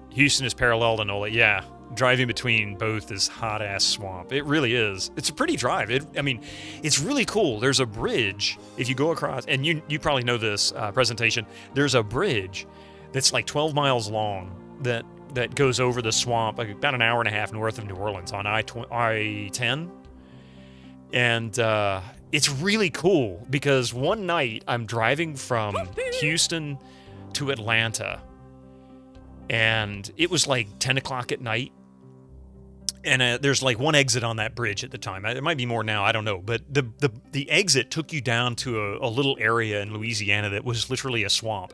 Houston is parallel to NOLA. Yeah, driving between both is hot-ass swamp. It really is. It's a pretty drive. I mean, it's really cool. There's a bridge, if you go across, and you probably know this presentation, there's a bridge that's like 12 miles long that goes over the swamp, like about an hour and a half north of New Orleans on I-10. And it's really cool because one night I'm driving from Houston to Atlanta, and it was like 10 o'clock at night, and there's like one exit on that bridge at the time. It might be more now, I don't know, but the exit took you down to a little area in Louisiana that was literally a swamp.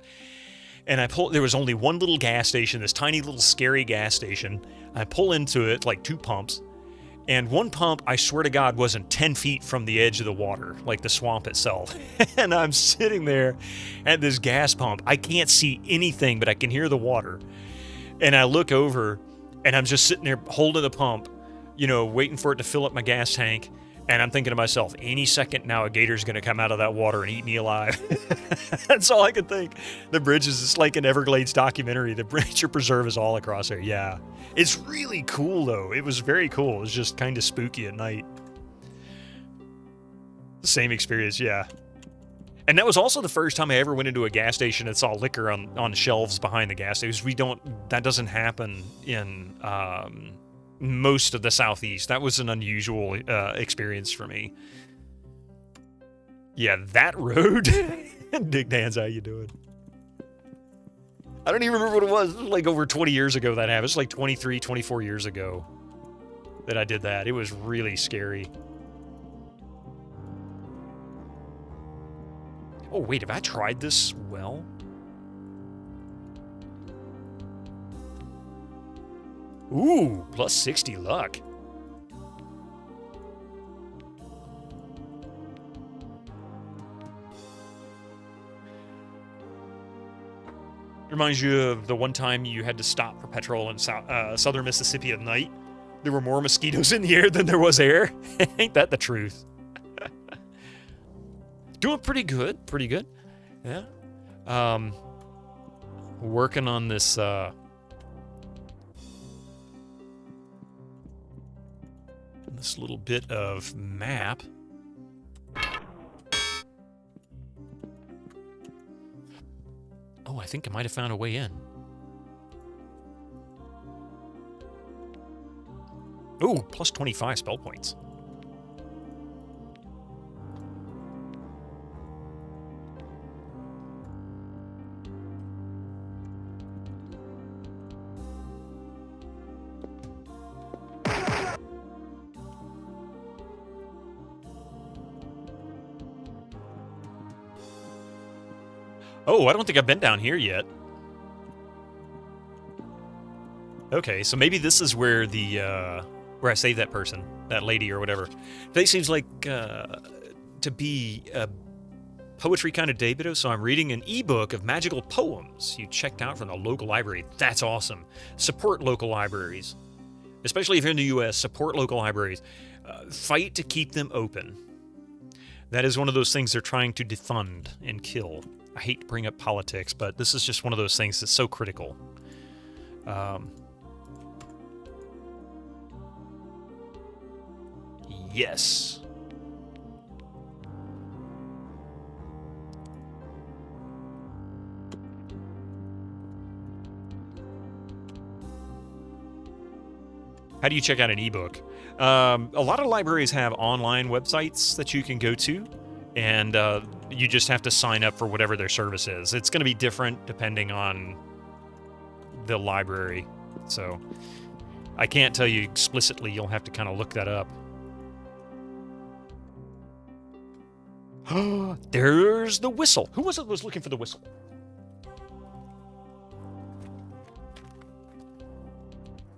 And there was only one little gas station, this tiny little scary gas station. I pull into it, like 2 pumps. And one pump, I swear to God, wasn't 10 feet from the edge of the water, like the swamp itself. And I'm sitting there at this gas pump. I can't see anything, but I can hear the water. And I look over, and I'm just sitting there holding the pump, waiting for it to fill up my gas tank. And I'm thinking to myself, any second now a gator's going to come out of that water and eat me alive. That's all I could think. The bridge is just like an Everglades documentary. The nature preserve is all across there. Yeah. It's really cool, though. It was very cool. It was just kind of spooky at night. Same experience, yeah. And that was also the first time I ever went into a gas station and saw liquor on shelves behind the gas stations. That doesn't happen in most of the Southeast. That was an unusual experience for me. Yeah, that road. Dick Dan's, how you doing? I don't even remember what it was. It was like over 20 years ago that happened. It was like 23, 24 years ago that I did that. It was really scary. Oh, wait, have I tried this well? Ooh, plus 60 luck. Reminds you of the one time you had to stop for petrol in southern Mississippi at night. There were more mosquitoes in the air than there was air. Ain't that the truth? Doing pretty good, yeah. Working on this this little bit of map. Oh, I think I might have found a way in. Ooh, plus 25 spell points. Oh, I don't think I've been down here yet. Okay, so maybe this is where the, where I saved that person, that lady or whatever. That seems like, to be a poetry kind of day video, so I'm reading an ebook of magical poems you checked out from the local library. That's awesome. Support local libraries. Especially if you're in the U.S., support local libraries. Fight to keep them open. That is one of those things they're trying to defund and kill. I hate to bring up politics, but this is just one of those things that's so critical. Yes. How do you check out an ebook? A lot of libraries have online websites that you can go to, and you just have to sign up for whatever their service is. It's going to be different depending on the library, so I can't tell you explicitly. You'll have to kind of look that up. There's the whistle. Who was it that was looking for the whistle?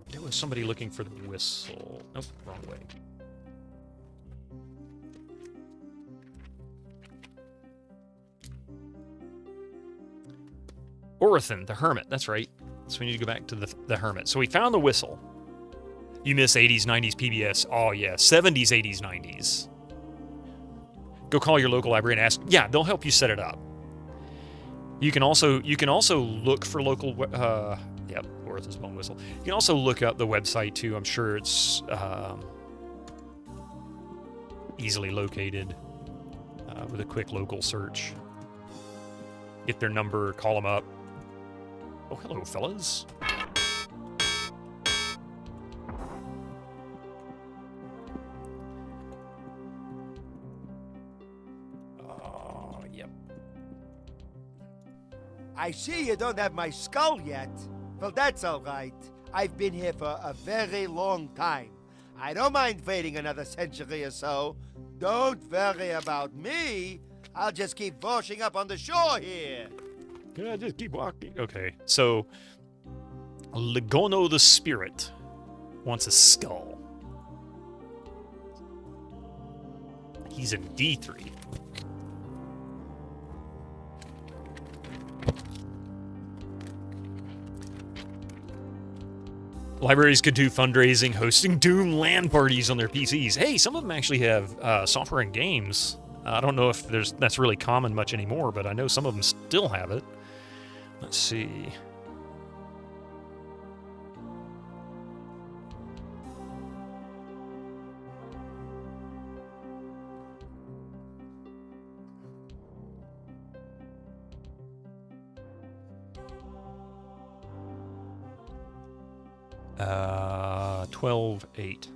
There was somebody looking for the whistle. Nope, wrong way. Orathan, the Hermit. That's right. So we need to go back to the Hermit. So we found the whistle. You miss 80s, 90s PBS. Oh, yeah. 70s, 80s, 90s. Go call your local library and ask. Yeah, they'll help you set it up. You can also look for local... yep, Orathan's Bone Whistle. You can also look up the website, too. I'm sure it's easily located with a quick local search. Get their number, call them up. Oh, hello, fellas. Oh, yep. I see you don't have my skull yet. Well, that's all right. I've been here for a very long time. I don't mind waiting another century or so. Don't worry about me. I'll just keep washing up on the shore here. Yeah, just keep walking. Okay, so Ligono the Spirit wants a skull. He's in D3. Libraries could do fundraising, hosting Doom LAN parties on their PCs. Hey, some of them actually have software and games. I don't know if that's really common much anymore, but I know some of them still have it. Let's see. Uh, 12.8.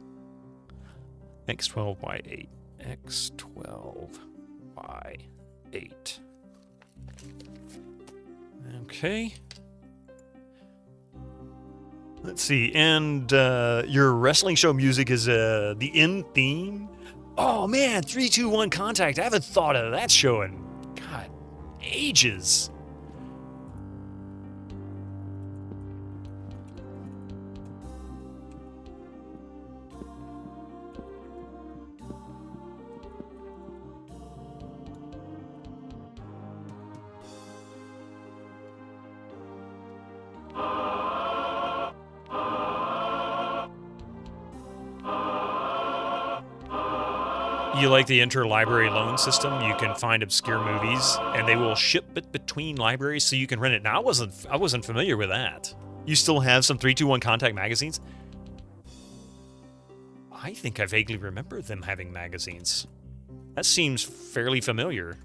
X12Y8. X12Y8. Okay. Let's see. And your wrestling show music is the end theme. Oh man, 321 Contact. I haven't thought of that show in God ages. You like the interlibrary loan system? You can find obscure movies, and they will ship it between libraries so you can rent it. Now, I wasn't familiar with that. You still have some 321 Contact magazines? I think I vaguely remember them having magazines. That seems fairly familiar.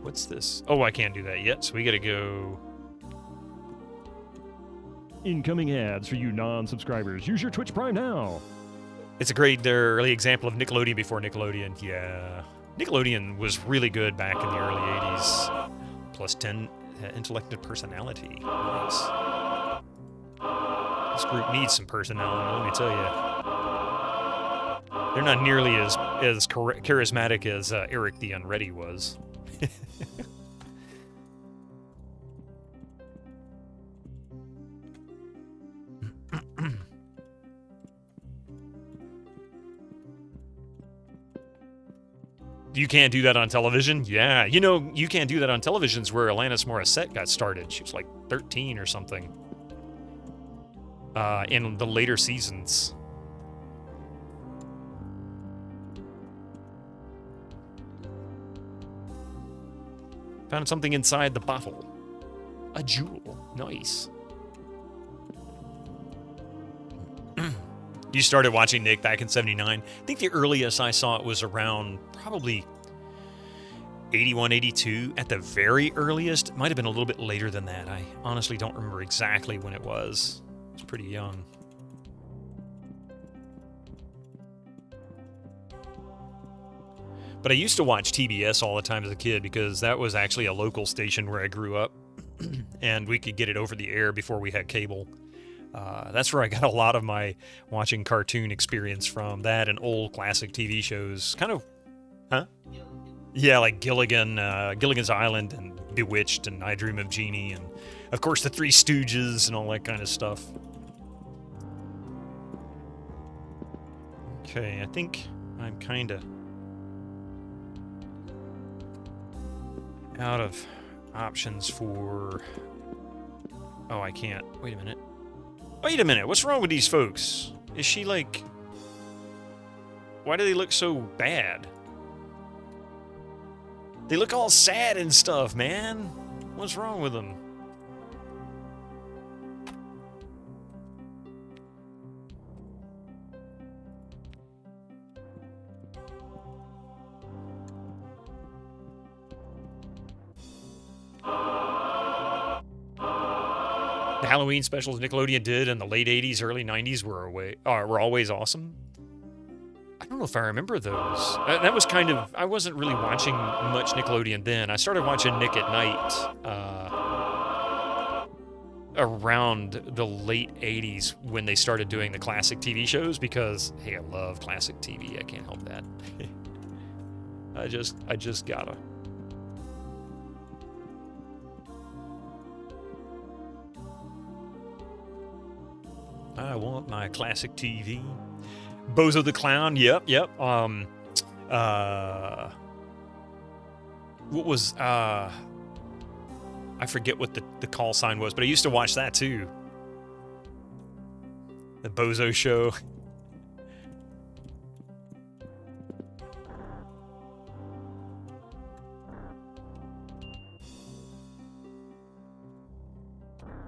What's this? Oh, I can't do that yet, so we gotta go... Incoming ads for you non-subscribers. Use your Twitch Prime now. It's a great early example of Nickelodeon before Nickelodeon. Yeah. Nickelodeon was really good back in the early 80s. Plus 10 intellected personality. Nice. This group needs some personality, let me tell you. They're not nearly as charismatic as Eric the Unready was. You can't do that on television? Yeah, you know, you can't do that on television's where Alanis Morissette got started. She was like 13 or something. In the later seasons. Found something inside the bottle. A jewel. Nice. You started watching Nick back in 79. I think the earliest I saw it was around probably 81, 82 at the very earliest. It might have been a little bit later than that. I honestly don't remember exactly when it was. I was pretty young. But I used to watch TBS all the time as a kid because that was actually a local station where I grew up. And we could get it over the air before we had cable. That's where I got a lot of my watching cartoon experience from. That and old classic TV shows. Kind of, huh? Yeah, like Gilligan's Island and Bewitched and I Dream of Jeannie and, of course, the Three Stooges and all that kind of stuff. Okay, I think I'm kind of out of options for... Oh, I can't. Wait a minute. Wait a minute, what's wrong with these folks? Is she like... Why do they look so bad? They look all sad and stuff, man. What's wrong with them? The Halloween specials Nickelodeon did in the late 80s, early 90s were always awesome. I don't know if I remember those. That was kind of... I wasn't really watching much Nickelodeon then. I started watching Nick at Night around the late 80s when they started doing the classic TV shows because, hey, I love classic TV. I can't help that. I just gotta. I want my classic TV. Bozo the Clown. Yep. What was I forget what the call sign was, but I used to watch that too. The Bozo Show.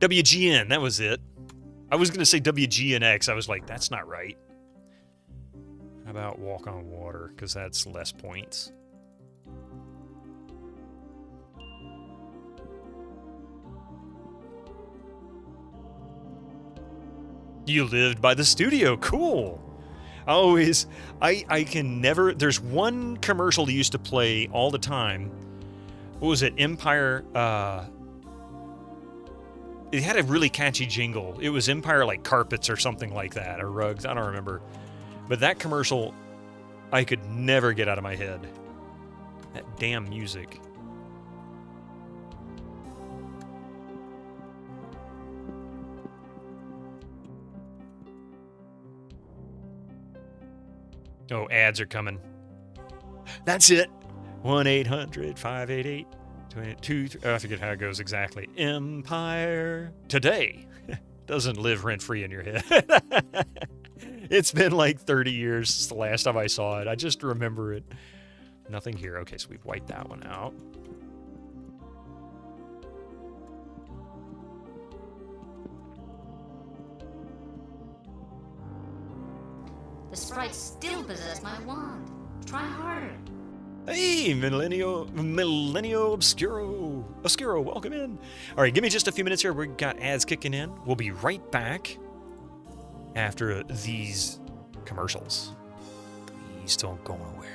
WGN, that was it. I was going to say WGNX. I was like, that's not right. How about Walk on Water? Because that's less points. You lived by the studio. Cool. I can never... There's one commercial that used to play all the time. What was it? Empire... It had a really catchy jingle. It was Empire like Carpets or something like that, or Rugs. I don't remember. But that commercial, I could never get out of my head. That damn music. Oh, ads are coming. That's it. 1-800-588. I forget how it goes exactly. Empire Today doesn't live rent-free in your head. It's been like 30 years since the last time I saw it. I just remember it. Nothing here. Okay, so we've wiped that one out. The sprites still possess my wand. Try harder. Hey, Millennial Obscuro, welcome in. All right, give me just a few minutes here. We've got ads kicking in. We'll be right back after these commercials. Please don't go nowhere.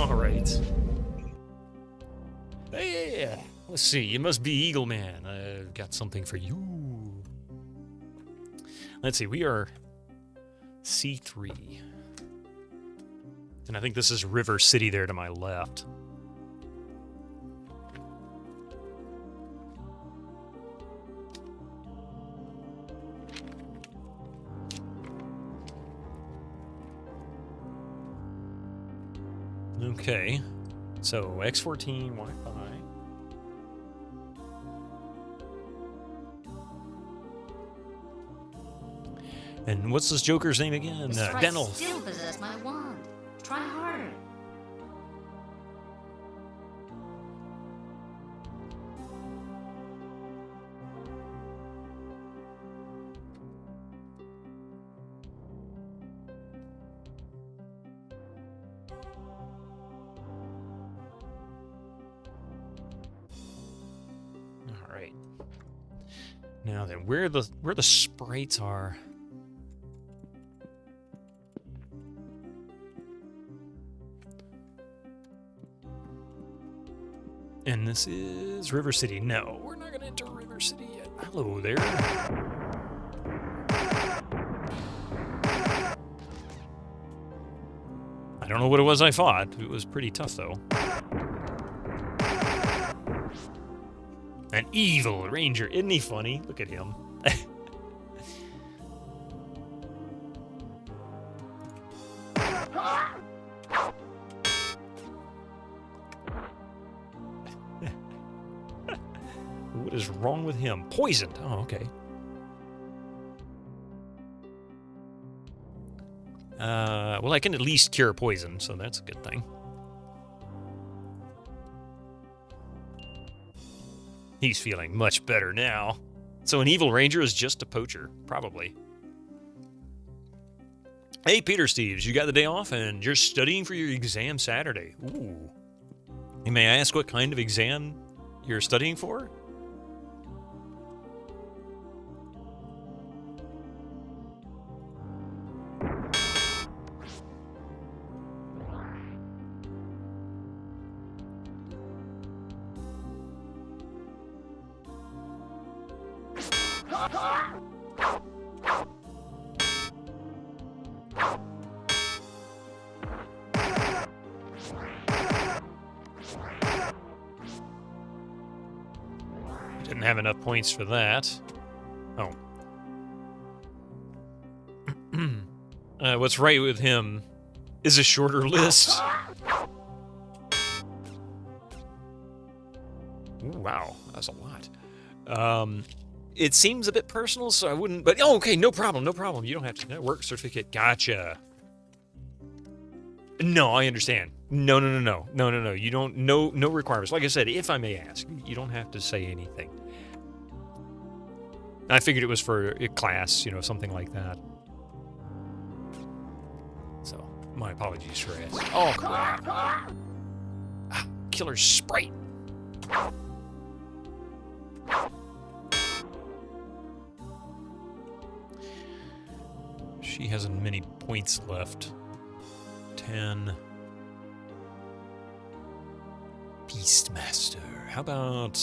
All right. Hey, let's see. You must be Eagle Man. I've got something for you. Let's see. We are C3. And I think this is River City there to my left. Okay, so X14 Wi-Fi. And what's this Joker's name again? The sprites Dental. still possess my wand. Try harder. All right. Now then, where the sprites are. And this is River City. No, we're not going to enter River City yet. Hello there. I don't know what it was I fought. It was pretty tough, though. An evil ranger. Isn't he funny? Look at him. What is wrong with him? Poisoned. Oh, okay. Well, I can at least cure poison, so that's a good thing. He's feeling much better now. So an evil ranger is just a poacher, probably. Hey, Peter Steves, you got the day off and you're studying for your exam Saturday. Ooh. May I ask what kind of exam you're studying for? Didn't have enough points for that. Oh. What's right with him is a shorter list. Ooh, wow, that's a lot. It seems a bit personal, so I wouldn't. But oh, okay, no problem, no problem. You don't have to. Work certificate, gotcha. No, I understand. No. You don't. No requirements. Like I said, if I may ask, you don't have to say anything. I figured it was for a class, you know, something like that. So, my apologies for asking. Oh, crap. Ah, killer sprite. She hasn't many points left. 10. Beastmaster. How about...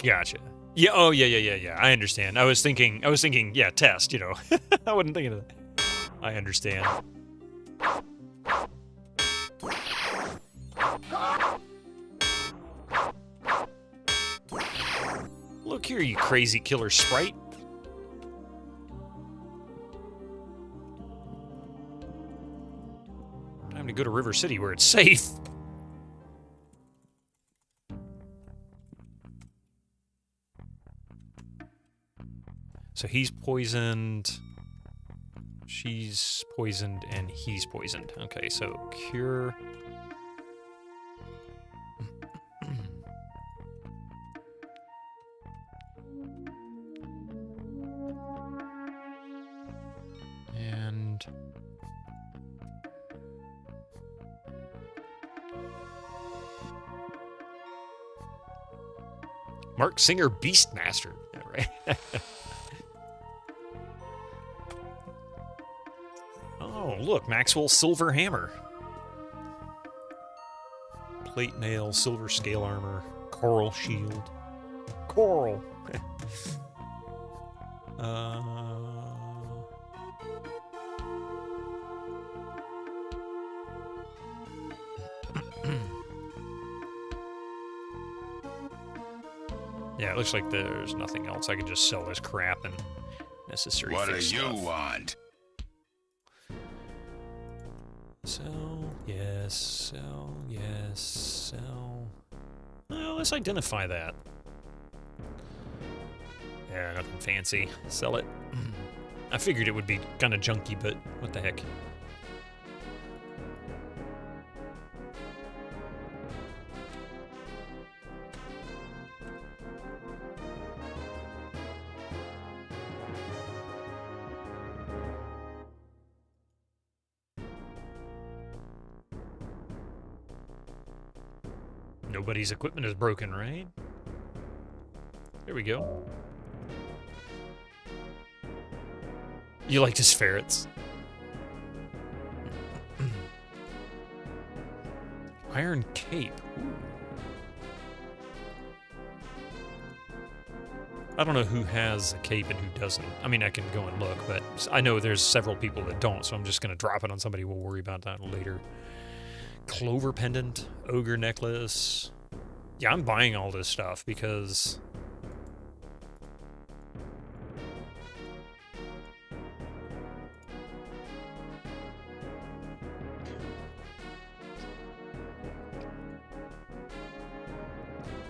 Gotcha. Yeah. Oh, yeah. I understand. I was thinking. Yeah, test. You know, I wasn't thinking of that. I understand. Look here, you crazy killer sprite. Time to go to River City where it's safe. So he's poisoned, she's poisoned, and he's poisoned. Okay, so cure. And... Mark Singer Beastmaster. Yeah, right. Oh, look, Maxwell's silver hammer. Plate mail, silver scale armor, coral shield. Coral. Yeah, it looks like there's nothing else. I can just sell this crap and necessary What do fix you stuff. want? Sell, yes, sell, yes, sell. Well, let's identify that. Yeah, nothing fancy. Sell it. I figured it would be kind of junky, but what the heck. Nobody's equipment is broken, right? There we go. You liked his ferrets. Iron cape. Ooh. I don't know who has a cape and who doesn't. I mean, I can go and look, but I know there's several people that don't, so I'm just going to drop it on somebody. We'll worry about that later. Clover pendant, ogre necklace. Yeah, I'm buying all this stuff because...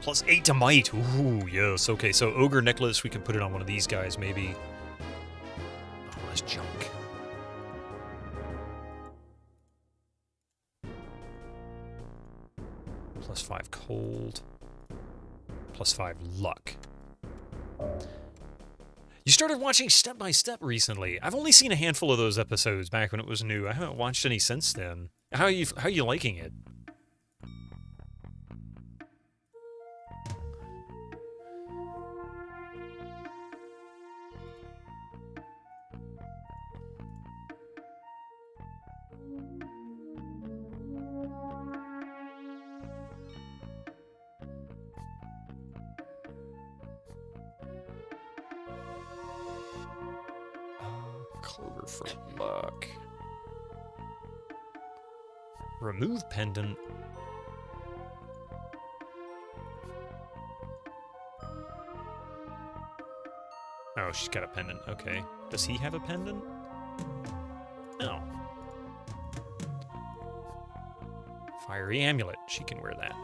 Plus 8 to might. Ooh, yes. Okay, so ogre necklace, we can put it on one of these guys, maybe. Oh, that's junk. Plus 5 cold. Plus 5 luck. You started watching Step by Step recently. I've only seen a handful of those episodes back when it was new. I haven't watched any since then. How are you liking it? Clover for luck. Remove pendant. Oh, she's got a pendant. Okay. Does he have a pendant? No. Fiery amulet. She can wear that.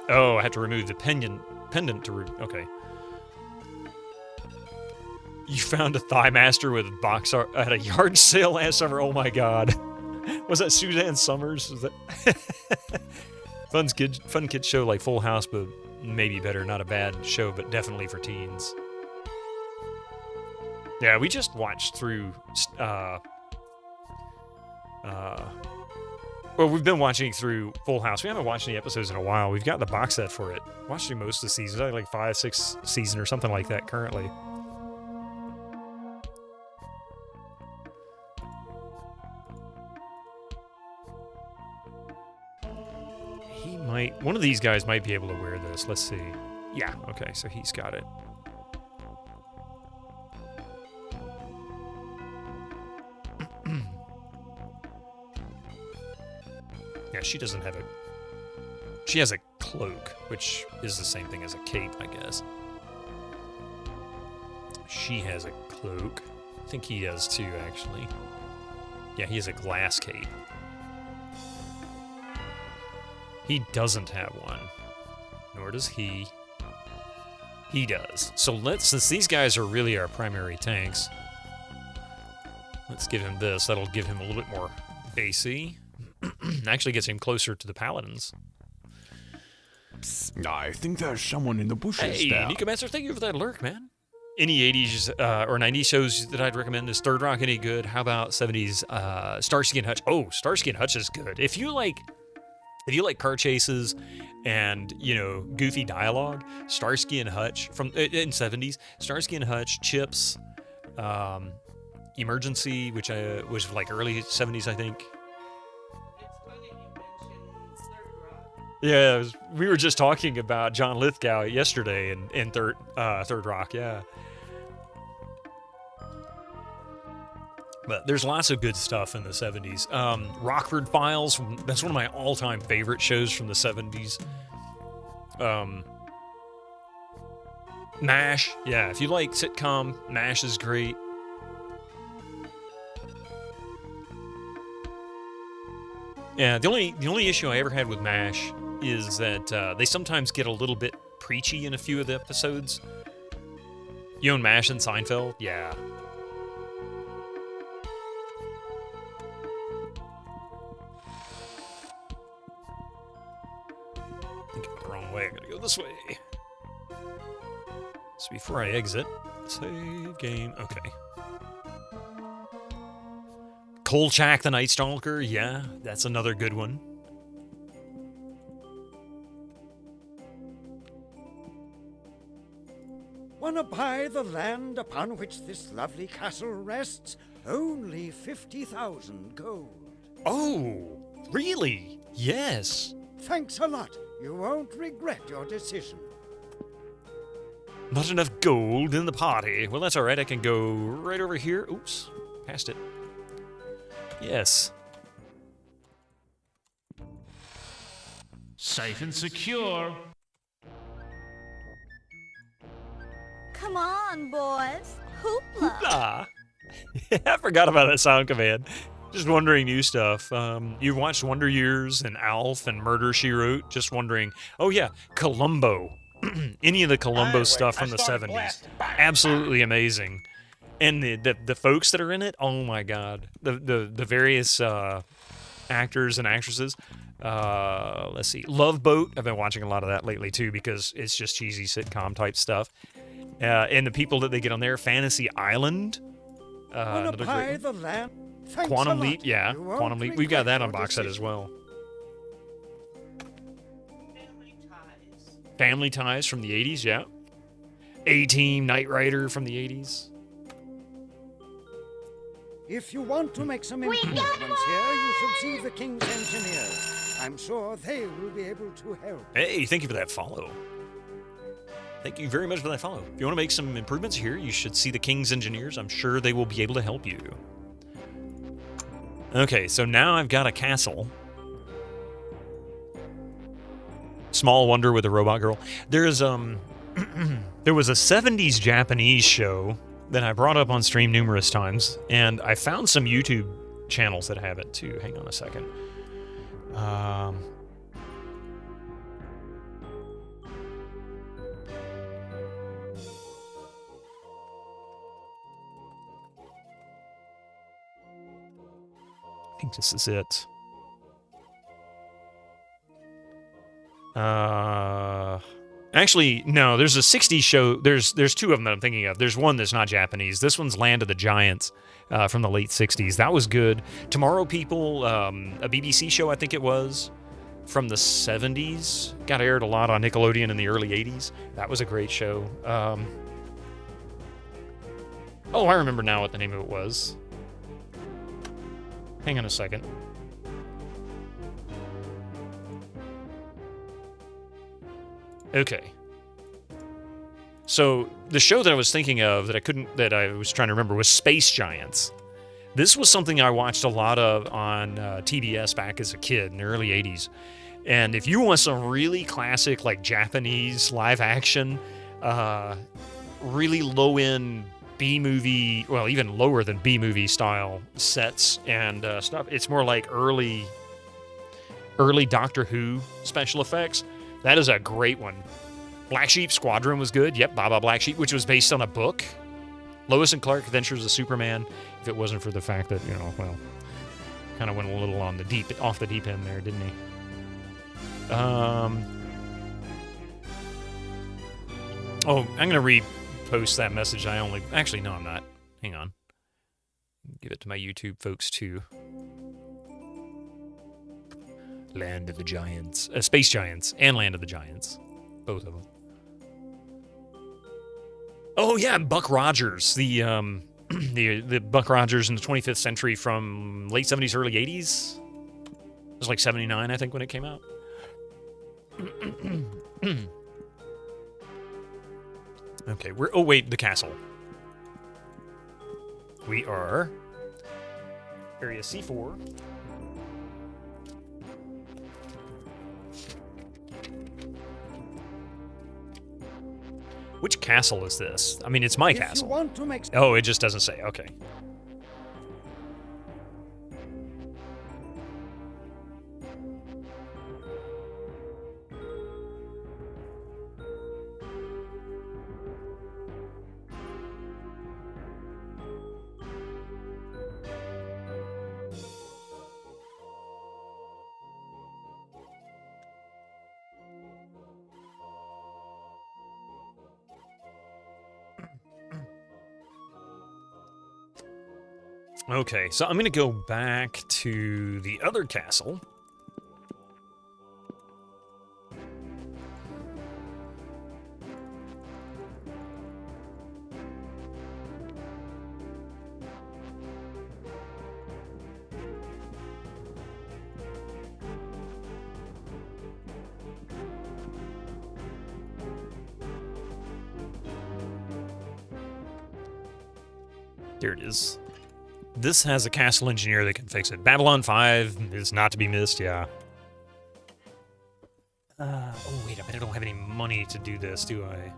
Oh, I have to remove the pendant to okay. You found a Thigh Master with box art at a yard sale last summer. Oh my god. Was that Suzanne Summers? Was that fun kid show like Full House, but maybe better. Not a bad show, but definitely for teens. Yeah, we just watched through well, we've been watching through Full House. We haven't watched any episodes in a while. We've got the box set for it. Watched through most of the seasons. I think like 5, 6 season or something like that currently. One of these guys might be able to wear this. Let's see. Yeah, okay, so he's got it. Yeah, she doesn't have a... She has a cloak, which is the same thing as a cape, I guess. She has a cloak. I think he does too, actually. Yeah, he has a glass cape. He doesn't have one. Nor does he. He does. So since these guys are really our primary tanks, let's give him this. That'll give him a little bit more basey. Actually gets him closer to the paladins. Psst, I think there's someone in the bushes Hey, there. Nicomancer, thank you for that lurk, man. Any 80s or 90s shows that I'd recommend? Is Third Rock any good? How about 70s Starsky and Hutch? Oh, Starsky and Hutch is good. If you like If you like car chases and, you know, goofy dialogue, Starsky and Hutch from in 70s, Starsky and Hutch, Chips, Emergency, which was like early 70s, I think. Yeah, we were just talking about John Lithgow yesterday in Third Rock, yeah. But there's lots of good stuff in the 70s. Rockford Files, that's one of my all-time favorite shows from the 70s. MASH, yeah, if you like sitcom, MASH is great. Yeah, the only issue I ever had with MASH is that they sometimes get a little bit preachy in a few of the episodes. You own MASH and Seinfeld? Yeah. I gotta go this way. So before I exit, save game. Okay. Kolchak the Night Stalker. Yeah, that's another good one. Wanna buy the land upon which this lovely castle rests? Only 50,000 gold. Oh, really? Yes. Thanks a lot. You won't regret your decision. Not enough gold in the party. Well, that's all right. I can go right over here. Oops, passed it. Yes. Safe and secure. Come on, boys. Hoopla. Hoopla. I forgot about that sound command. Just wondering new stuff. You've watched Wonder Years and Alf and Murder, She Wrote. Just wondering. Oh, yeah. Columbo. Any of the Columbo stuff from the 70s. Absolutely amazing. And the folks that are in it, oh my God. The various actors and actresses. Let's see. Love Boat. I've been watching a lot of that lately, too, because it's just cheesy sitcom type stuff. And the people that they get on there. Fantasy Island. Another great the land? Quantum Leap, yeah. Quantum Leap. We've got that on box set as well. Family Ties from the 80s, yeah. A-Team, Knight Rider from the 80s. If you want to make some improvements here, you should see the King's Engineers. I'm sure they will be able to help. Hey, thank you for that follow. Thank you very much for that follow. If you want to make some improvements here, you should see the King's Engineers. I'm sure they will be able to help you. Okay, so now I've got a castle. Small Wonder with a Robot Girl. There's there was a 70s Japanese show that I brought up on stream numerous times, and I found some YouTube channels that have it too. Hang on a second. I think this is it. Actually, no, there's a 60s show. There's two of them that I'm thinking of. There's one that's not Japanese. This one's Land of the Giants from the late 60s. That was good. Tomorrow People, a BBC show, I think it was, from the 70s. Got aired a lot on Nickelodeon in the early 80s. That was a great show. Oh, I remember now what the name of it was. Hang on a second. Okay. So the show that I was thinking of that I was trying to remember was Space Giants. This was something I watched a lot of on TBS back as a kid in the early 80s. And if you want some really classic, like Japanese live action, really low-end B-movie, well, even lower than B-movie style sets and stuff, it's more like early Doctor Who special effects. That is a great one. Black Sheep Squadron was good. Yep, Baba Black Sheep, which was based on a book. Lois and Clark Adventures of Superman. If it wasn't for the fact that, well, kind of went a little off the deep end there, didn't he? Oh, I'm going to repost that message. Actually, no, I'm not. Hang on. Give it to my YouTube folks, too. Land of the Giants. Space Giants and Land of the Giants. Both of them. Oh, yeah, Buck Rogers. The Buck Rogers in the 25th century from late 70s, early 80s. It was like 79, I think, when it came out. Okay, oh, wait, the castle. We are Area C4. Which castle is this? I mean, it's my castle. Oh, it just doesn't say. Okay. Okay, so I'm going to go back to the other castle. There it is. This has a castle engineer that can fix it. Babylon 5 is not to be missed, yeah. Oh, wait, I bet I don't have any money to do this, do I?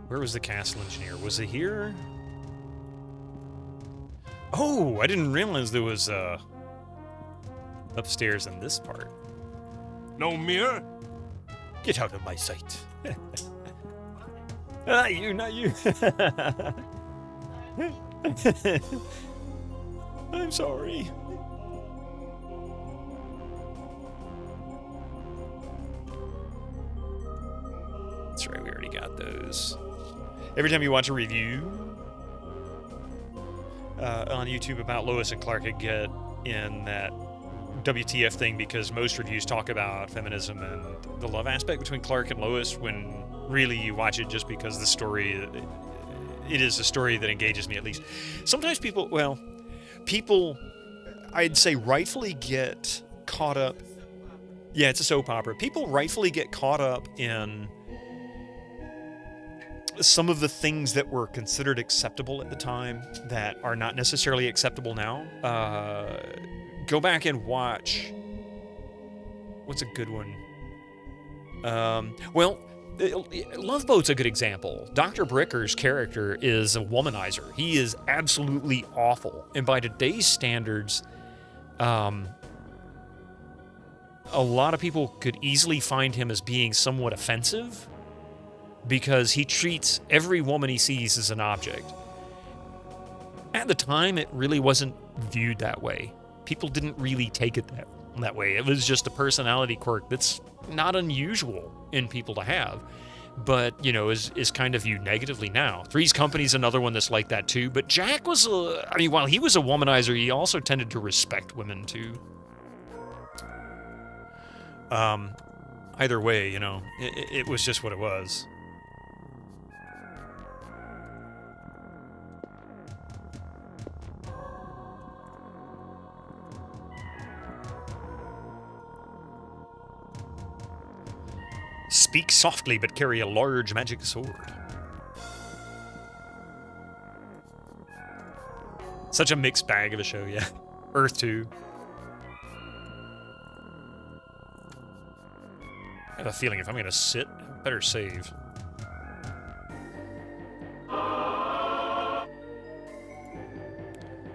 Where was the castle engineer? Was it here? Oh, I didn't realize there was, upstairs in this part. No mirror? Get out of my sight. Not you, not you. I'm sorry. That's right, we already got those. Every time you watch a review on YouTube about Lois and Clark, I get in that WTF thing because most reviews talk about feminism and the love aspect between Clark and Lois when really you watch it just because the story, it is a story that engages me at least. Sometimes people, I'd say rightfully get caught up. Yeah, it's a soap opera. People rightfully get caught up in some of the things that were considered acceptable at the time that are not necessarily acceptable now. Go back and watch. What's a good one? Love Boat's a good example. Dr. Bricker's character is a womanizer. He is absolutely awful. And by today's standards, a lot of people could easily find him as being somewhat offensive because he treats every woman he sees as an object. At the time, it really wasn't viewed that way. People didn't really take it that way. It was just a personality quirk that's not unusual in people to have, but, you know, is kind of viewed negatively now. Three's Company's another one that's like that too, but Jack was, while he was a womanizer, he also tended to respect women too. Either way, you know, it was just what it was. Speak softly, but carry a large magic sword. Such a mixed bag of a show, yeah. Earth 2. I have a feeling if I'm going to sit, I better save.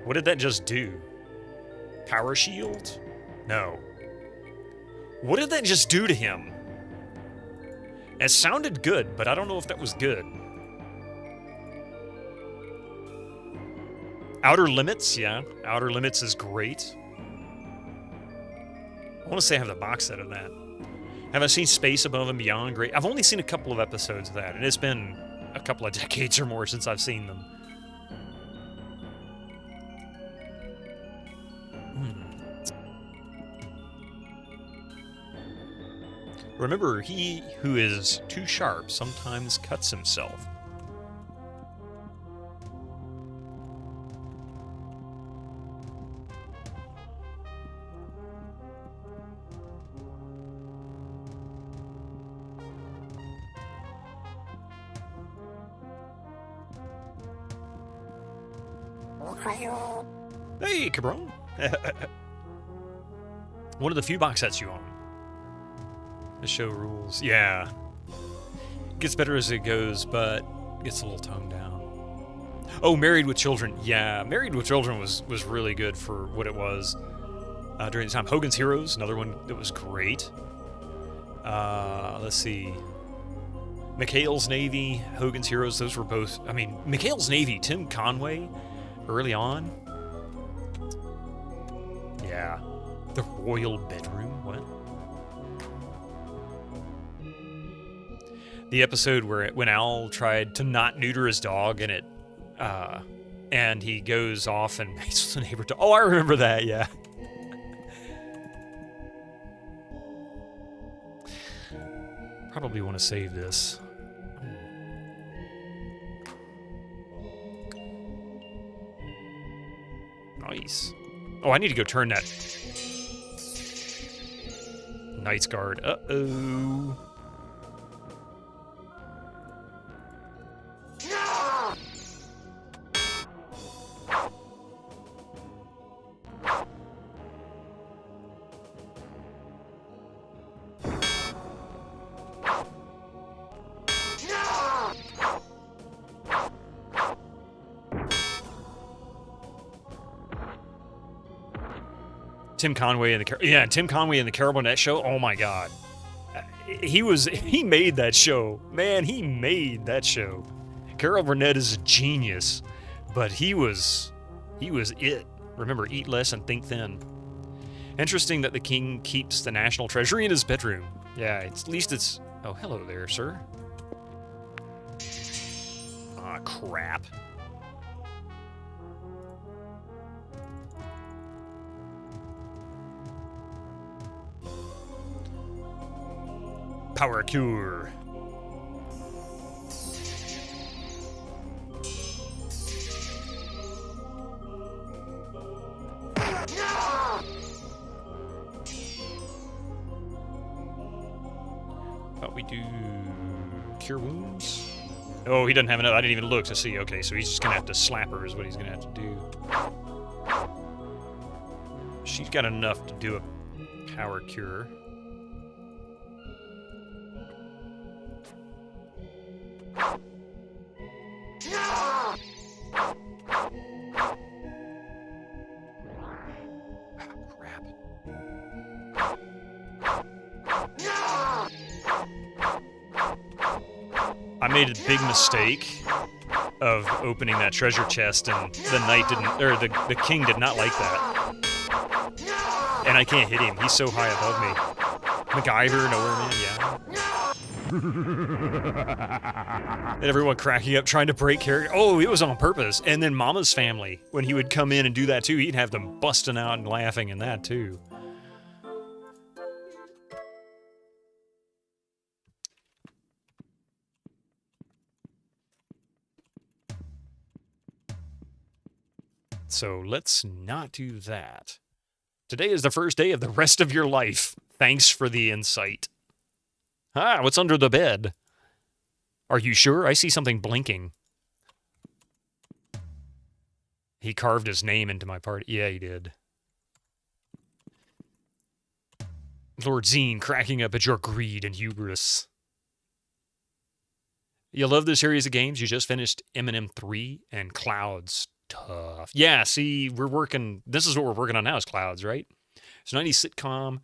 What did that just do? Power shield? No. What did that just do to him? It sounded good, but I don't know if that was good. Outer Limits, yeah. Outer Limits is great. I want to say I have the box set of that. Have I seen Space Above and Beyond? Great. I've only seen a couple of episodes of that, and it's been a couple of decades or more since I've seen them. Remember, he who is too sharp sometimes cuts himself. Hey, Cabron. One of the few box sets you own. The show rules. Yeah. Gets better as it goes, but gets a little toned down. Oh, Married with Children. Yeah, Married with Children was really good for what it was during the time. Hogan's Heroes, another one that was great. Let's see. McHale's Navy, Hogan's Heroes, those were both... I mean, McHale's Navy, Tim Conway, early on. Yeah. The Royal Bedroom, what? The episode when Al tried to not neuter his dog and he goes off and mates with the neighbor dog. Oh, I remember that, yeah. Probably want to save this. Nice. Oh, I need to go turn that Knight's Guard. Uh-oh. Tim Conway in the Carol Burnett show. Oh my God, he made that show. Man, he made that show. Carol Burnett is a genius, but he was it. Remember, eat less and think thin. Interesting that the king keeps the national treasury in his bedroom. Yeah, at least it's. Oh, hello there, sir. Ah, crap. Power Cure. But we do Cure Wounds. Oh, he doesn't have enough. I didn't even look to see. Okay, so he's just gonna have to slap her is what he's gonna have to do. She's got enough to do a Power Cure. I made a big mistake of opening that treasure chest, and the knight didn't, or the king did not like that. And I can't hit him. He's so high above me. MacGyver, nowhere man, yeah. And everyone cracking up, trying to break character. Oh, it was on purpose. And then Mama's Family, when he would come in and do that too, he'd have them busting out and laughing in that too. So let's not do that. Today is the first day of the rest of your life. Thanks for the insight. Ah, what's under the bed? Are you sure? I see something blinking. He carved his name into my party. Yeah, he did. Lord Xeen cracking up at your greed and hubris. You love this series of games? You just finished Eminem 3 and Clouds. Tough. Yeah, see, we're working... This is what we're working on now is Clouds, right? It's a 90s sitcom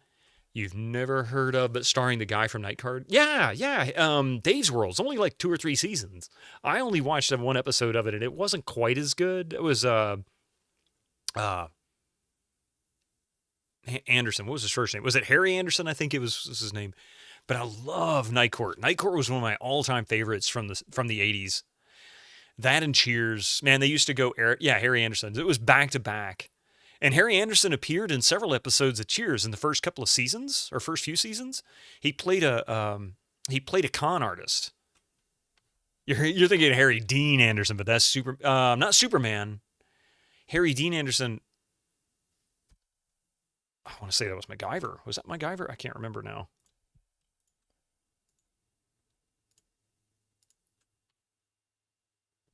you've never heard of, but starring the guy from Night Card. Yeah. Dave's World. It's only like 2 or 3 seasons. I only watched one episode of it, and it wasn't quite as good. It was, Anderson. What was his first name? Was it Harry Anderson? I think it was his name. But I love Night Court. Night Court was one of my all-time favorites from the 80s. That and Cheers. Man, they used to go... Yeah, Harry Anderson. It was back-to-back. And Harry Anderson appeared in several episodes of Cheers in the first couple of seasons, or first few seasons. He played a con artist. You're thinking of Harry Dean Anderson, but that's not Superman. Harry Dean Anderson. I want to say that was MacGyver. Was that MacGyver? I can't remember now.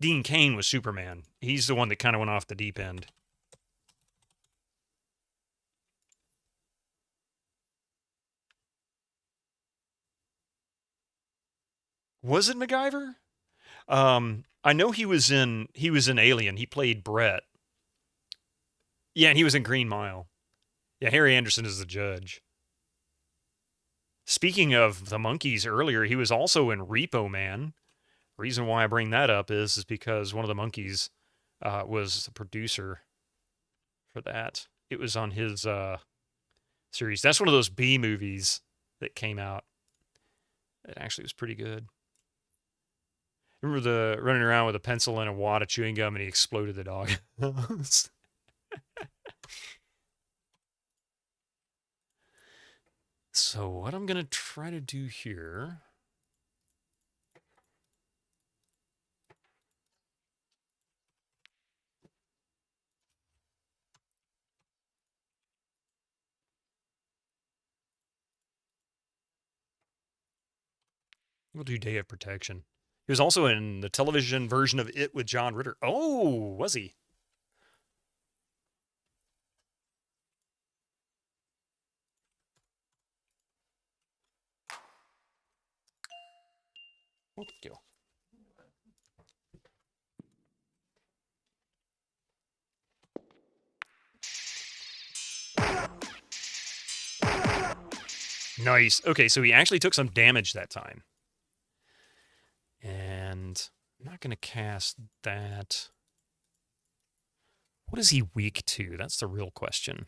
Dean Cain was Superman. He's the one that kind of went off the deep end. Was it MacGyver? I know he was in Alien. He played Brett. Yeah, and he was in Green Mile. Yeah, Harry Anderson is the judge. Speaking of the monkeys earlier, he was also in Repo Man. Reason why I bring that up is because one of the monkeys was the producer for that. It was on his series. That's one of those B movies that came out. It actually was pretty good. Remember the running around with a pencil and a wad of chewing gum and he exploded the dog. So what I'm going to try to do here... We'll do Day of Protection. He was also in the television version of It with John Ritter. Oh, was he? Oh, thank you. Nice. Okay, so he actually took some damage that time. And I'm not going to cast that. What is he weak to? That's the real question.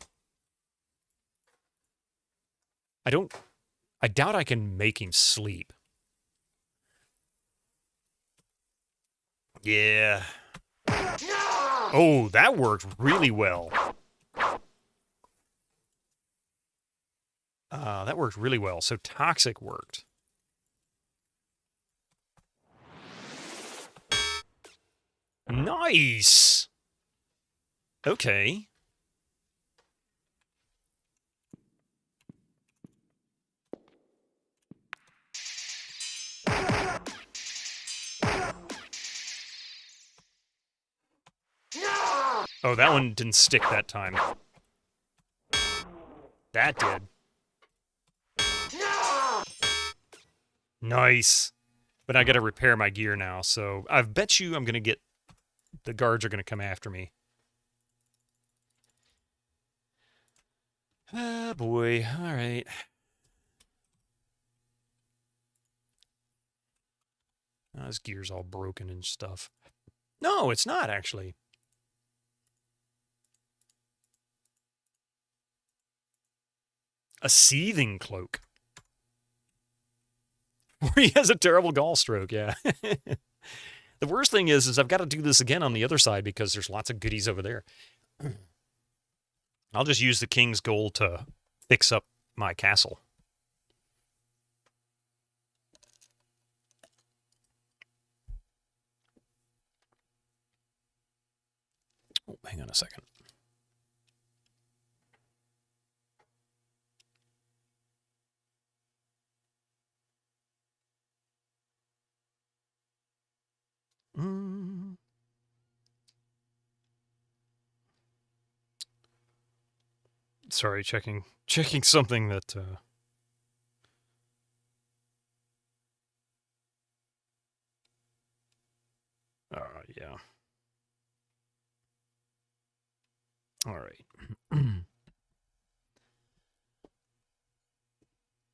I doubt I can make him sleep. Yeah. Oh, that worked really well. That worked really well. So Toxic worked. Nice. Okay. Oh, that one didn't stick that time. That did. Nice. But I got to repair my gear now, so I bet you I'm going to get... The guards are going to come after me. Ah, boy. All right. Oh, his gear's all broken and stuff. No, it's not, actually. A seething cloak. Where he has a terrible gall stroke, yeah. The worst thing is I've got to do this again on the other side because there's lots of goodies over there. I'll just use the King's Gold to fix up my castle. Oh, hang on a second. Sorry, checking something that yeah. All right.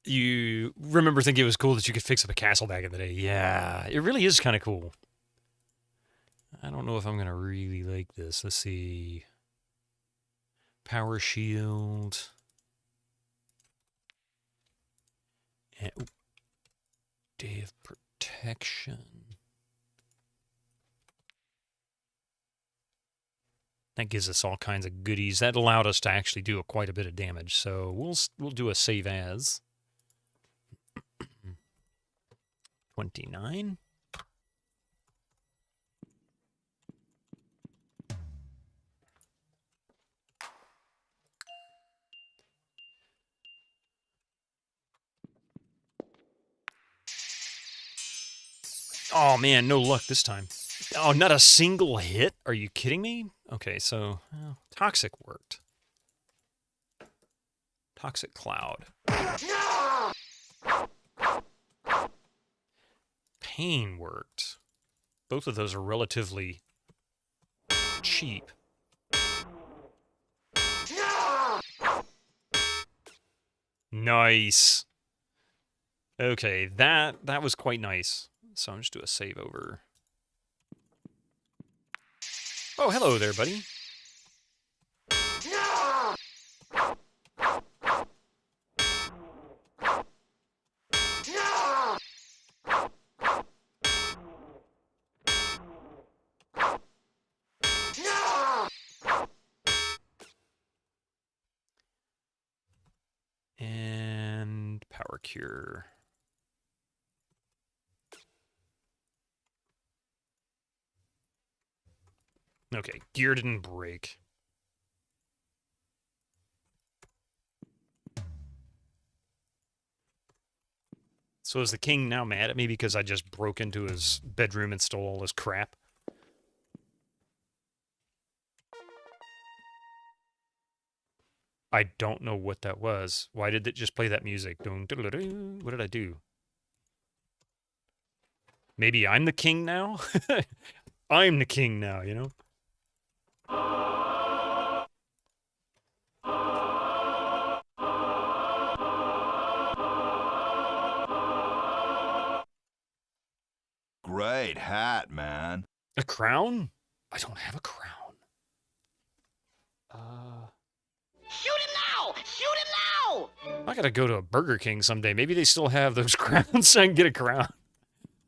You remember thinking it was cool that you could fix up a castle back in the day. Yeah, it really is kind of cool. I don't know if I'm going to really like this. Let's see. Power shield. And, Day of Protection. That gives us all kinds of goodies. That allowed us to actually do quite a bit of damage. So we'll do a save as 29. Oh man, no luck this time. Oh, not a single hit? Are you kidding me? Okay, so Toxic worked. Toxic Cloud. Pain worked. Both of those are relatively cheap. Nice. Okay, that was quite nice. So I'm just do a save over. Oh, hello there, buddy. And Power Cure. Okay, gear didn't break. So is the king now mad at me because I just broke into his bedroom and stole all his crap? I don't know what that was. Why did it just play that music? What did I do? Maybe I'm the king now? I'm the king now, you know? Great hat, man. A crown? I don't have a crown. Shoot him now! Shoot him now! I gotta go to a Burger King someday. Maybe they still have those crowns so I can get a crown.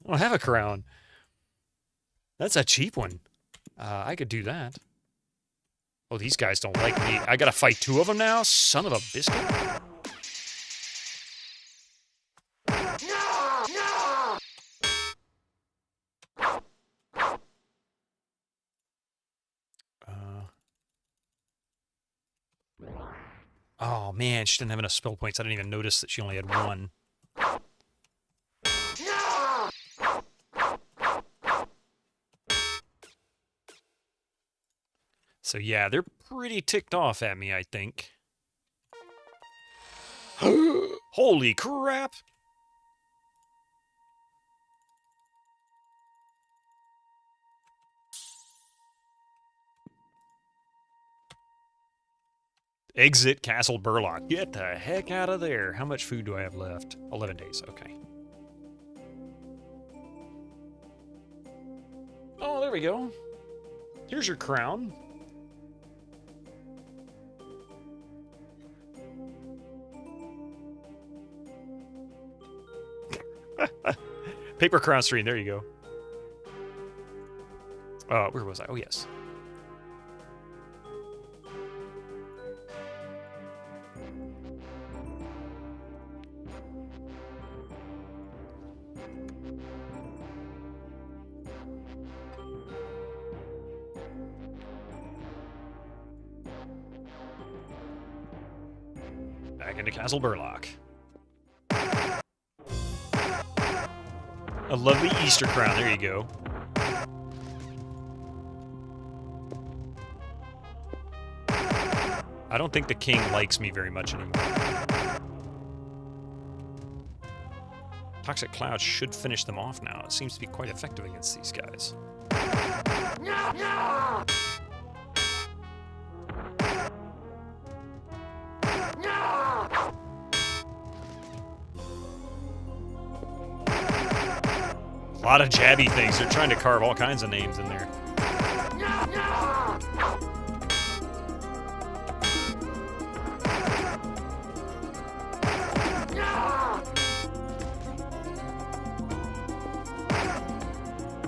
I don't have a crown. That's a cheap one. I could do that. Oh, these guys don't like me. I gotta fight two of them now? Son of a biscuit. Oh, man, she didn't have enough spell points. I didn't even notice that she only had one. So, yeah, they're pretty ticked off at me, I think. Holy crap! Exit Castle Burlock. Get the heck out of there. How much food do I have left? 11 days. Okay. Oh, there we go. Here's your crown. Paper crown stream. There you go. Where was I? Oh, yes. Back into Castle Burlock. A lovely Easter crown. There you go. I don't think the king likes me very much anymore. Toxic Cloud should finish them off now. It seems to be quite effective against these guys. A lot of jabby things. They're trying to carve all kinds of names in there.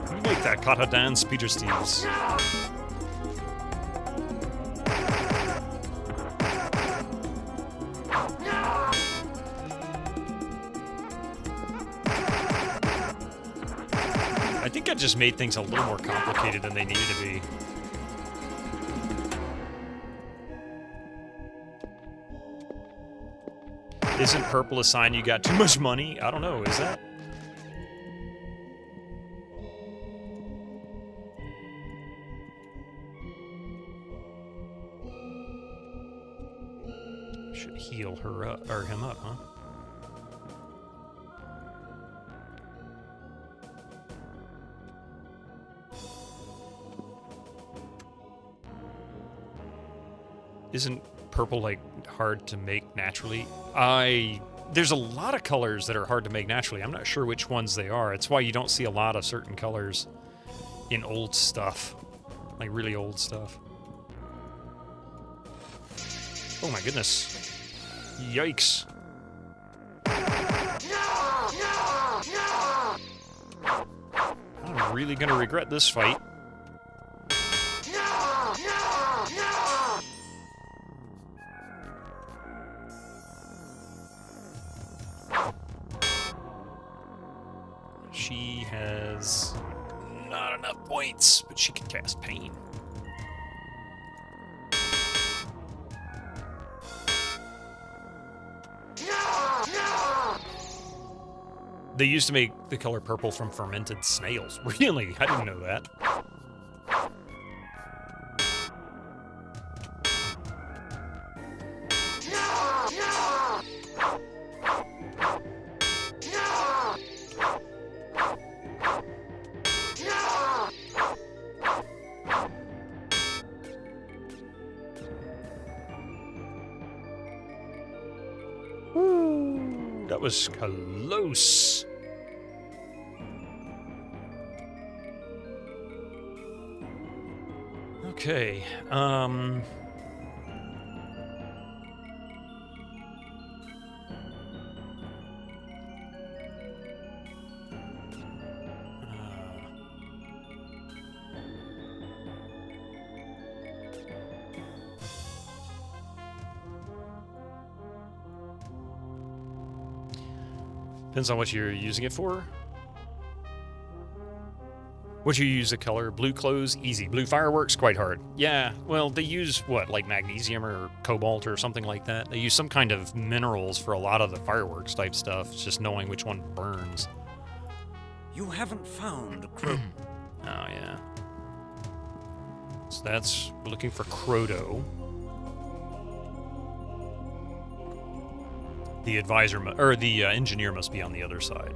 You make that kata dance, Peter Steves. just made things a little more complicated than they needed to be. Isn't purple a sign you got too much money? I don't know, is that? Should heal her up, or him up, huh? Isn't purple, like, hard to make naturally? There's a lot of colors that are hard to make naturally. I'm not sure which ones they are. It's why you don't see a lot of certain colors in old stuff. Like, really old stuff. Oh my goodness. Yikes. I'm really gonna regret this fight. She has not enough points, but she can cast Pain. They used to make the color purple from fermented snails. Really? I didn't know that. That was close. Okay, depends on what you're using it for. What you use the color? Blue clothes, easy. Blue fireworks, quite hard. Yeah, well, they use, what, like magnesium or cobalt or something like that? They use some kind of minerals for a lot of the fireworks type stuff. It's just knowing which one burns. You haven't found Crow. Oh, yeah. So that's, we're looking for Croto. The advisor, or the engineer must be on the other side.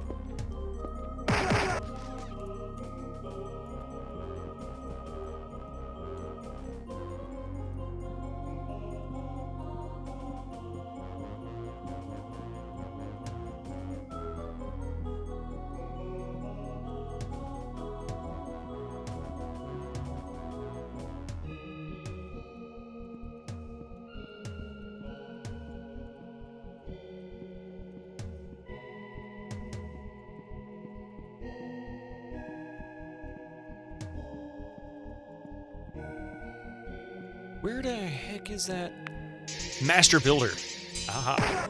Where the heck is that? Master Builder. Aha.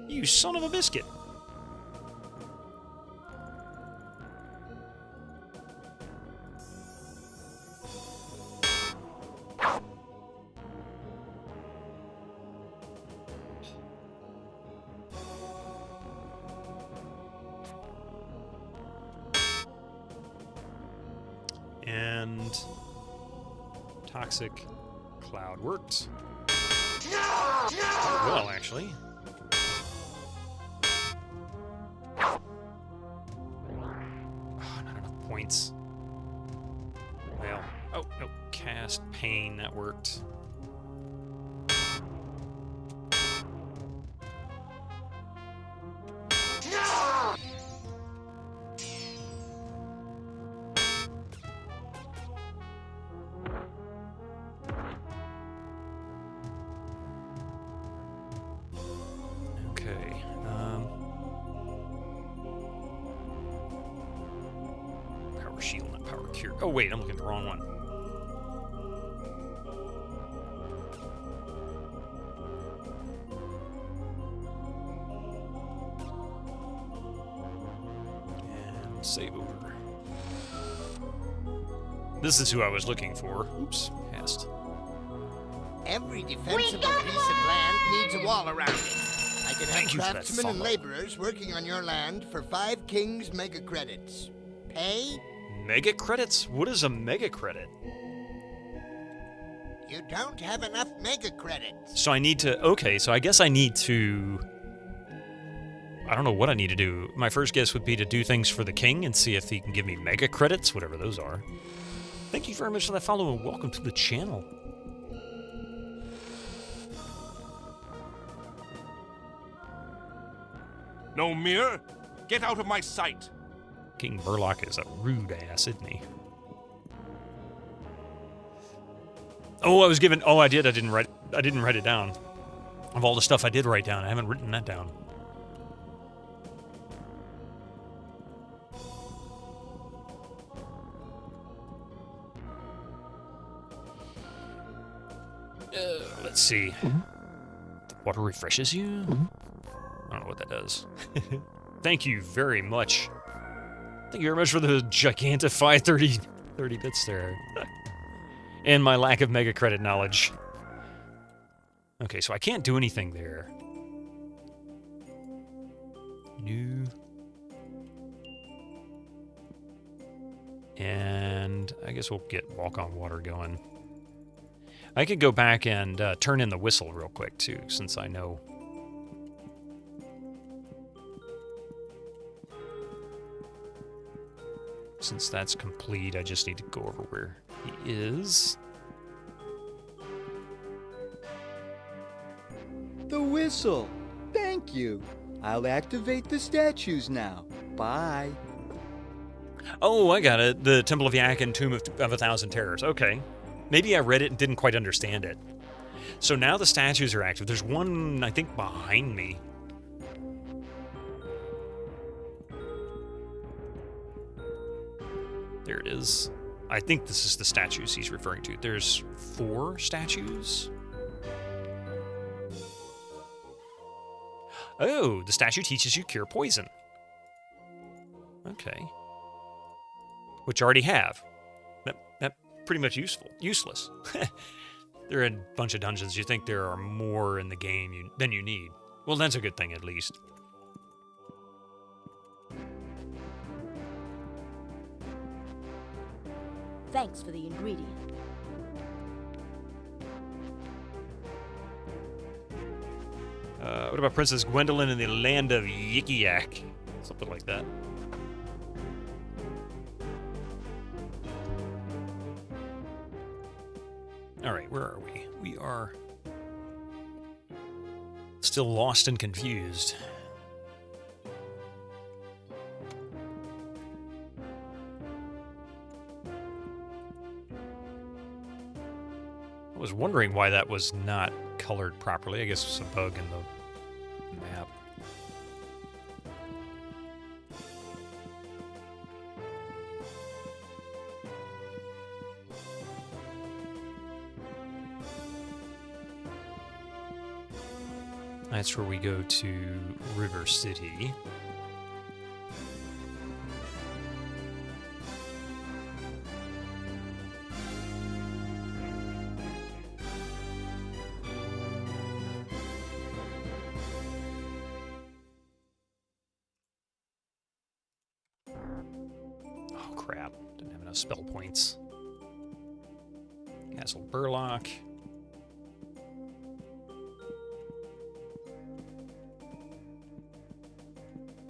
You son of a biscuit. And Toxic Cloud works. Quite well, actually. Oh, not enough points. Well, oh, no. Cast Pain, that worked. Shield, not Power Cure. Oh, wait, I'm looking at the wrong one. Save over. This is who I was looking for. Oops, passed. Every defensible piece of land needs a wall around it. I can have craftsmen and laborers working on your land for 5 kings mega credits. Pay? Mega credits? What is a mega credit? You don't have enough mega credits. So I need to... Okay, so I guess I need to... I don't know what I need to do. My first guess would be to do things for the king and see if he can give me mega credits, whatever those are. Thank you very much for that follow and welcome to the channel. No mirror? Get out of my sight! King Burlock is a rude ass, isn't he? Oh, I was given... Oh, I did. I didn't write it down. Of all the stuff I did write down, I haven't written that down. Let's see. The water refreshes you? I don't know what that does. Thank you very much. Thank you very much for the gigantified 30 bits there. And my lack of mega credit knowledge. Okay, so I can't do anything there. New. And I guess we'll get Walk on Water going. I could go back and turn in the whistle real quick, too, since I know. Since that's complete, I just need to go over where he is. The whistle! Thank you! I'll activate the statues now. Bye. Oh, I got it. The Temple of Yak and Tomb of 1,000 Terrors. Okay. Maybe I read it and didn't quite understand it. So now the statues are active. There's one, I think, behind me. There it is. I think this is the statues he's referring to. There's 4 statues. Oh, the statue teaches you cure poison. Okay. Which I already have. That pretty much useless. There are a bunch of dungeons. You think there are more in the game than you need. Well, that's a good thing, at least. Thanks for the ingredient. What about Princess Gwendolyn in the land of Yik-Yak? Something like that. Alright, where are we? We are still lost and confused. I was wondering why that was not colored properly. I guess it's a bug in the map. That's where we go to River City. Oh crap, didn't have enough spell points. Castle Burlock.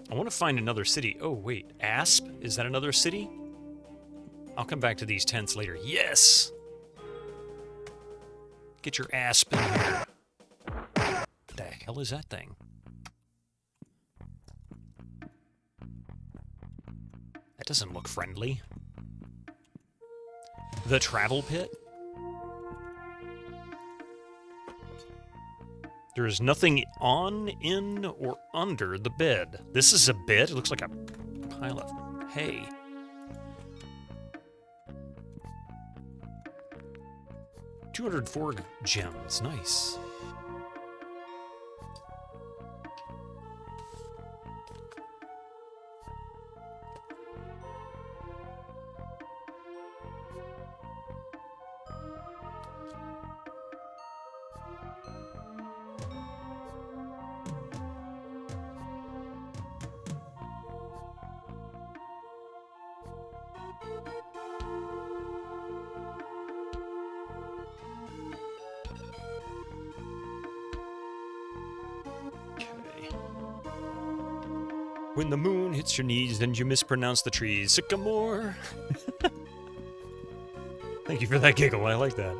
I want to find another city. Oh, wait. Asp? Is that another city? I'll come back to these tents later. Yes! Get your asp in here. What the hell is that thing? That doesn't look friendly. The travel pit? There is nothing on, in, or under the bed. This is a bed? It looks like a pile of hay. $204 gems. Nice. When the moon hits your knees, then you mispronounce the trees. Sycamore. Thank you for that giggle. I like that.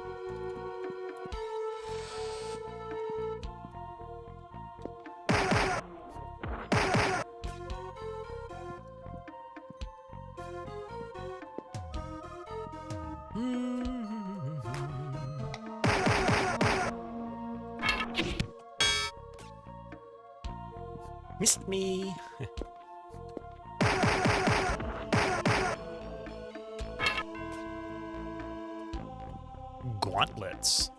Missed me. Gauntlets.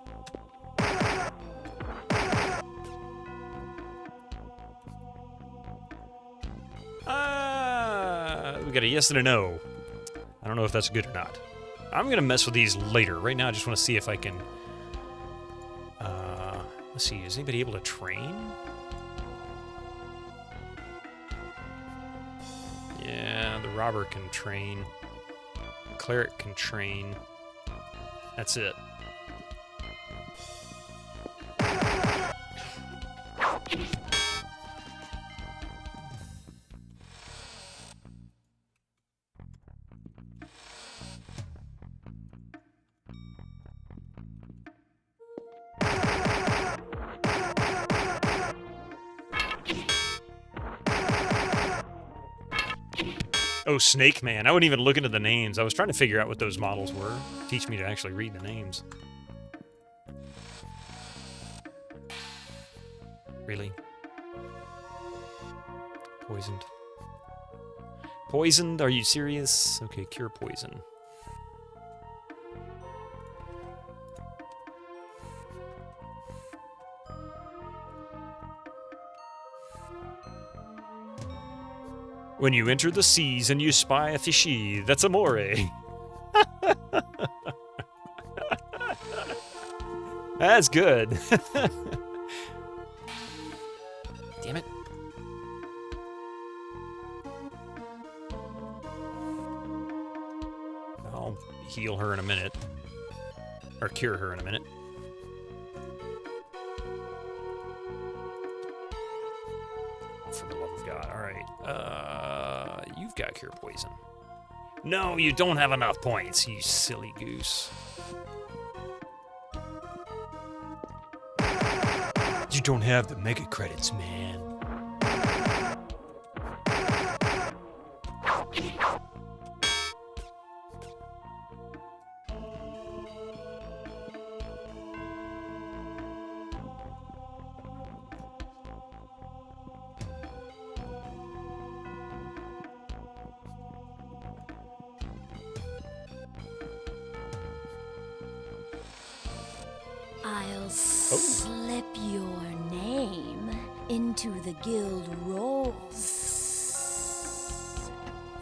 We got a yes and a no. I don't know if that's good or not. I'm gonna mess with these later. Right now, I just want to see if I can. Let's see. Is anybody able to train? Yeah, the robber can train. Cleric can train. That's it. Oh, Snake Man. I wouldn't even look into the names. I was trying to figure out what those models were. Teach me to actually read the names. Really? Poisoned. Poisoned? Are you serious? Okay, cure poison. When you enter the seas and you spy a fishy, that's amore. That's good. Damn it. I'll heal her in a minute. Or cure her in a minute. For the love of God. Alright. You've got cure poison. No, you don't have enough points, you silly goose. You don't have the mega credits, man. I'll slip your name into the guild rolls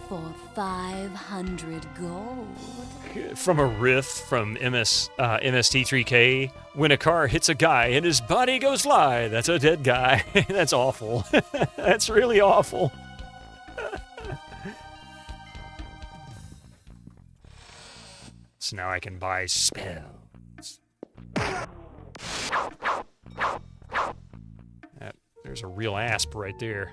for 500 gold. From a riff from MST3K, when a car hits a guy and his body goes fly, that's a dead guy. That's awful. That's really awful. So now I can buy spells. There's a real asp right there.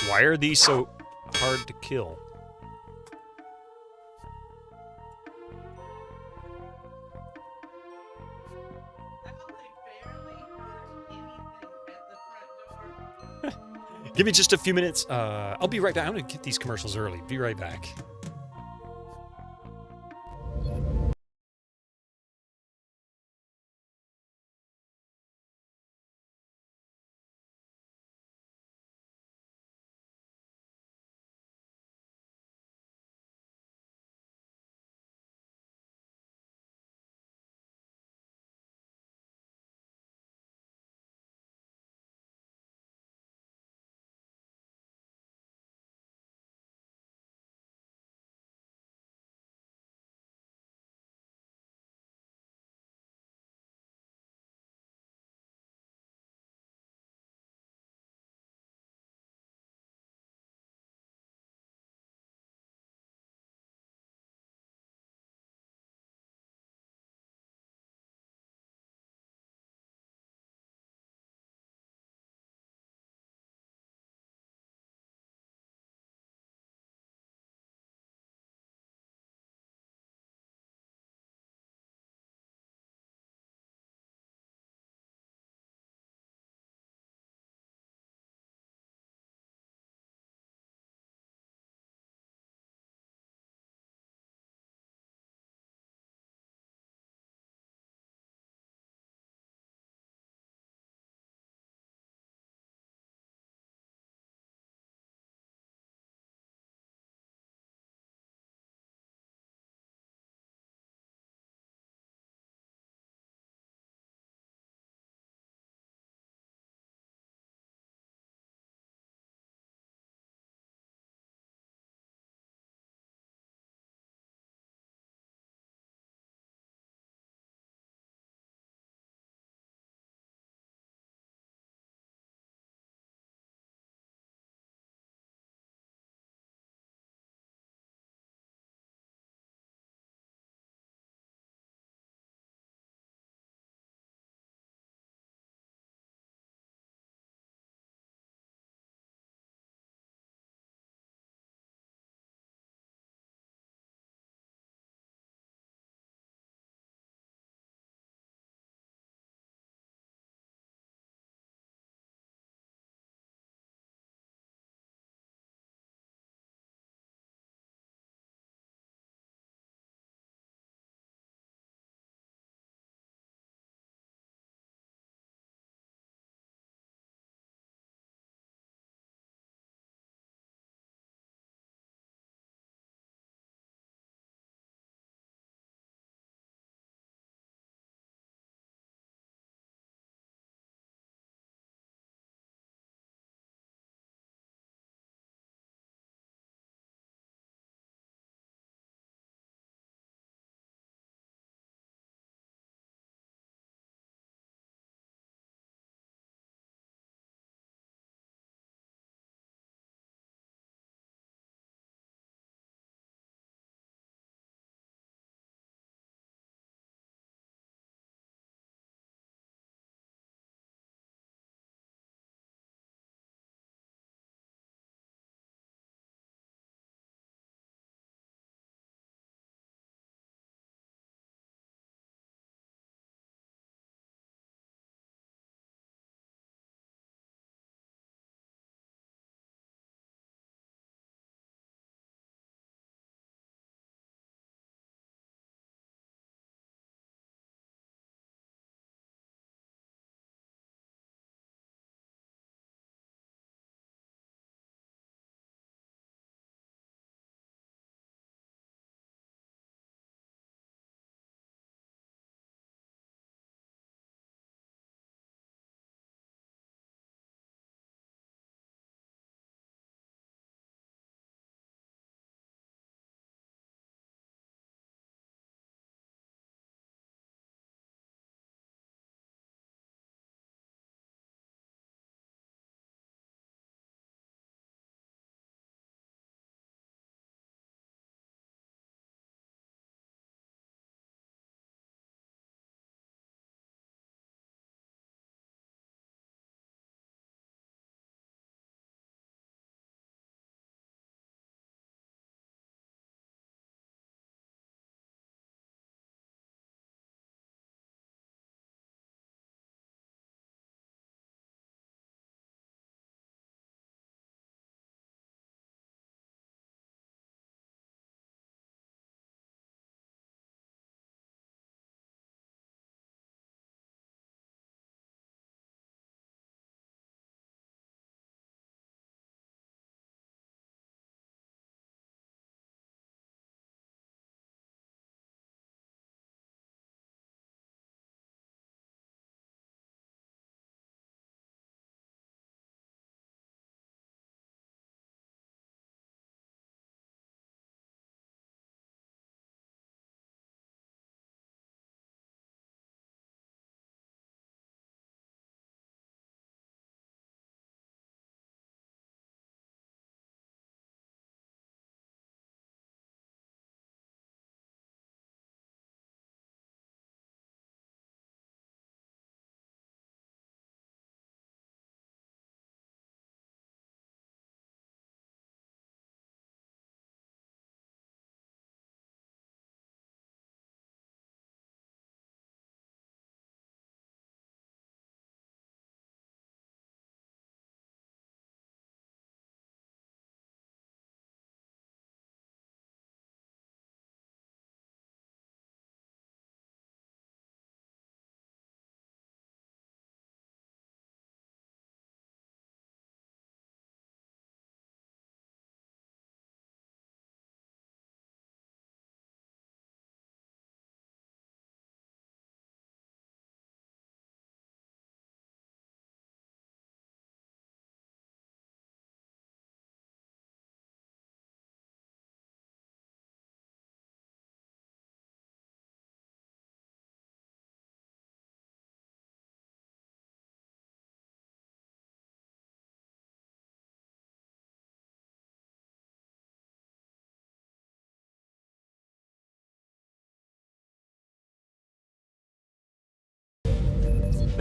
Why are these so hard to kill? Give me just a few minutes. I'll be right back. I'm going to get these commercials early. Be right back.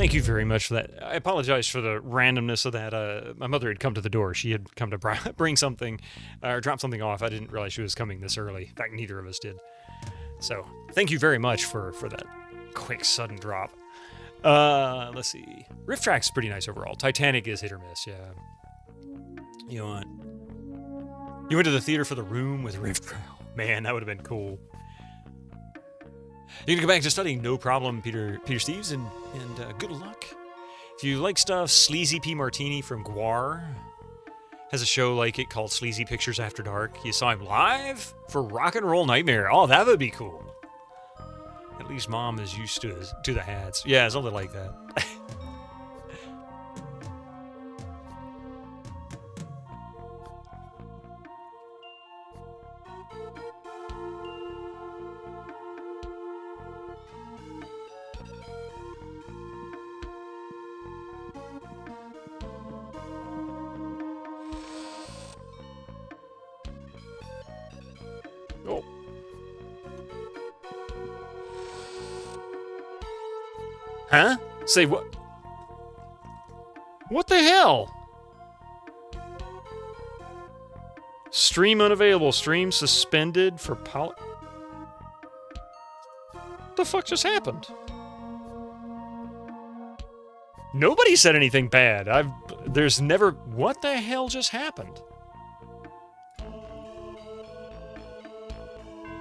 Thank you very much for that. I apologize for the randomness of that. My mother had come to the door. She had come to bring something, or drop something off. I didn't realize she was coming this early. In fact, neither of us did. So, thank you very much for that quick, sudden drop. Let's see. Riff Track's pretty nice overall. Titanic is hit or miss, yeah. You went to the theater for The Room with Riff Track. Man, that would have been cool. You can go back to studying, no problem, Peter Steves, and good luck. If you like stuff, Sleazy P. Martini from Guar has a show like it called Sleazy Pictures After Dark. You saw him live for Rock and Roll Nightmare. Oh, that would be cool. At least Mom is used to the hats. Yeah, something like that. Oh. Huh? Say what? What the hell? Stream unavailable. Stream suspended for What the fuck just happened? Nobody said anything bad. There's never... What the hell just happened?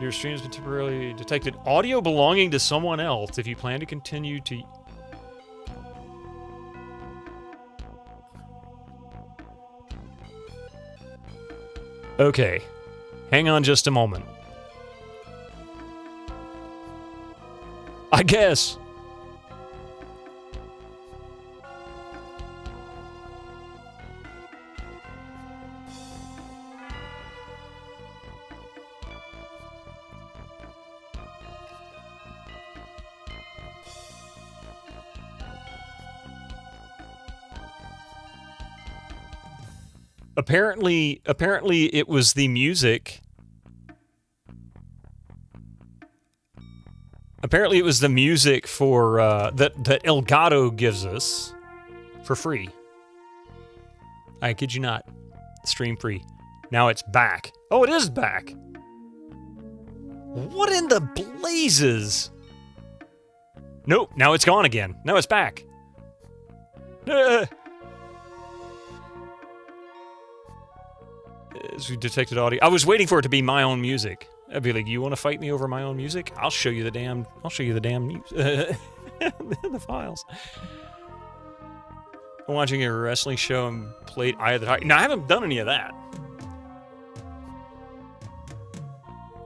Your stream has been temporarily detected. Audio belonging to someone else. If you plan to continue to... Okay. Hang on just a moment. I guess. Apparently it was the music. Apparently it was the music for that Elgato gives us for free. I kid you not. Stream free. Now it's back. Oh, it is back. What in the blazes? Nope, now it's gone again. Now it's back. As we detected audio. I was waiting for it to be my own music. I'd be like, you want to fight me over my own music? I'll show you the damn the files. I'm watching a wrestling show and played Eye of the Tiger. No, I haven't done any of that.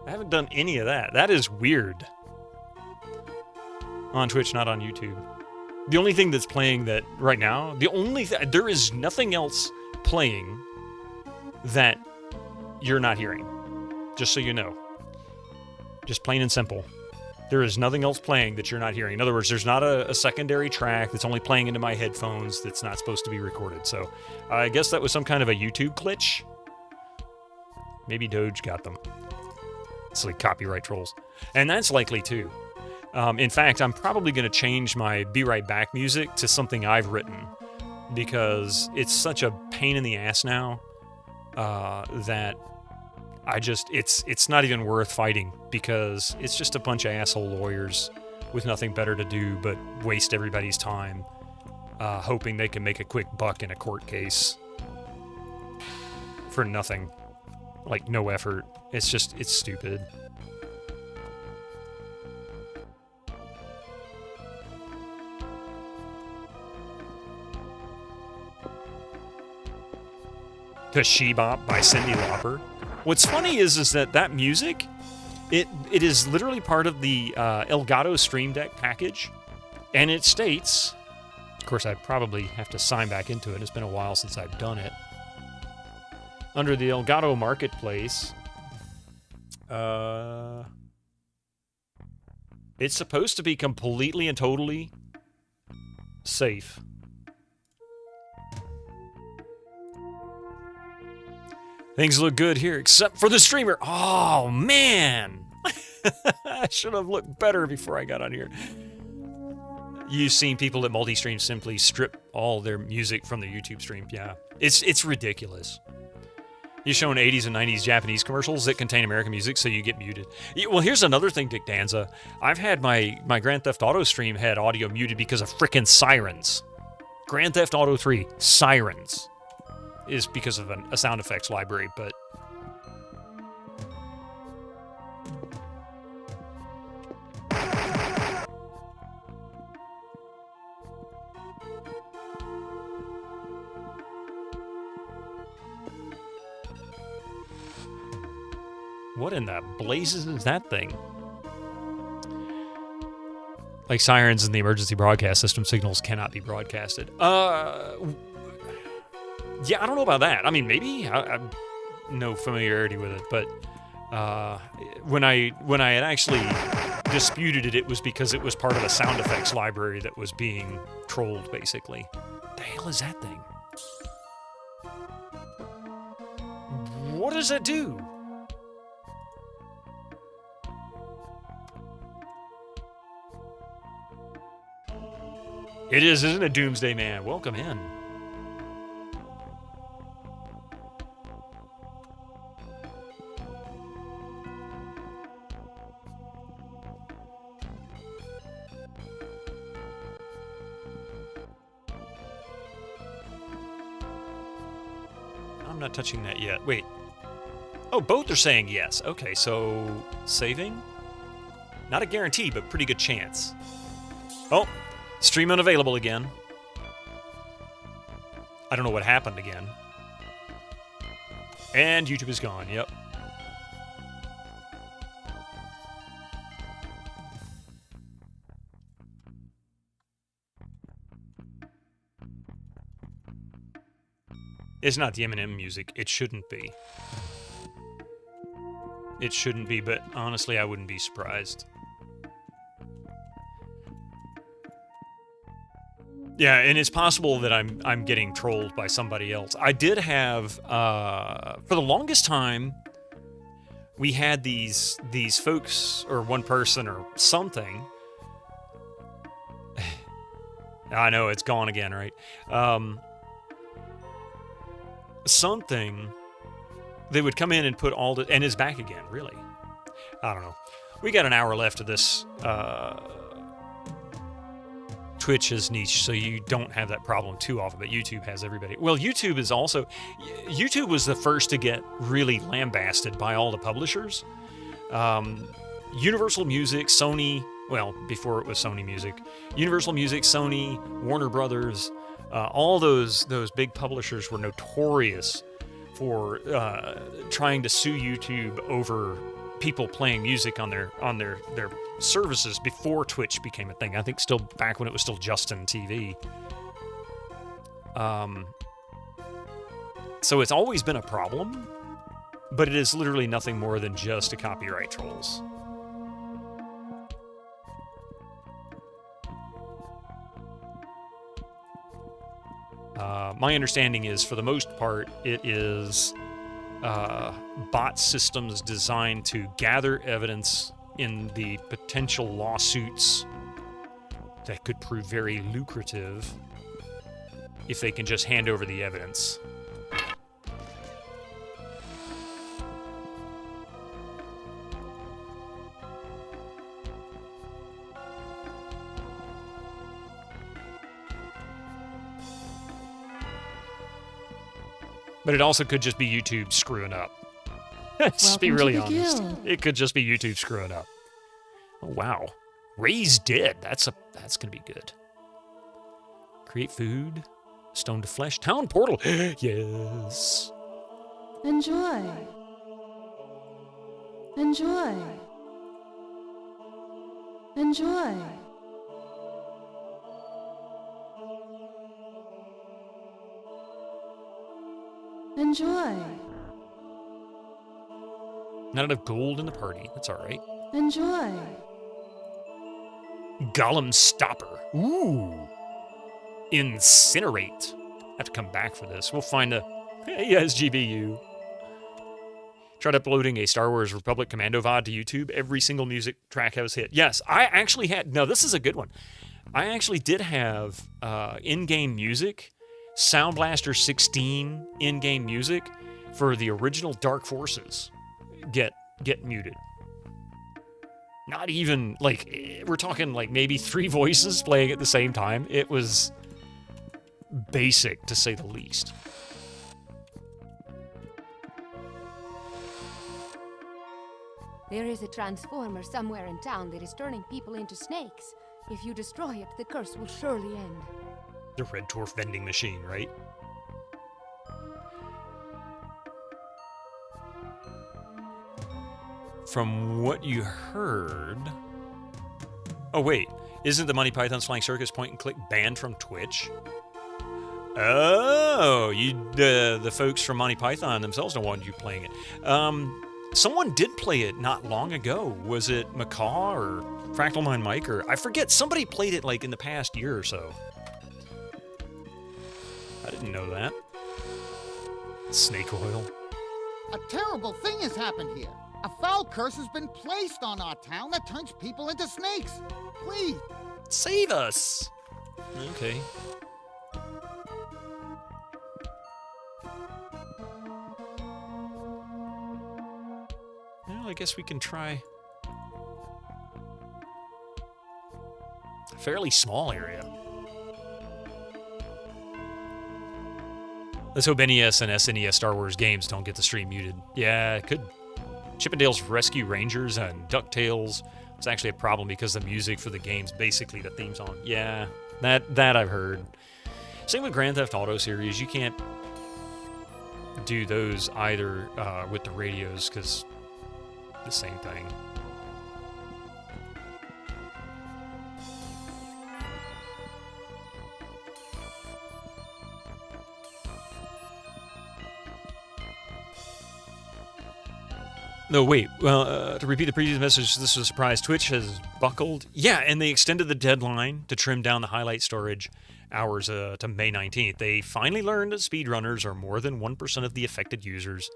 I haven't done any of that. That is weird. On Twitch, not on YouTube. The only thing that's playing that right now, there is nothing else playing that you're not hearing. Just so you know. Just plain and simple. There is nothing else playing that you're not hearing. In other words, there's not a secondary track that's only playing into my headphones that's not supposed to be recorded. So I guess that was some kind of a YouTube glitch. Maybe Doge got them. It's like copyright trolls. And that's likely too. In fact, I'm probably going to change my Be Right Back music to something I've written. Because it's such a pain in the ass now. That it's not even worth fighting, because it's just a bunch of asshole lawyers with nothing better to do but waste everybody's time, hoping they can make a quick buck in a court case for nothing, like no effort. It's stupid. To She-Bop by Cyndi Lauper. What's funny is that music, it is literally part of the Elgato Stream Deck package, and it states, of course I probably have to sign back into it, it's been a while since I've done it, under the Elgato Marketplace, it's supposed to be completely and totally safe. Things look good here, except for the streamer. Oh, man. I should have looked better before I got on here. You've seen people that multi-stream simply strip all their music from their YouTube stream. Yeah, it's ridiculous. You're showing 80s and 90s Japanese commercials that contain American music, so you get muted. Well, here's another thing, Dick Danza. I've had my Grand Theft Auto stream had audio muted because of frickin' sirens. Grand Theft Auto 3, sirens, is because of a sound effects library, but... What in the blazes is that thing? Like sirens in the emergency broadcast system, signals cannot be broadcasted. Yeah, I don't know about that. I mean, maybe. I have no familiarity with it, but when I had actually disputed it, it was because it was part of a sound effects library that was being trolled, basically. The hell is that thing? What does it do? It is, isn't it, Doomsday Man? Welcome in. I'm not touching that yet. Wait. Oh, both are saying yes. Okay, so saving? Not a guarantee, but pretty good chance. Oh. Stream unavailable again. I don't know what happened again. And YouTube is gone, yep. It's not the Eminem music. It shouldn't be. It shouldn't be, but honestly, I wouldn't be surprised. Yeah, and it's possible that I'm getting trolled by somebody else. I did have for the longest time we had these folks or one person or something. I know it's gone again, right? Something they would come in and put all the and it's back again. Really, I don't know. We got an hour left of this. Twitch is niche, so you don't have that problem too often, but YouTube has everybody. Well, YouTube is also... YouTube was the first to get really lambasted by all the publishers. Universal Music, Sony... Well, before it was Sony Music. Universal Music, Sony, Warner Brothers, all those big publishers were notorious for trying to sue YouTube over people playing music on their services before Twitch became a thing. I think still back when it was still Justin TV. So it's always been a problem, but it is literally nothing more than just a copyright trolls. My understanding is, for the most part, it is bot systems designed to gather evidence in the potential lawsuits that could prove very lucrative if they can just hand over the evidence. But it also could just be YouTube screwing up. Let's be really honest. It could just be YouTube screwing up. Oh, wow. Ray's dead. That's gonna be good. Create food. Stone to flesh. Town portal. Yes. Enjoy. Enjoy. Enjoy. Enjoy. Not enough gold in the party. That's all right. Enjoy. Golem stopper. Ooh. Incinerate. I have to come back for this. We'll find a... Yes, GBU. Tried uploading a Star Wars Republic Commando VOD to YouTube. Every single music track I was hit. Yes, I actually had... No, this is a good one. I actually did have in-game music, Sound Blaster 16 in-game music for the original Dark Forces get muted. Not even, like, we're talking like maybe 3 voices playing at the same time. It was basic, to say the least. There is a transformer somewhere in town that is turning people into snakes. If you destroy it, the curse will surely end. The Red Dwarf vending machine, right? From what you heard... Oh, wait. Isn't the Monty Python's Flying Circus point-and-click banned from Twitch? Oh, the folks from Monty Python themselves don't want you playing it. Someone did play it not long ago. Was it Macaw or Fractal Mind Mike? Or I forget. Somebody played it like in the past year or so. I didn't know that. Snake oil. A terrible thing has happened here. A foul curse has been placed on our town that turns people into snakes. Please. Save us. Okay. Well, I guess we can try a fairly small area. Let's hope NES and SNES Star Wars games don't get the stream muted. Yeah, it could. Chippendale's Rescue Rangers and DuckTales was actually a problem because the music for the game's basically the theme song. Yeah, that I've heard. Same with Grand Theft Auto series. You can't do those either with the radios because the same thing. No, wait. Well, to repeat the previous message, this was a surprise. Twitch has buckled. Yeah, and they extended the deadline to trim down the highlight storage hours to May 19th. They finally learned that speedrunners are more than 1% of the affected users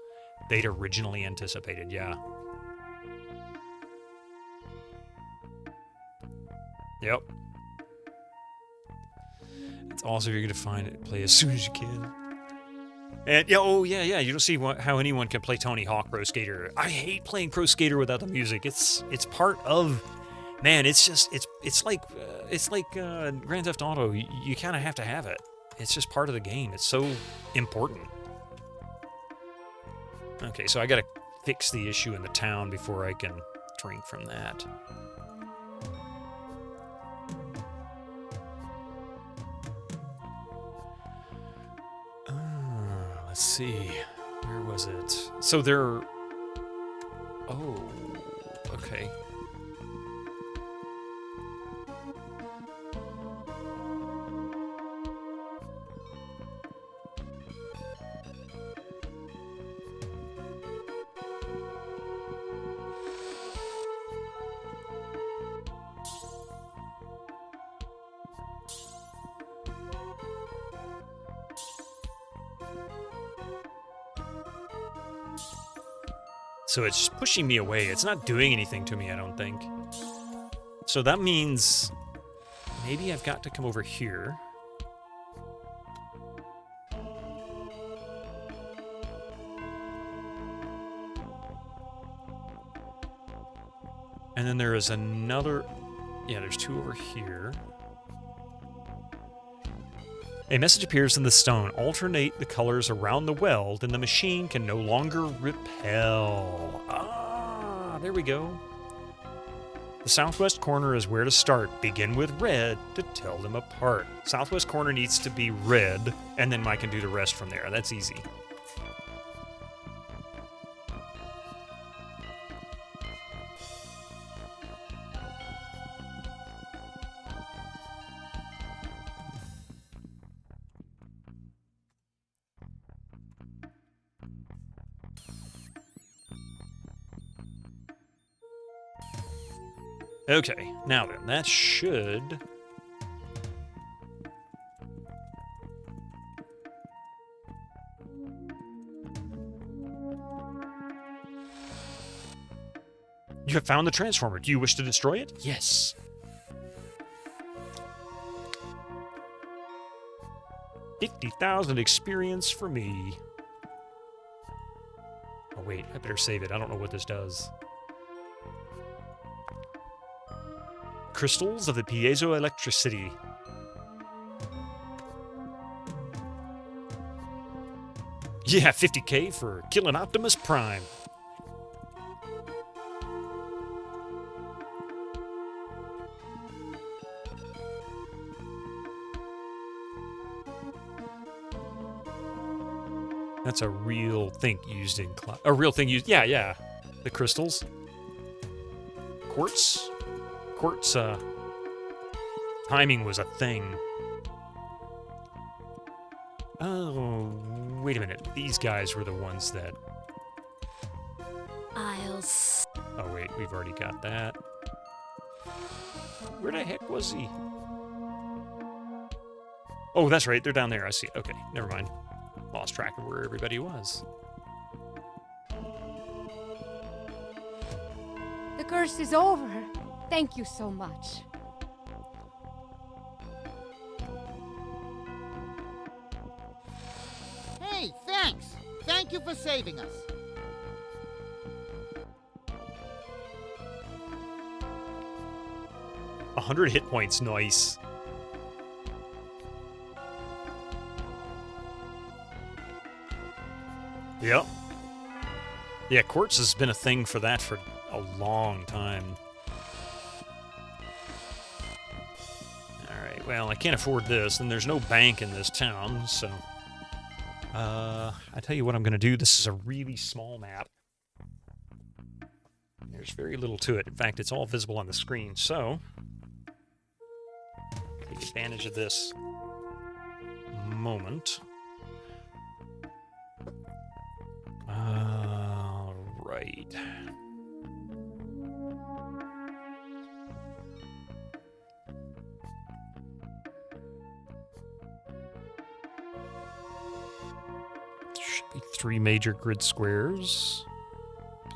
they'd originally anticipated. Yeah. Yep. It's awesome if you're going to find it. Play as soon as you can. And yeah, oh yeah, you don't see how anyone can play Tony Hawk Pro Skater. I hate playing Pro Skater without the music. It's part of, man. It's just it's like Grand Theft Auto. You kind of have to have it. It's just part of the game. It's so important. Okay, so I got to fix the issue in the town before I can drink from that. Let's see. Where was it? So they're... Oh, okay. So it's pushing me away. It's not doing anything to me, I don't think. So that means maybe I've got to come over here. And then there is another... Yeah, there's 2 over here. A message appears in the stone. Alternate the colors around the well, then the machine can no longer repel. Ah, there we go. The southwest corner is where to start. Begin with red to tell them apart. Southwest corner needs to be red, and then I can do the rest from there. That's easy. Okay, now then, that should... You have found the transformer. Do you wish to destroy it? Yes. 50,000 experience for me. Oh wait, I better save it. I don't know what this does. Crystals of the piezoelectricity. Yeah, 50k for killing Optimus Prime. That's a real thing used in class. A real thing used. Yeah, yeah. The crystals. Quartz. Quartz. Timing was a thing. Oh, wait a minute. These guys were the ones that. Oh wait, we've already got that. Where the heck was he? Oh, that's right. They're down there. I see. Okay, never mind. Lost track of where everybody was. The curse is over. Thank you so much. Hey, thanks. Thank you for saving us. A 100 hit points. Nice. Yep. Yeah, quartz has been a thing for that for a long time. Alright, well, I can't afford this, and there's no bank in this town, so... I tell you what I'm going to do. This is a really small map. There's very little to it. In fact, it's all visible on the screen, so... take advantage of this moment. Right. Should be 3 major grid squares,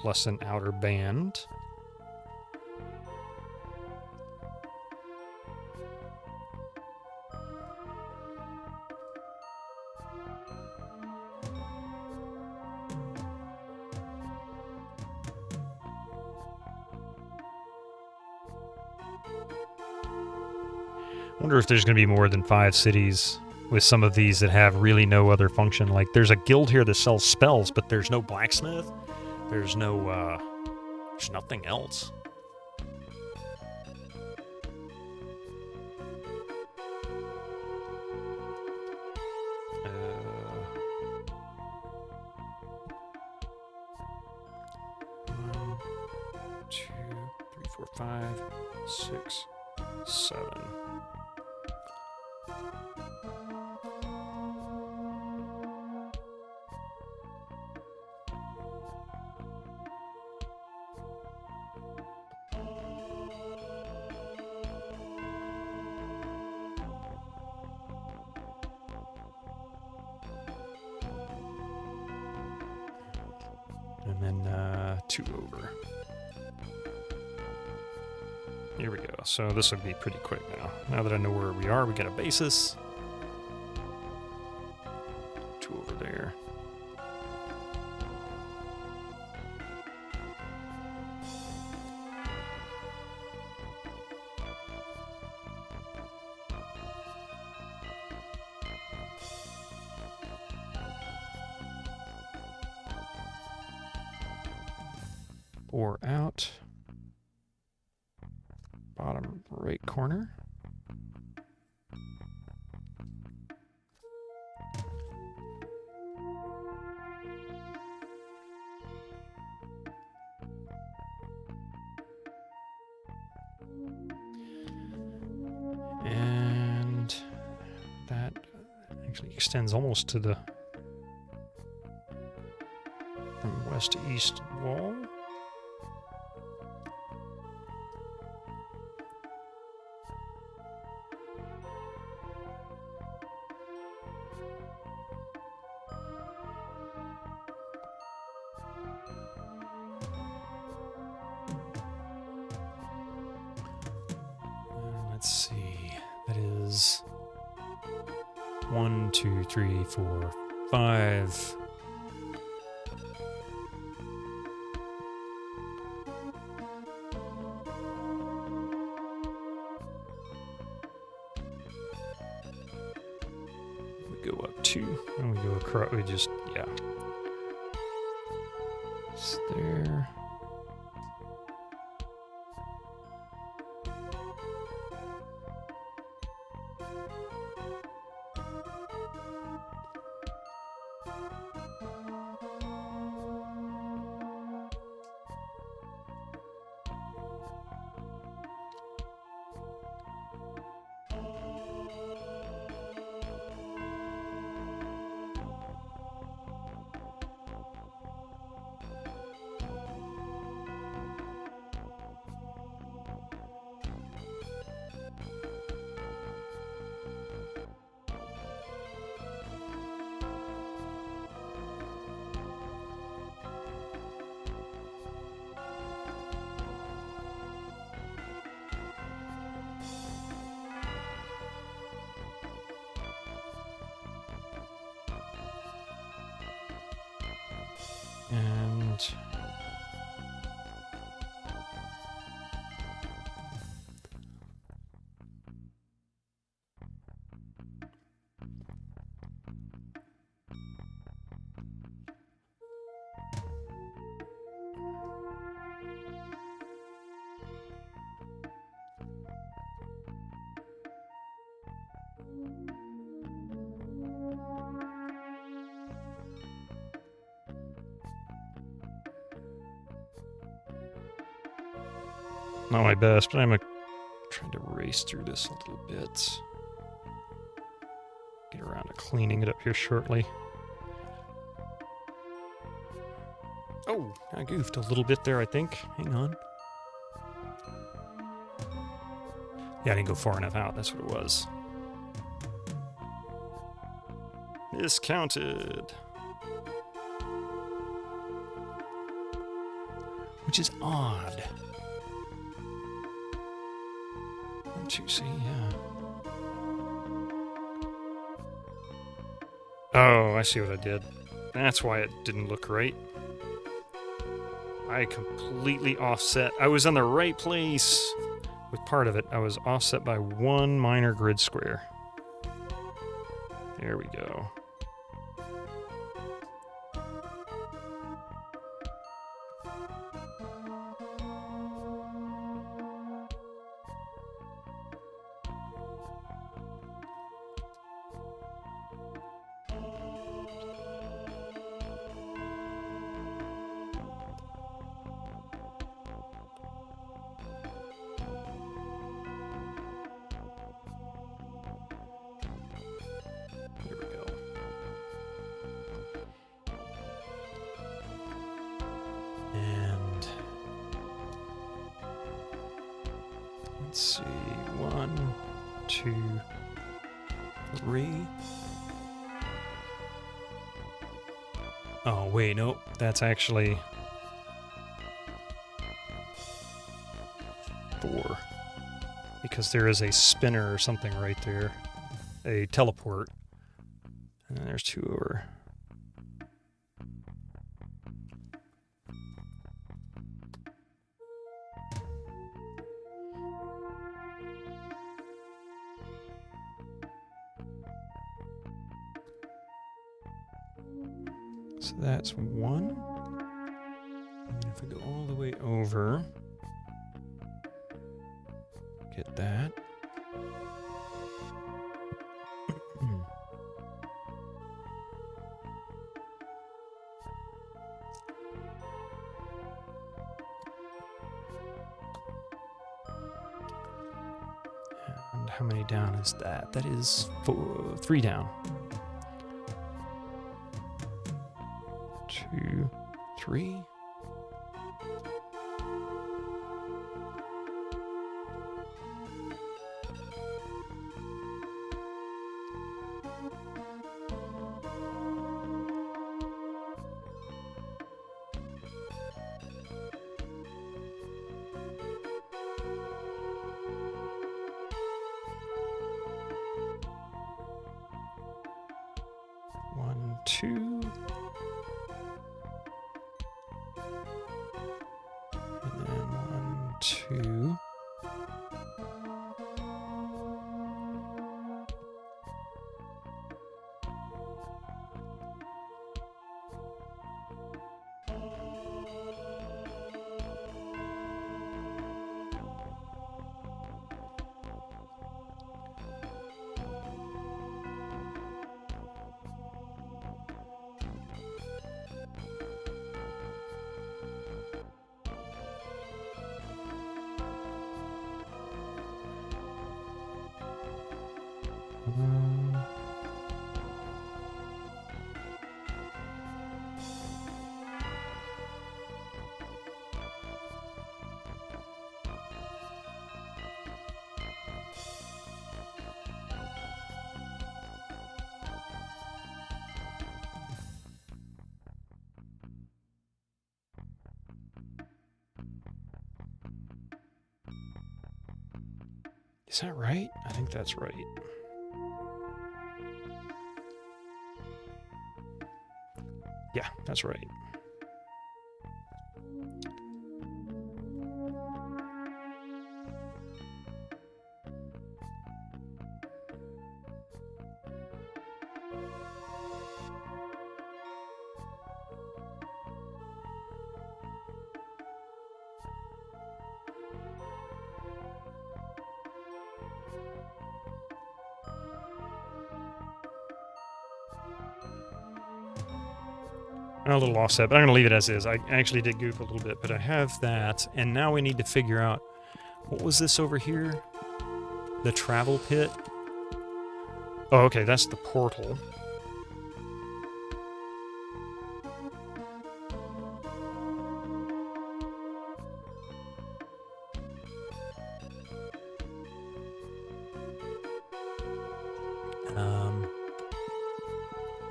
plus an outer band. I wonder if there's going to be more than 5 cities with some of these that have really no other function. Like, there's a guild here that sells spells, but there's no blacksmith. There's no, there's nothing else. One, 2, 3, 4, 5, 6, 7. And then 2 over. Here we go. So this would be pretty quick now. Now that I know where we are, we got a basis. 2 over there. Or out. Bottom right corner. And that actually extends almost to the from west to east wall. Let's see. That is 1, 2, 3, 4, 5. We go up 2, and we go across. We just, yeah. It's there. And not my best, but I'm trying to race through this a little bit. Get around to cleaning it up here shortly. Oh, I goofed a little bit there, I think. Hang on. Yeah, I didn't go far enough out. That's what it was. Miscounted. Which is odd. 1, 2, see, yeah. Oh, I see what I did. That's why it didn't look right. I completely offset. I was on the right place with part of it. I was offset by 1 minor grid square. There we go. Let's see, 1, 2, 3. Oh, wait, nope. That's actually 4. Because there is a spinner or something right there. A teleport. And then there's 2 over. So that's 1. And if I go all the way over, get that. And how many down is that? That is 3 down. 2, 3. 2. And then 1, 2. Is that right? I think that's right. Yeah, that's right. A little offset, but I'm going to leave it as is. I actually did goof a little bit, but I have that. And now we need to figure out, what was this over here? The travel pit? Oh, okay, that's the portal.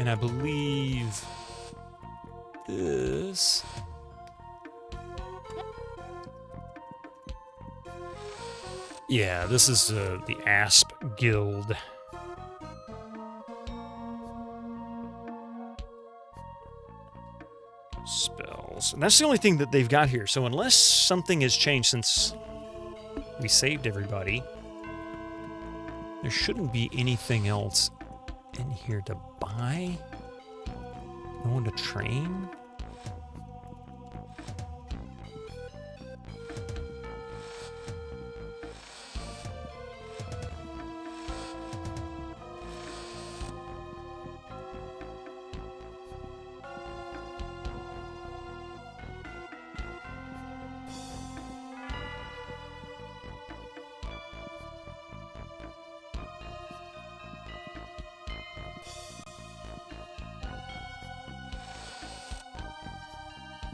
And I believe this. Yeah, this is the Asp Guild. Spells. And that's the only thing that they've got here. So unless something has changed since we saved everybody, there shouldn't be anything else in here to buy. No one to train.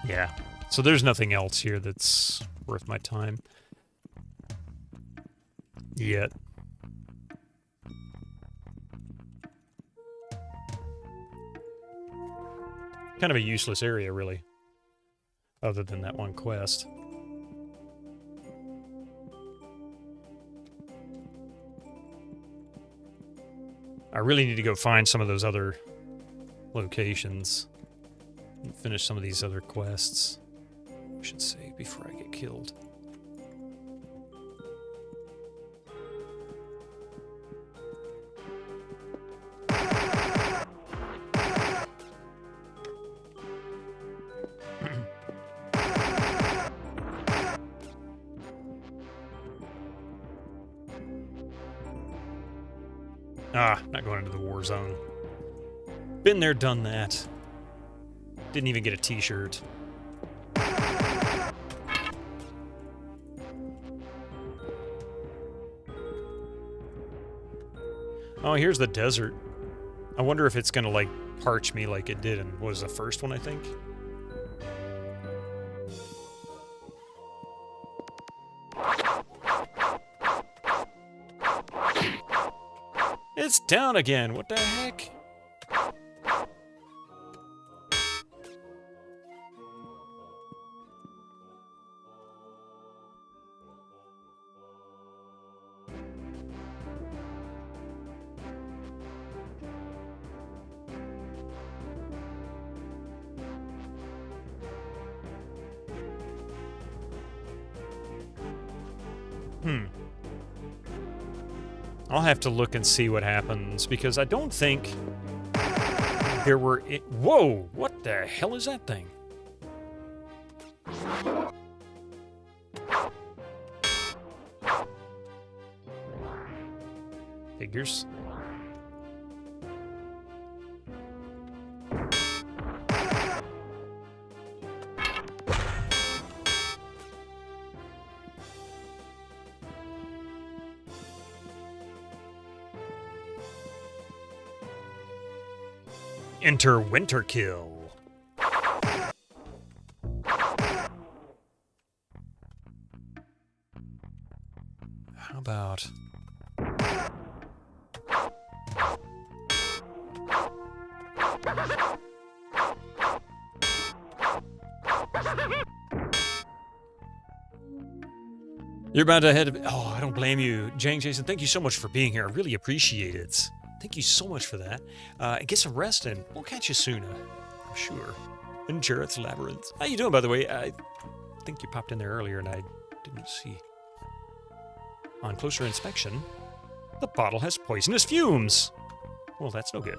Yeah, so there's nothing else here that's worth my time yet. Kind of a useless area, really, other than that one quest. I really need to go find some of those other locations and finish some of these other quests, I should say, before I get killed. Not going into the war zone. Been there, done that. Didn't even get a t-shirt. Oh, here's the desert. I wonder if it's gonna, like, parch me like it did in, what was the first one, I think? It's down again. What the heck? I'll have to look and see what happens, because I don't think there were... Whoa! What the hell is that thing? Figures. Enter Winterkill. How about... You're about to head... Oh, I don't blame you. Jason, thank you so much for being here. I really appreciate it. Thank you so much for that. Get some rest, and we'll catch you soon, I'm sure. In Jarrett's Labyrinth. How you doing, by the way? I think you popped in there earlier, and I didn't see. On closer inspection, the bottle has poisonous fumes. Well, that's no good.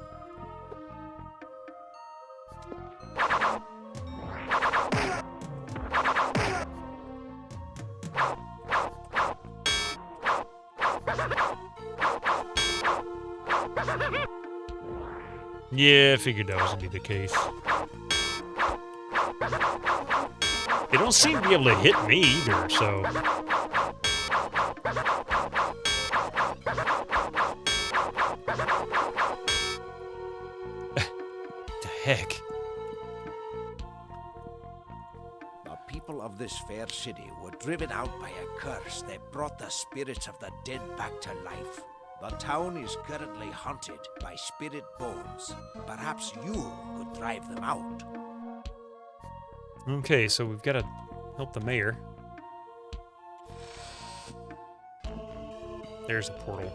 Yeah, I figured that was going to be the case. They don't seem to be able to hit me either, so... The heck? The people of this fair city were driven out by a curse that brought the spirits of the dead back to life. The town is currently haunted by spirit bones. Perhaps you could drive them out. Okay, so we've got to help the mayor. There's a portal.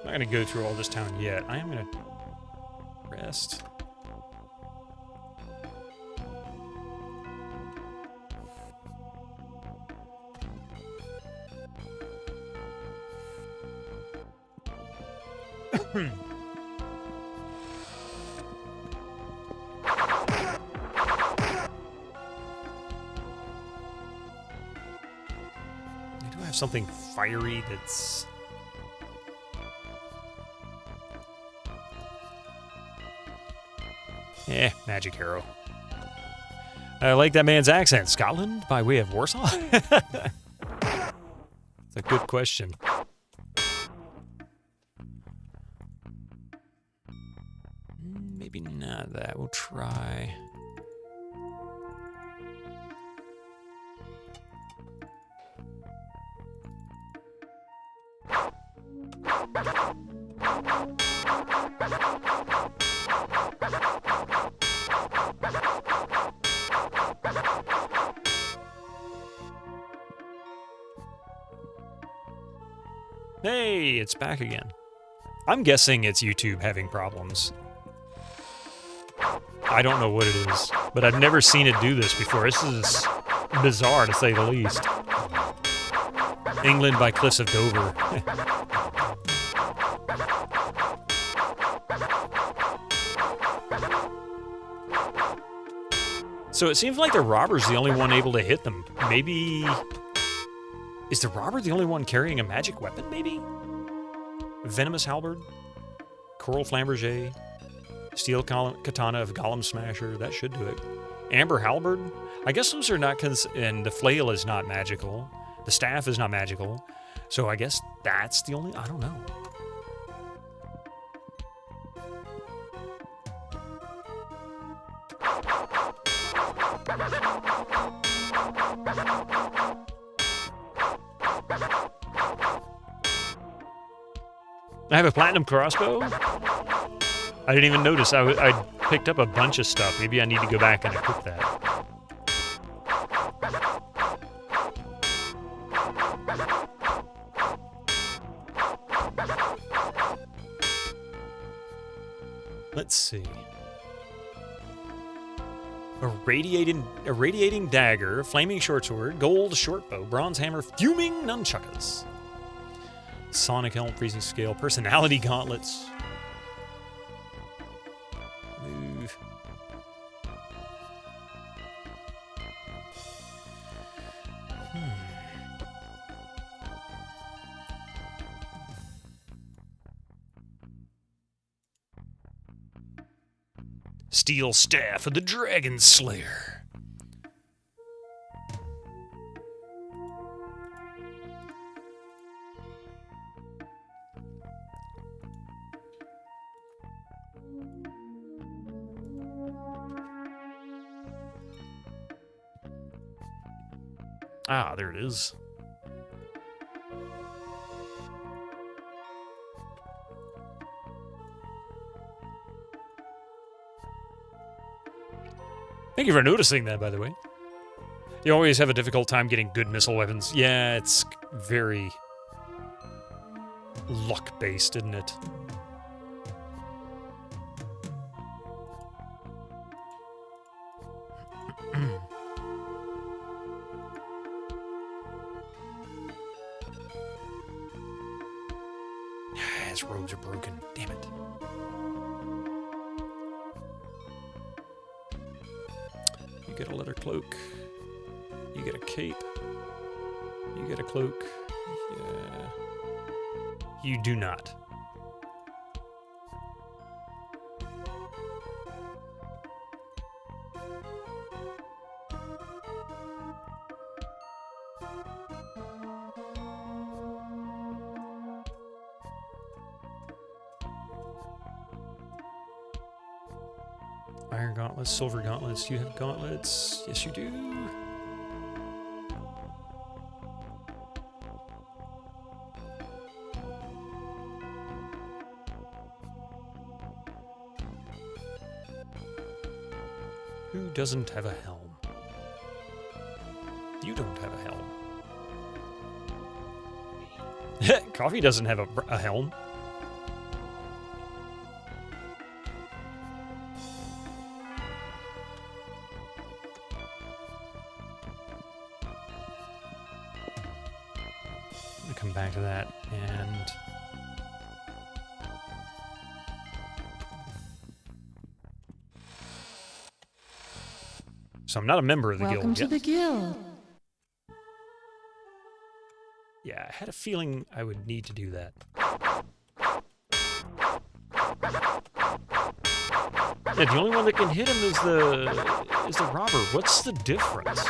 I'm not going to go through all this town yet. I am going to rest. I do have something fiery that's... magic arrow. I like that man's accent. Scotland by way of Warsaw? It's a good question. Maybe not that. We'll try. Hey, it's back again. I'm guessing it's YouTube having problems. I don't know what it is, but I've never seen it do this before. This is bizarre, to say the least. England by Cliffs of Dover. So it seems like the robber's the only one able to hit them. Maybe... Is the robber the only one carrying a magic weapon, maybe? Venomous Halberd? Coral Flamberge? Steel Katana of Golem Smasher? That should do it. Amber Halberd? I guess those are not... And the flail is not magical. The staff is not magical. So I guess that's the only... I don't know. I have a platinum crossbow? I didn't even notice. I picked up a bunch of stuff. Maybe I need to go back and equip that. Let's see. A radiating dagger, flaming short sword, gold short bow, bronze hammer, fuming nunchuckers. Sonic Helm, Freezing Scale, Personality Gauntlets. Move. Steel Staff of the Dragon Slayer. Ah, there it is. Thank you for noticing that, by the way. You always have a difficult time getting good missile weapons. Yeah, it's very luck-based, isn't it? His robes are broken. Damn it. You get a leather cloak. You get a cape. You get a cloak. Yeah. You do not. Iron gauntlets, silver gauntlets. You have gauntlets. Yes, you do. Who doesn't have a helm? You don't have a helm. Coffee doesn't have a helm. Come back to that, and so I'm not a member of the guild. Welcome to the guild. Yeah, I had a feeling I would need to do that. Yeah, the only one that can hit him is the robber. What's the difference?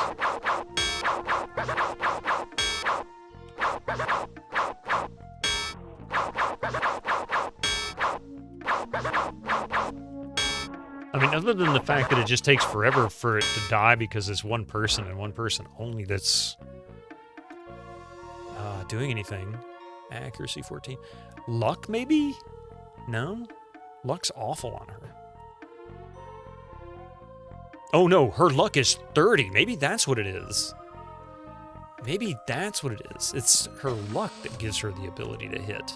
I mean, other than the fact that it just takes forever for it to die because it's one person and one person only that's doing anything. Accuracy 14. Luck, maybe? No? Luck's awful on her. Oh no, her luck is 30. Maybe that's what it is. Maybe that's what it is. It's her luck that gives her the ability to hit.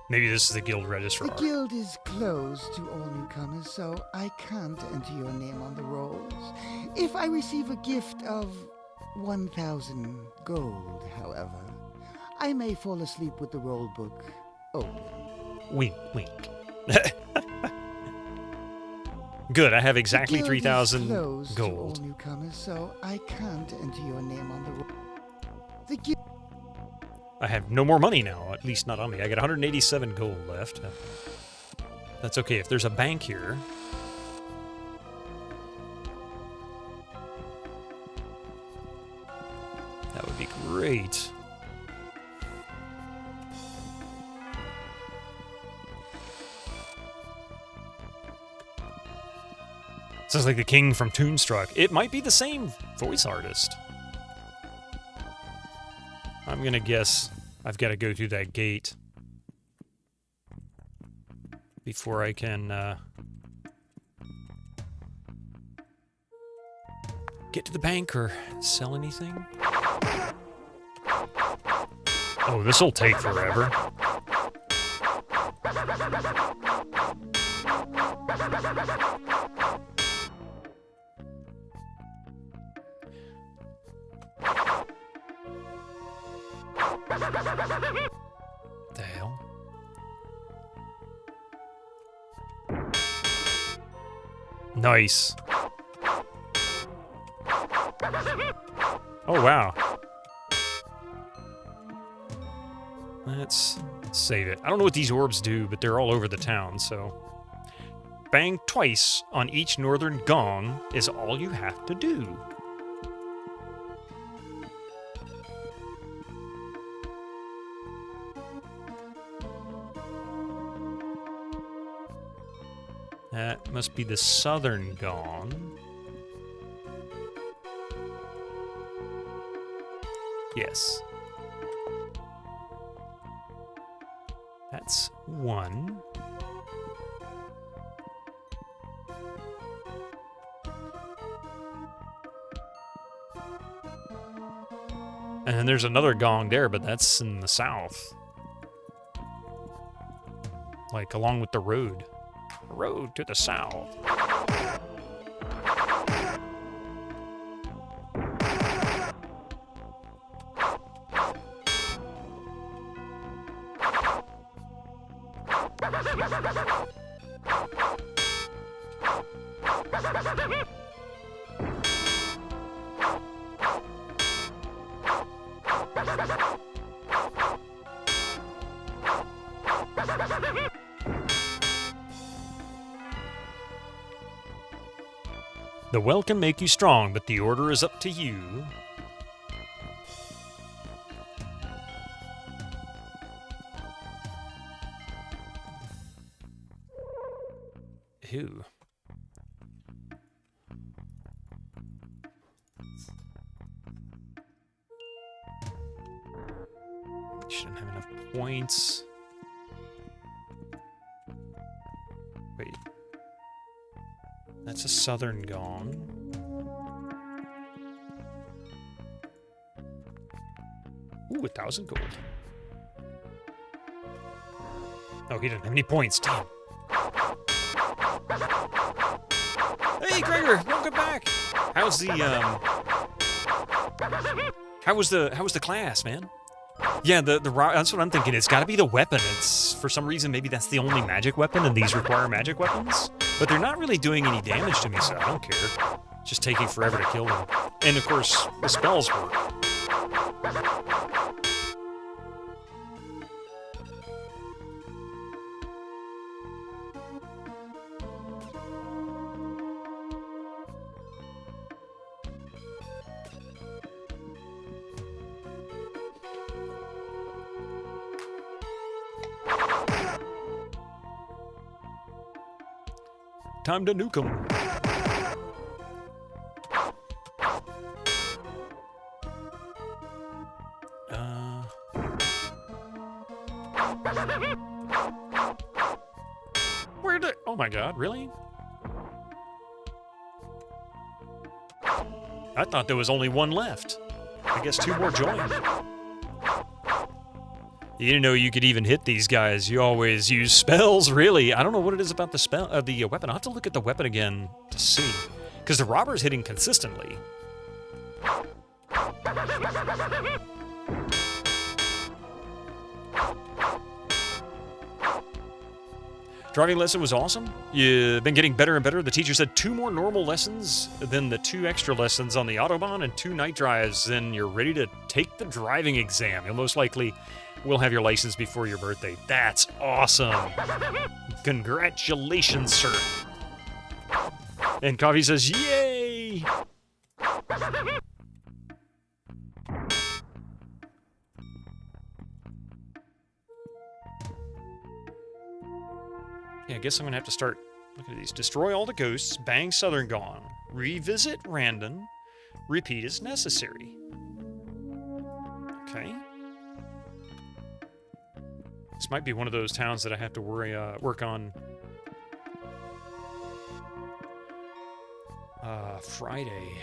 Maybe this is the guild registrar. The guild is closed to all newcomers, so I can't enter your name on the rolls. If I receive a gift of 1,000 gold, however, I may fall asleep with the roll book open. Wink, wink. Good, I have exactly 3,000 gold. To all newcomers, so I can't enter your name on the roll. The guild. I have no more money now, at least not on me. I got 187 gold left. That's okay. If there's a bank here... that would be great. Sounds like the king from Toonstruck. It might be the same voice artist. I'm gonna guess I've got to go through that gate before I can get to the bank or sell anything. Oh, this'll take forever. The hell? Nice. Oh, wow. Let's save it. I don't know what these orbs do, but they're all over the town, so... Bang twice on each northern gong is all you have to do. That must be the southern gong. Yes. That's one. And then there's another gong there, but that's in the south. Like along with the road. Road to the south. The well can make you strong, but the order is up to you. Ew. Shouldn't have enough points. Wait. That's a southern gong. Ooh, 1,000 gold. Oh, he didn't have any points. Damn. Hey, Gregor, welcome back. How's the How was the class, man? Yeah, that's what I'm thinking. It's got to be the weapon. It's for some reason maybe that's the only magic weapon, and these require magic weapons. But they're not really doing any damage to me, so I don't care. It's just taking forever to kill them. And of course, the spells work. Time to nuke them. Where did... Oh my god, really? I thought there was only one left. I guess 2 more joined. You didn't know you could even hit these guys. You always use spells, really. I don't know what it is about the spell, the weapon. I'll have to look at the weapon again to see. Because the robber's hitting consistently. Driving lesson was awesome. You've been getting better and better. The teacher said 2 more normal lessons, then the 2 extra lessons on the Autobahn and 2 night drives. Then you're ready to take the driving exam. You'll most likely will have your license before your birthday. That's awesome. Congratulations, sir. And Coffee says, yay! Yeah, I guess I'm going to have to start looking at these. Destroy all the ghosts, bang Southern Gone, revisit Randon, repeat as necessary. Okay. This might be one of those towns that I have to work on Friday.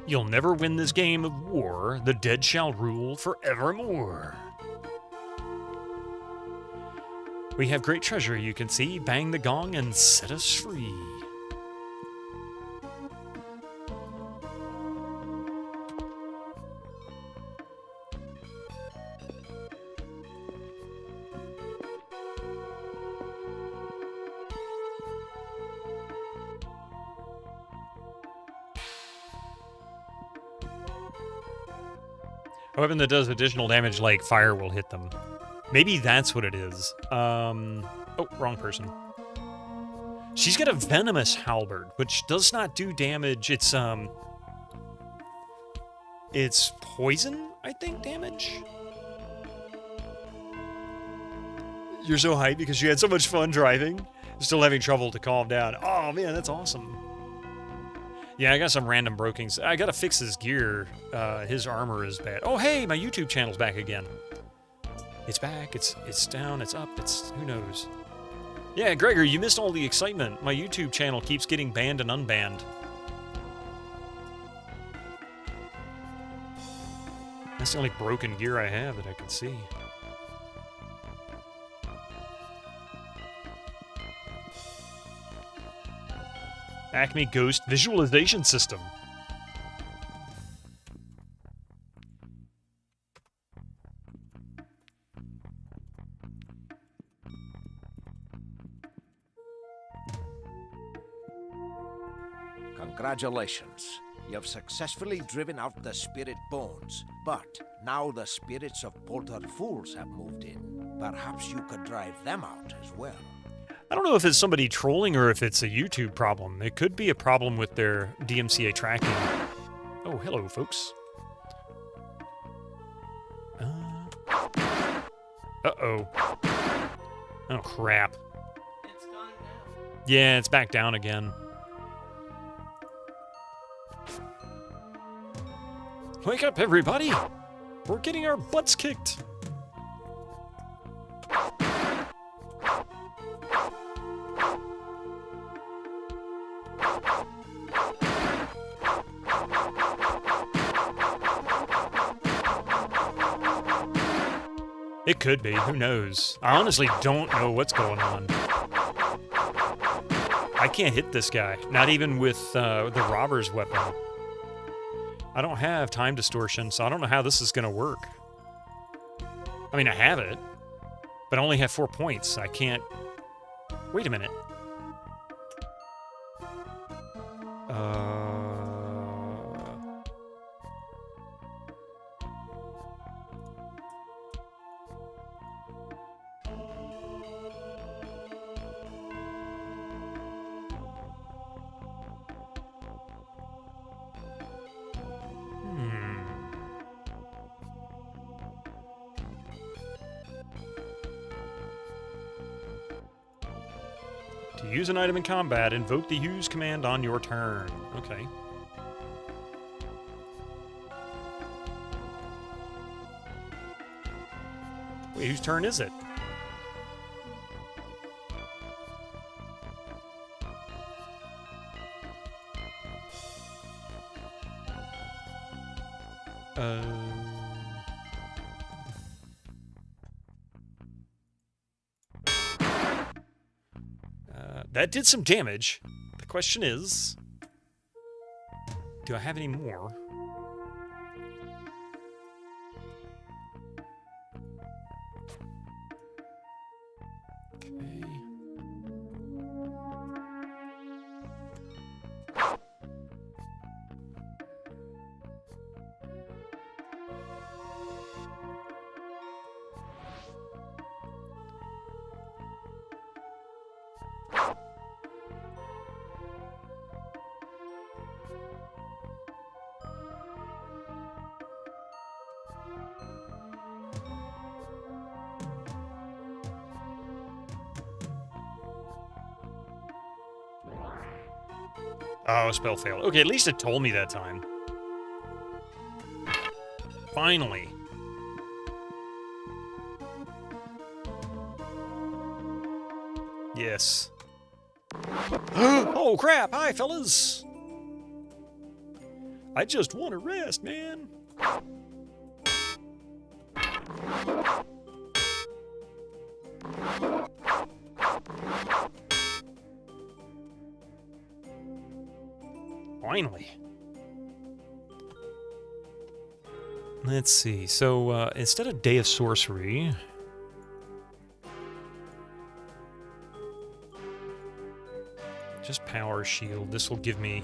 You'll never win this game of war. The dead shall rule forevermore. We have great treasure, you can see. Bang the gong and set us free. A weapon that does additional damage like fire will hit them. Maybe that's what it is. Oh, wrong person. She's got a venomous halberd, which does not do damage. It's poison, I think, damage? You're so hyped because you had so much fun driving. Still having trouble to calm down. Oh, man, that's awesome. Yeah, I got some random brokings. I gotta fix his gear. His armor is bad. Oh, hey, my YouTube channel's back again. It's back, it's down, it's up, it's... who knows? Yeah, Gregor, you missed all the excitement. My YouTube channel keeps getting banned and unbanned. That's the only broken gear I have that I can see. Acme Ghost Visualization System. Congratulations. You've successfully driven out the spirit bones, but now the spirits of Polter Fools have moved in. Perhaps you could drive them out as well. I don't know if it's somebody trolling or if it's a YouTube problem. It could be a problem with their DMCA tracking. Oh, hello, folks. Uh-oh. Oh, crap. It's gone now. Yeah, it's back down again. Wake up, everybody! We're getting our butts kicked! It could be, who knows? I honestly don't know what's going on. I can't hit this guy, not even with the robber's weapon. I don't have time distortion, so I don't know how this is going to work. I mean, I have it, but I only have 4 points. I can't... Wait a minute. To use an item in combat, invoke the use command on your turn. Okay. Wait, whose turn is it? That did some damage. The question is, do I have any more? Okay. Oh, spell failed. Okay, at least it told me that time. Finally. Yes. Oh, crap! Hi, fellas! I just want to rest, man. Finally. Let's see. So, instead of Day of Sorcery... just Power Shield. This will give me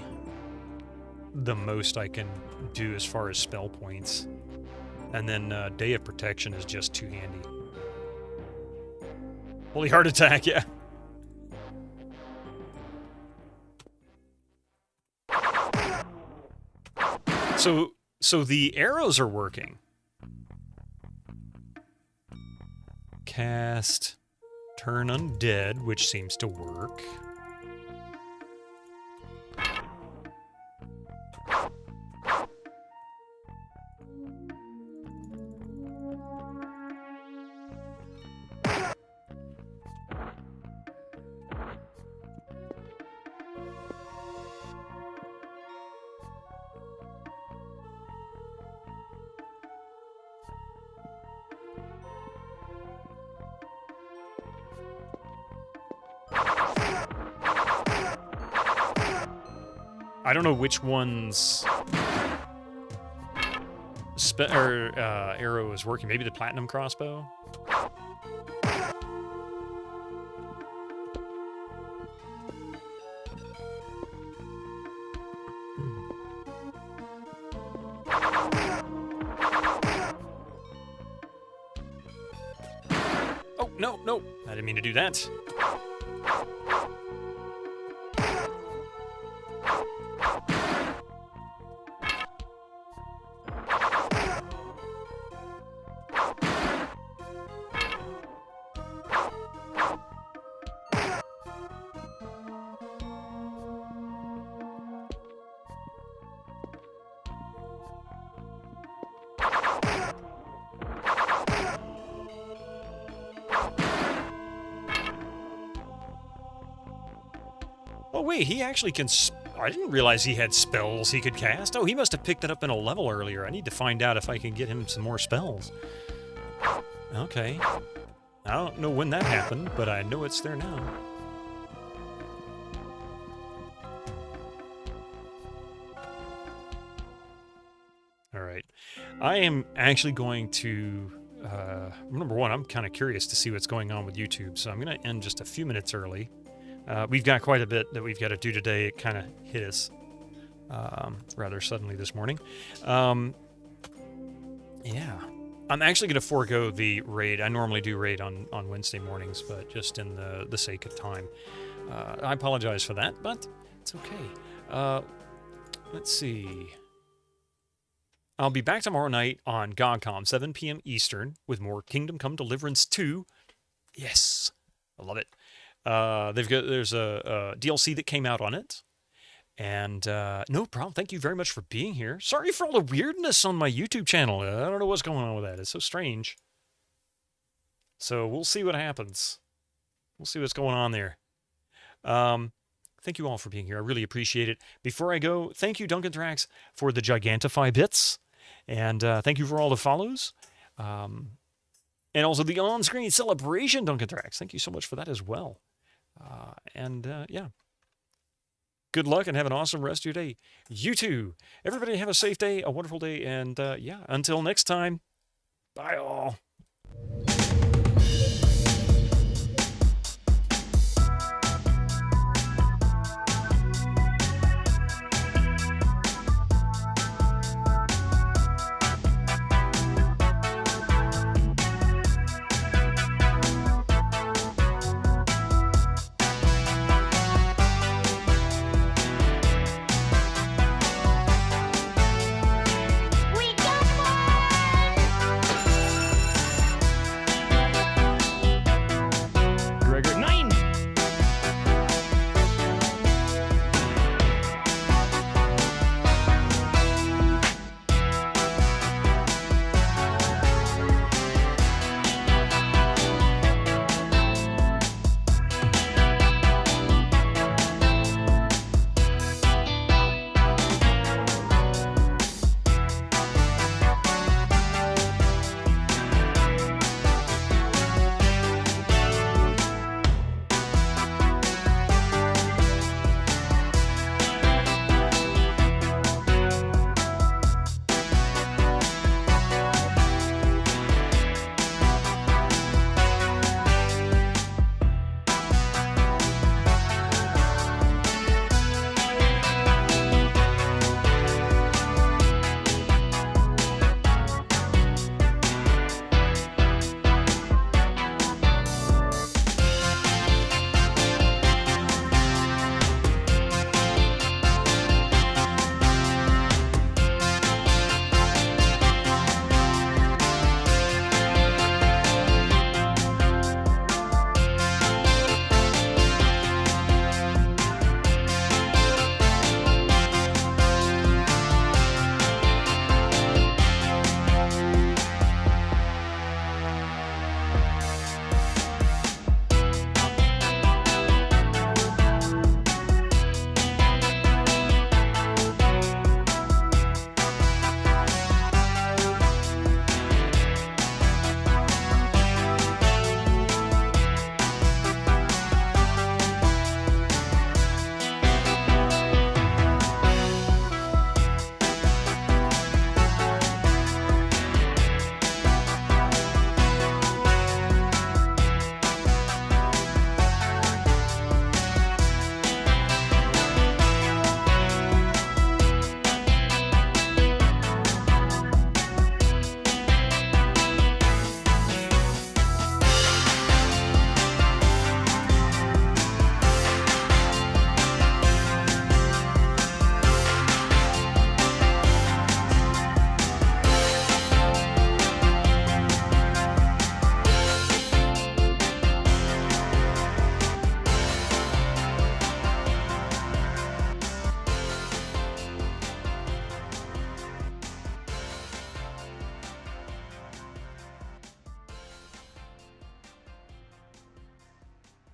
the most I can do as far as spell points. And then Day of Protection is just too handy. Holy Heart Attack, yeah. So the arrows are working. Cast Turn Undead, which seems to work. I don't know which one's arrow is working. Maybe the platinum crossbow? Oh, no, no. I didn't mean to do that. Oh, wait, he actually can... I didn't realize he had spells he could cast. Oh, he must have picked it up in a level earlier. I need to find out if I can get him some more spells. Okay. I don't know when that happened, but I know it's there now. Alright. I am actually going to... number one, I'm kind of curious to see what's going on with YouTube, so I'm going to end just a few minutes early. We've got quite a bit that we've got to do today. It kind of hit us rather suddenly this morning. Yeah. I'm actually going to forego the raid. I normally do raid on Wednesday mornings, but just in the sake of time. I apologize for that, but it's okay. Let's see. I'll be back tomorrow night on GOGcom, 7 p.m. Eastern, with more Kingdom Come Deliverance 2. Yes. I love it. There's a DLC that came out on it, and no problem. Thank you very much for being here. Sorry for all the weirdness on my YouTube channel. I don't know what's going on with that. It's so strange. So we'll see what happens. We'll see what's going on there. Thank you all for being here. I really appreciate it. Before I go, thank you, Duncan Thrax, for the Gigantify bits, and thank you for all the follows. And also the on-screen celebration, Duncan Thrax. Thank you so much for that as well. Yeah. Good luck and have an awesome rest of your day. You too. Everybody have a safe day, a wonderful day, and yeah, until next time, bye all.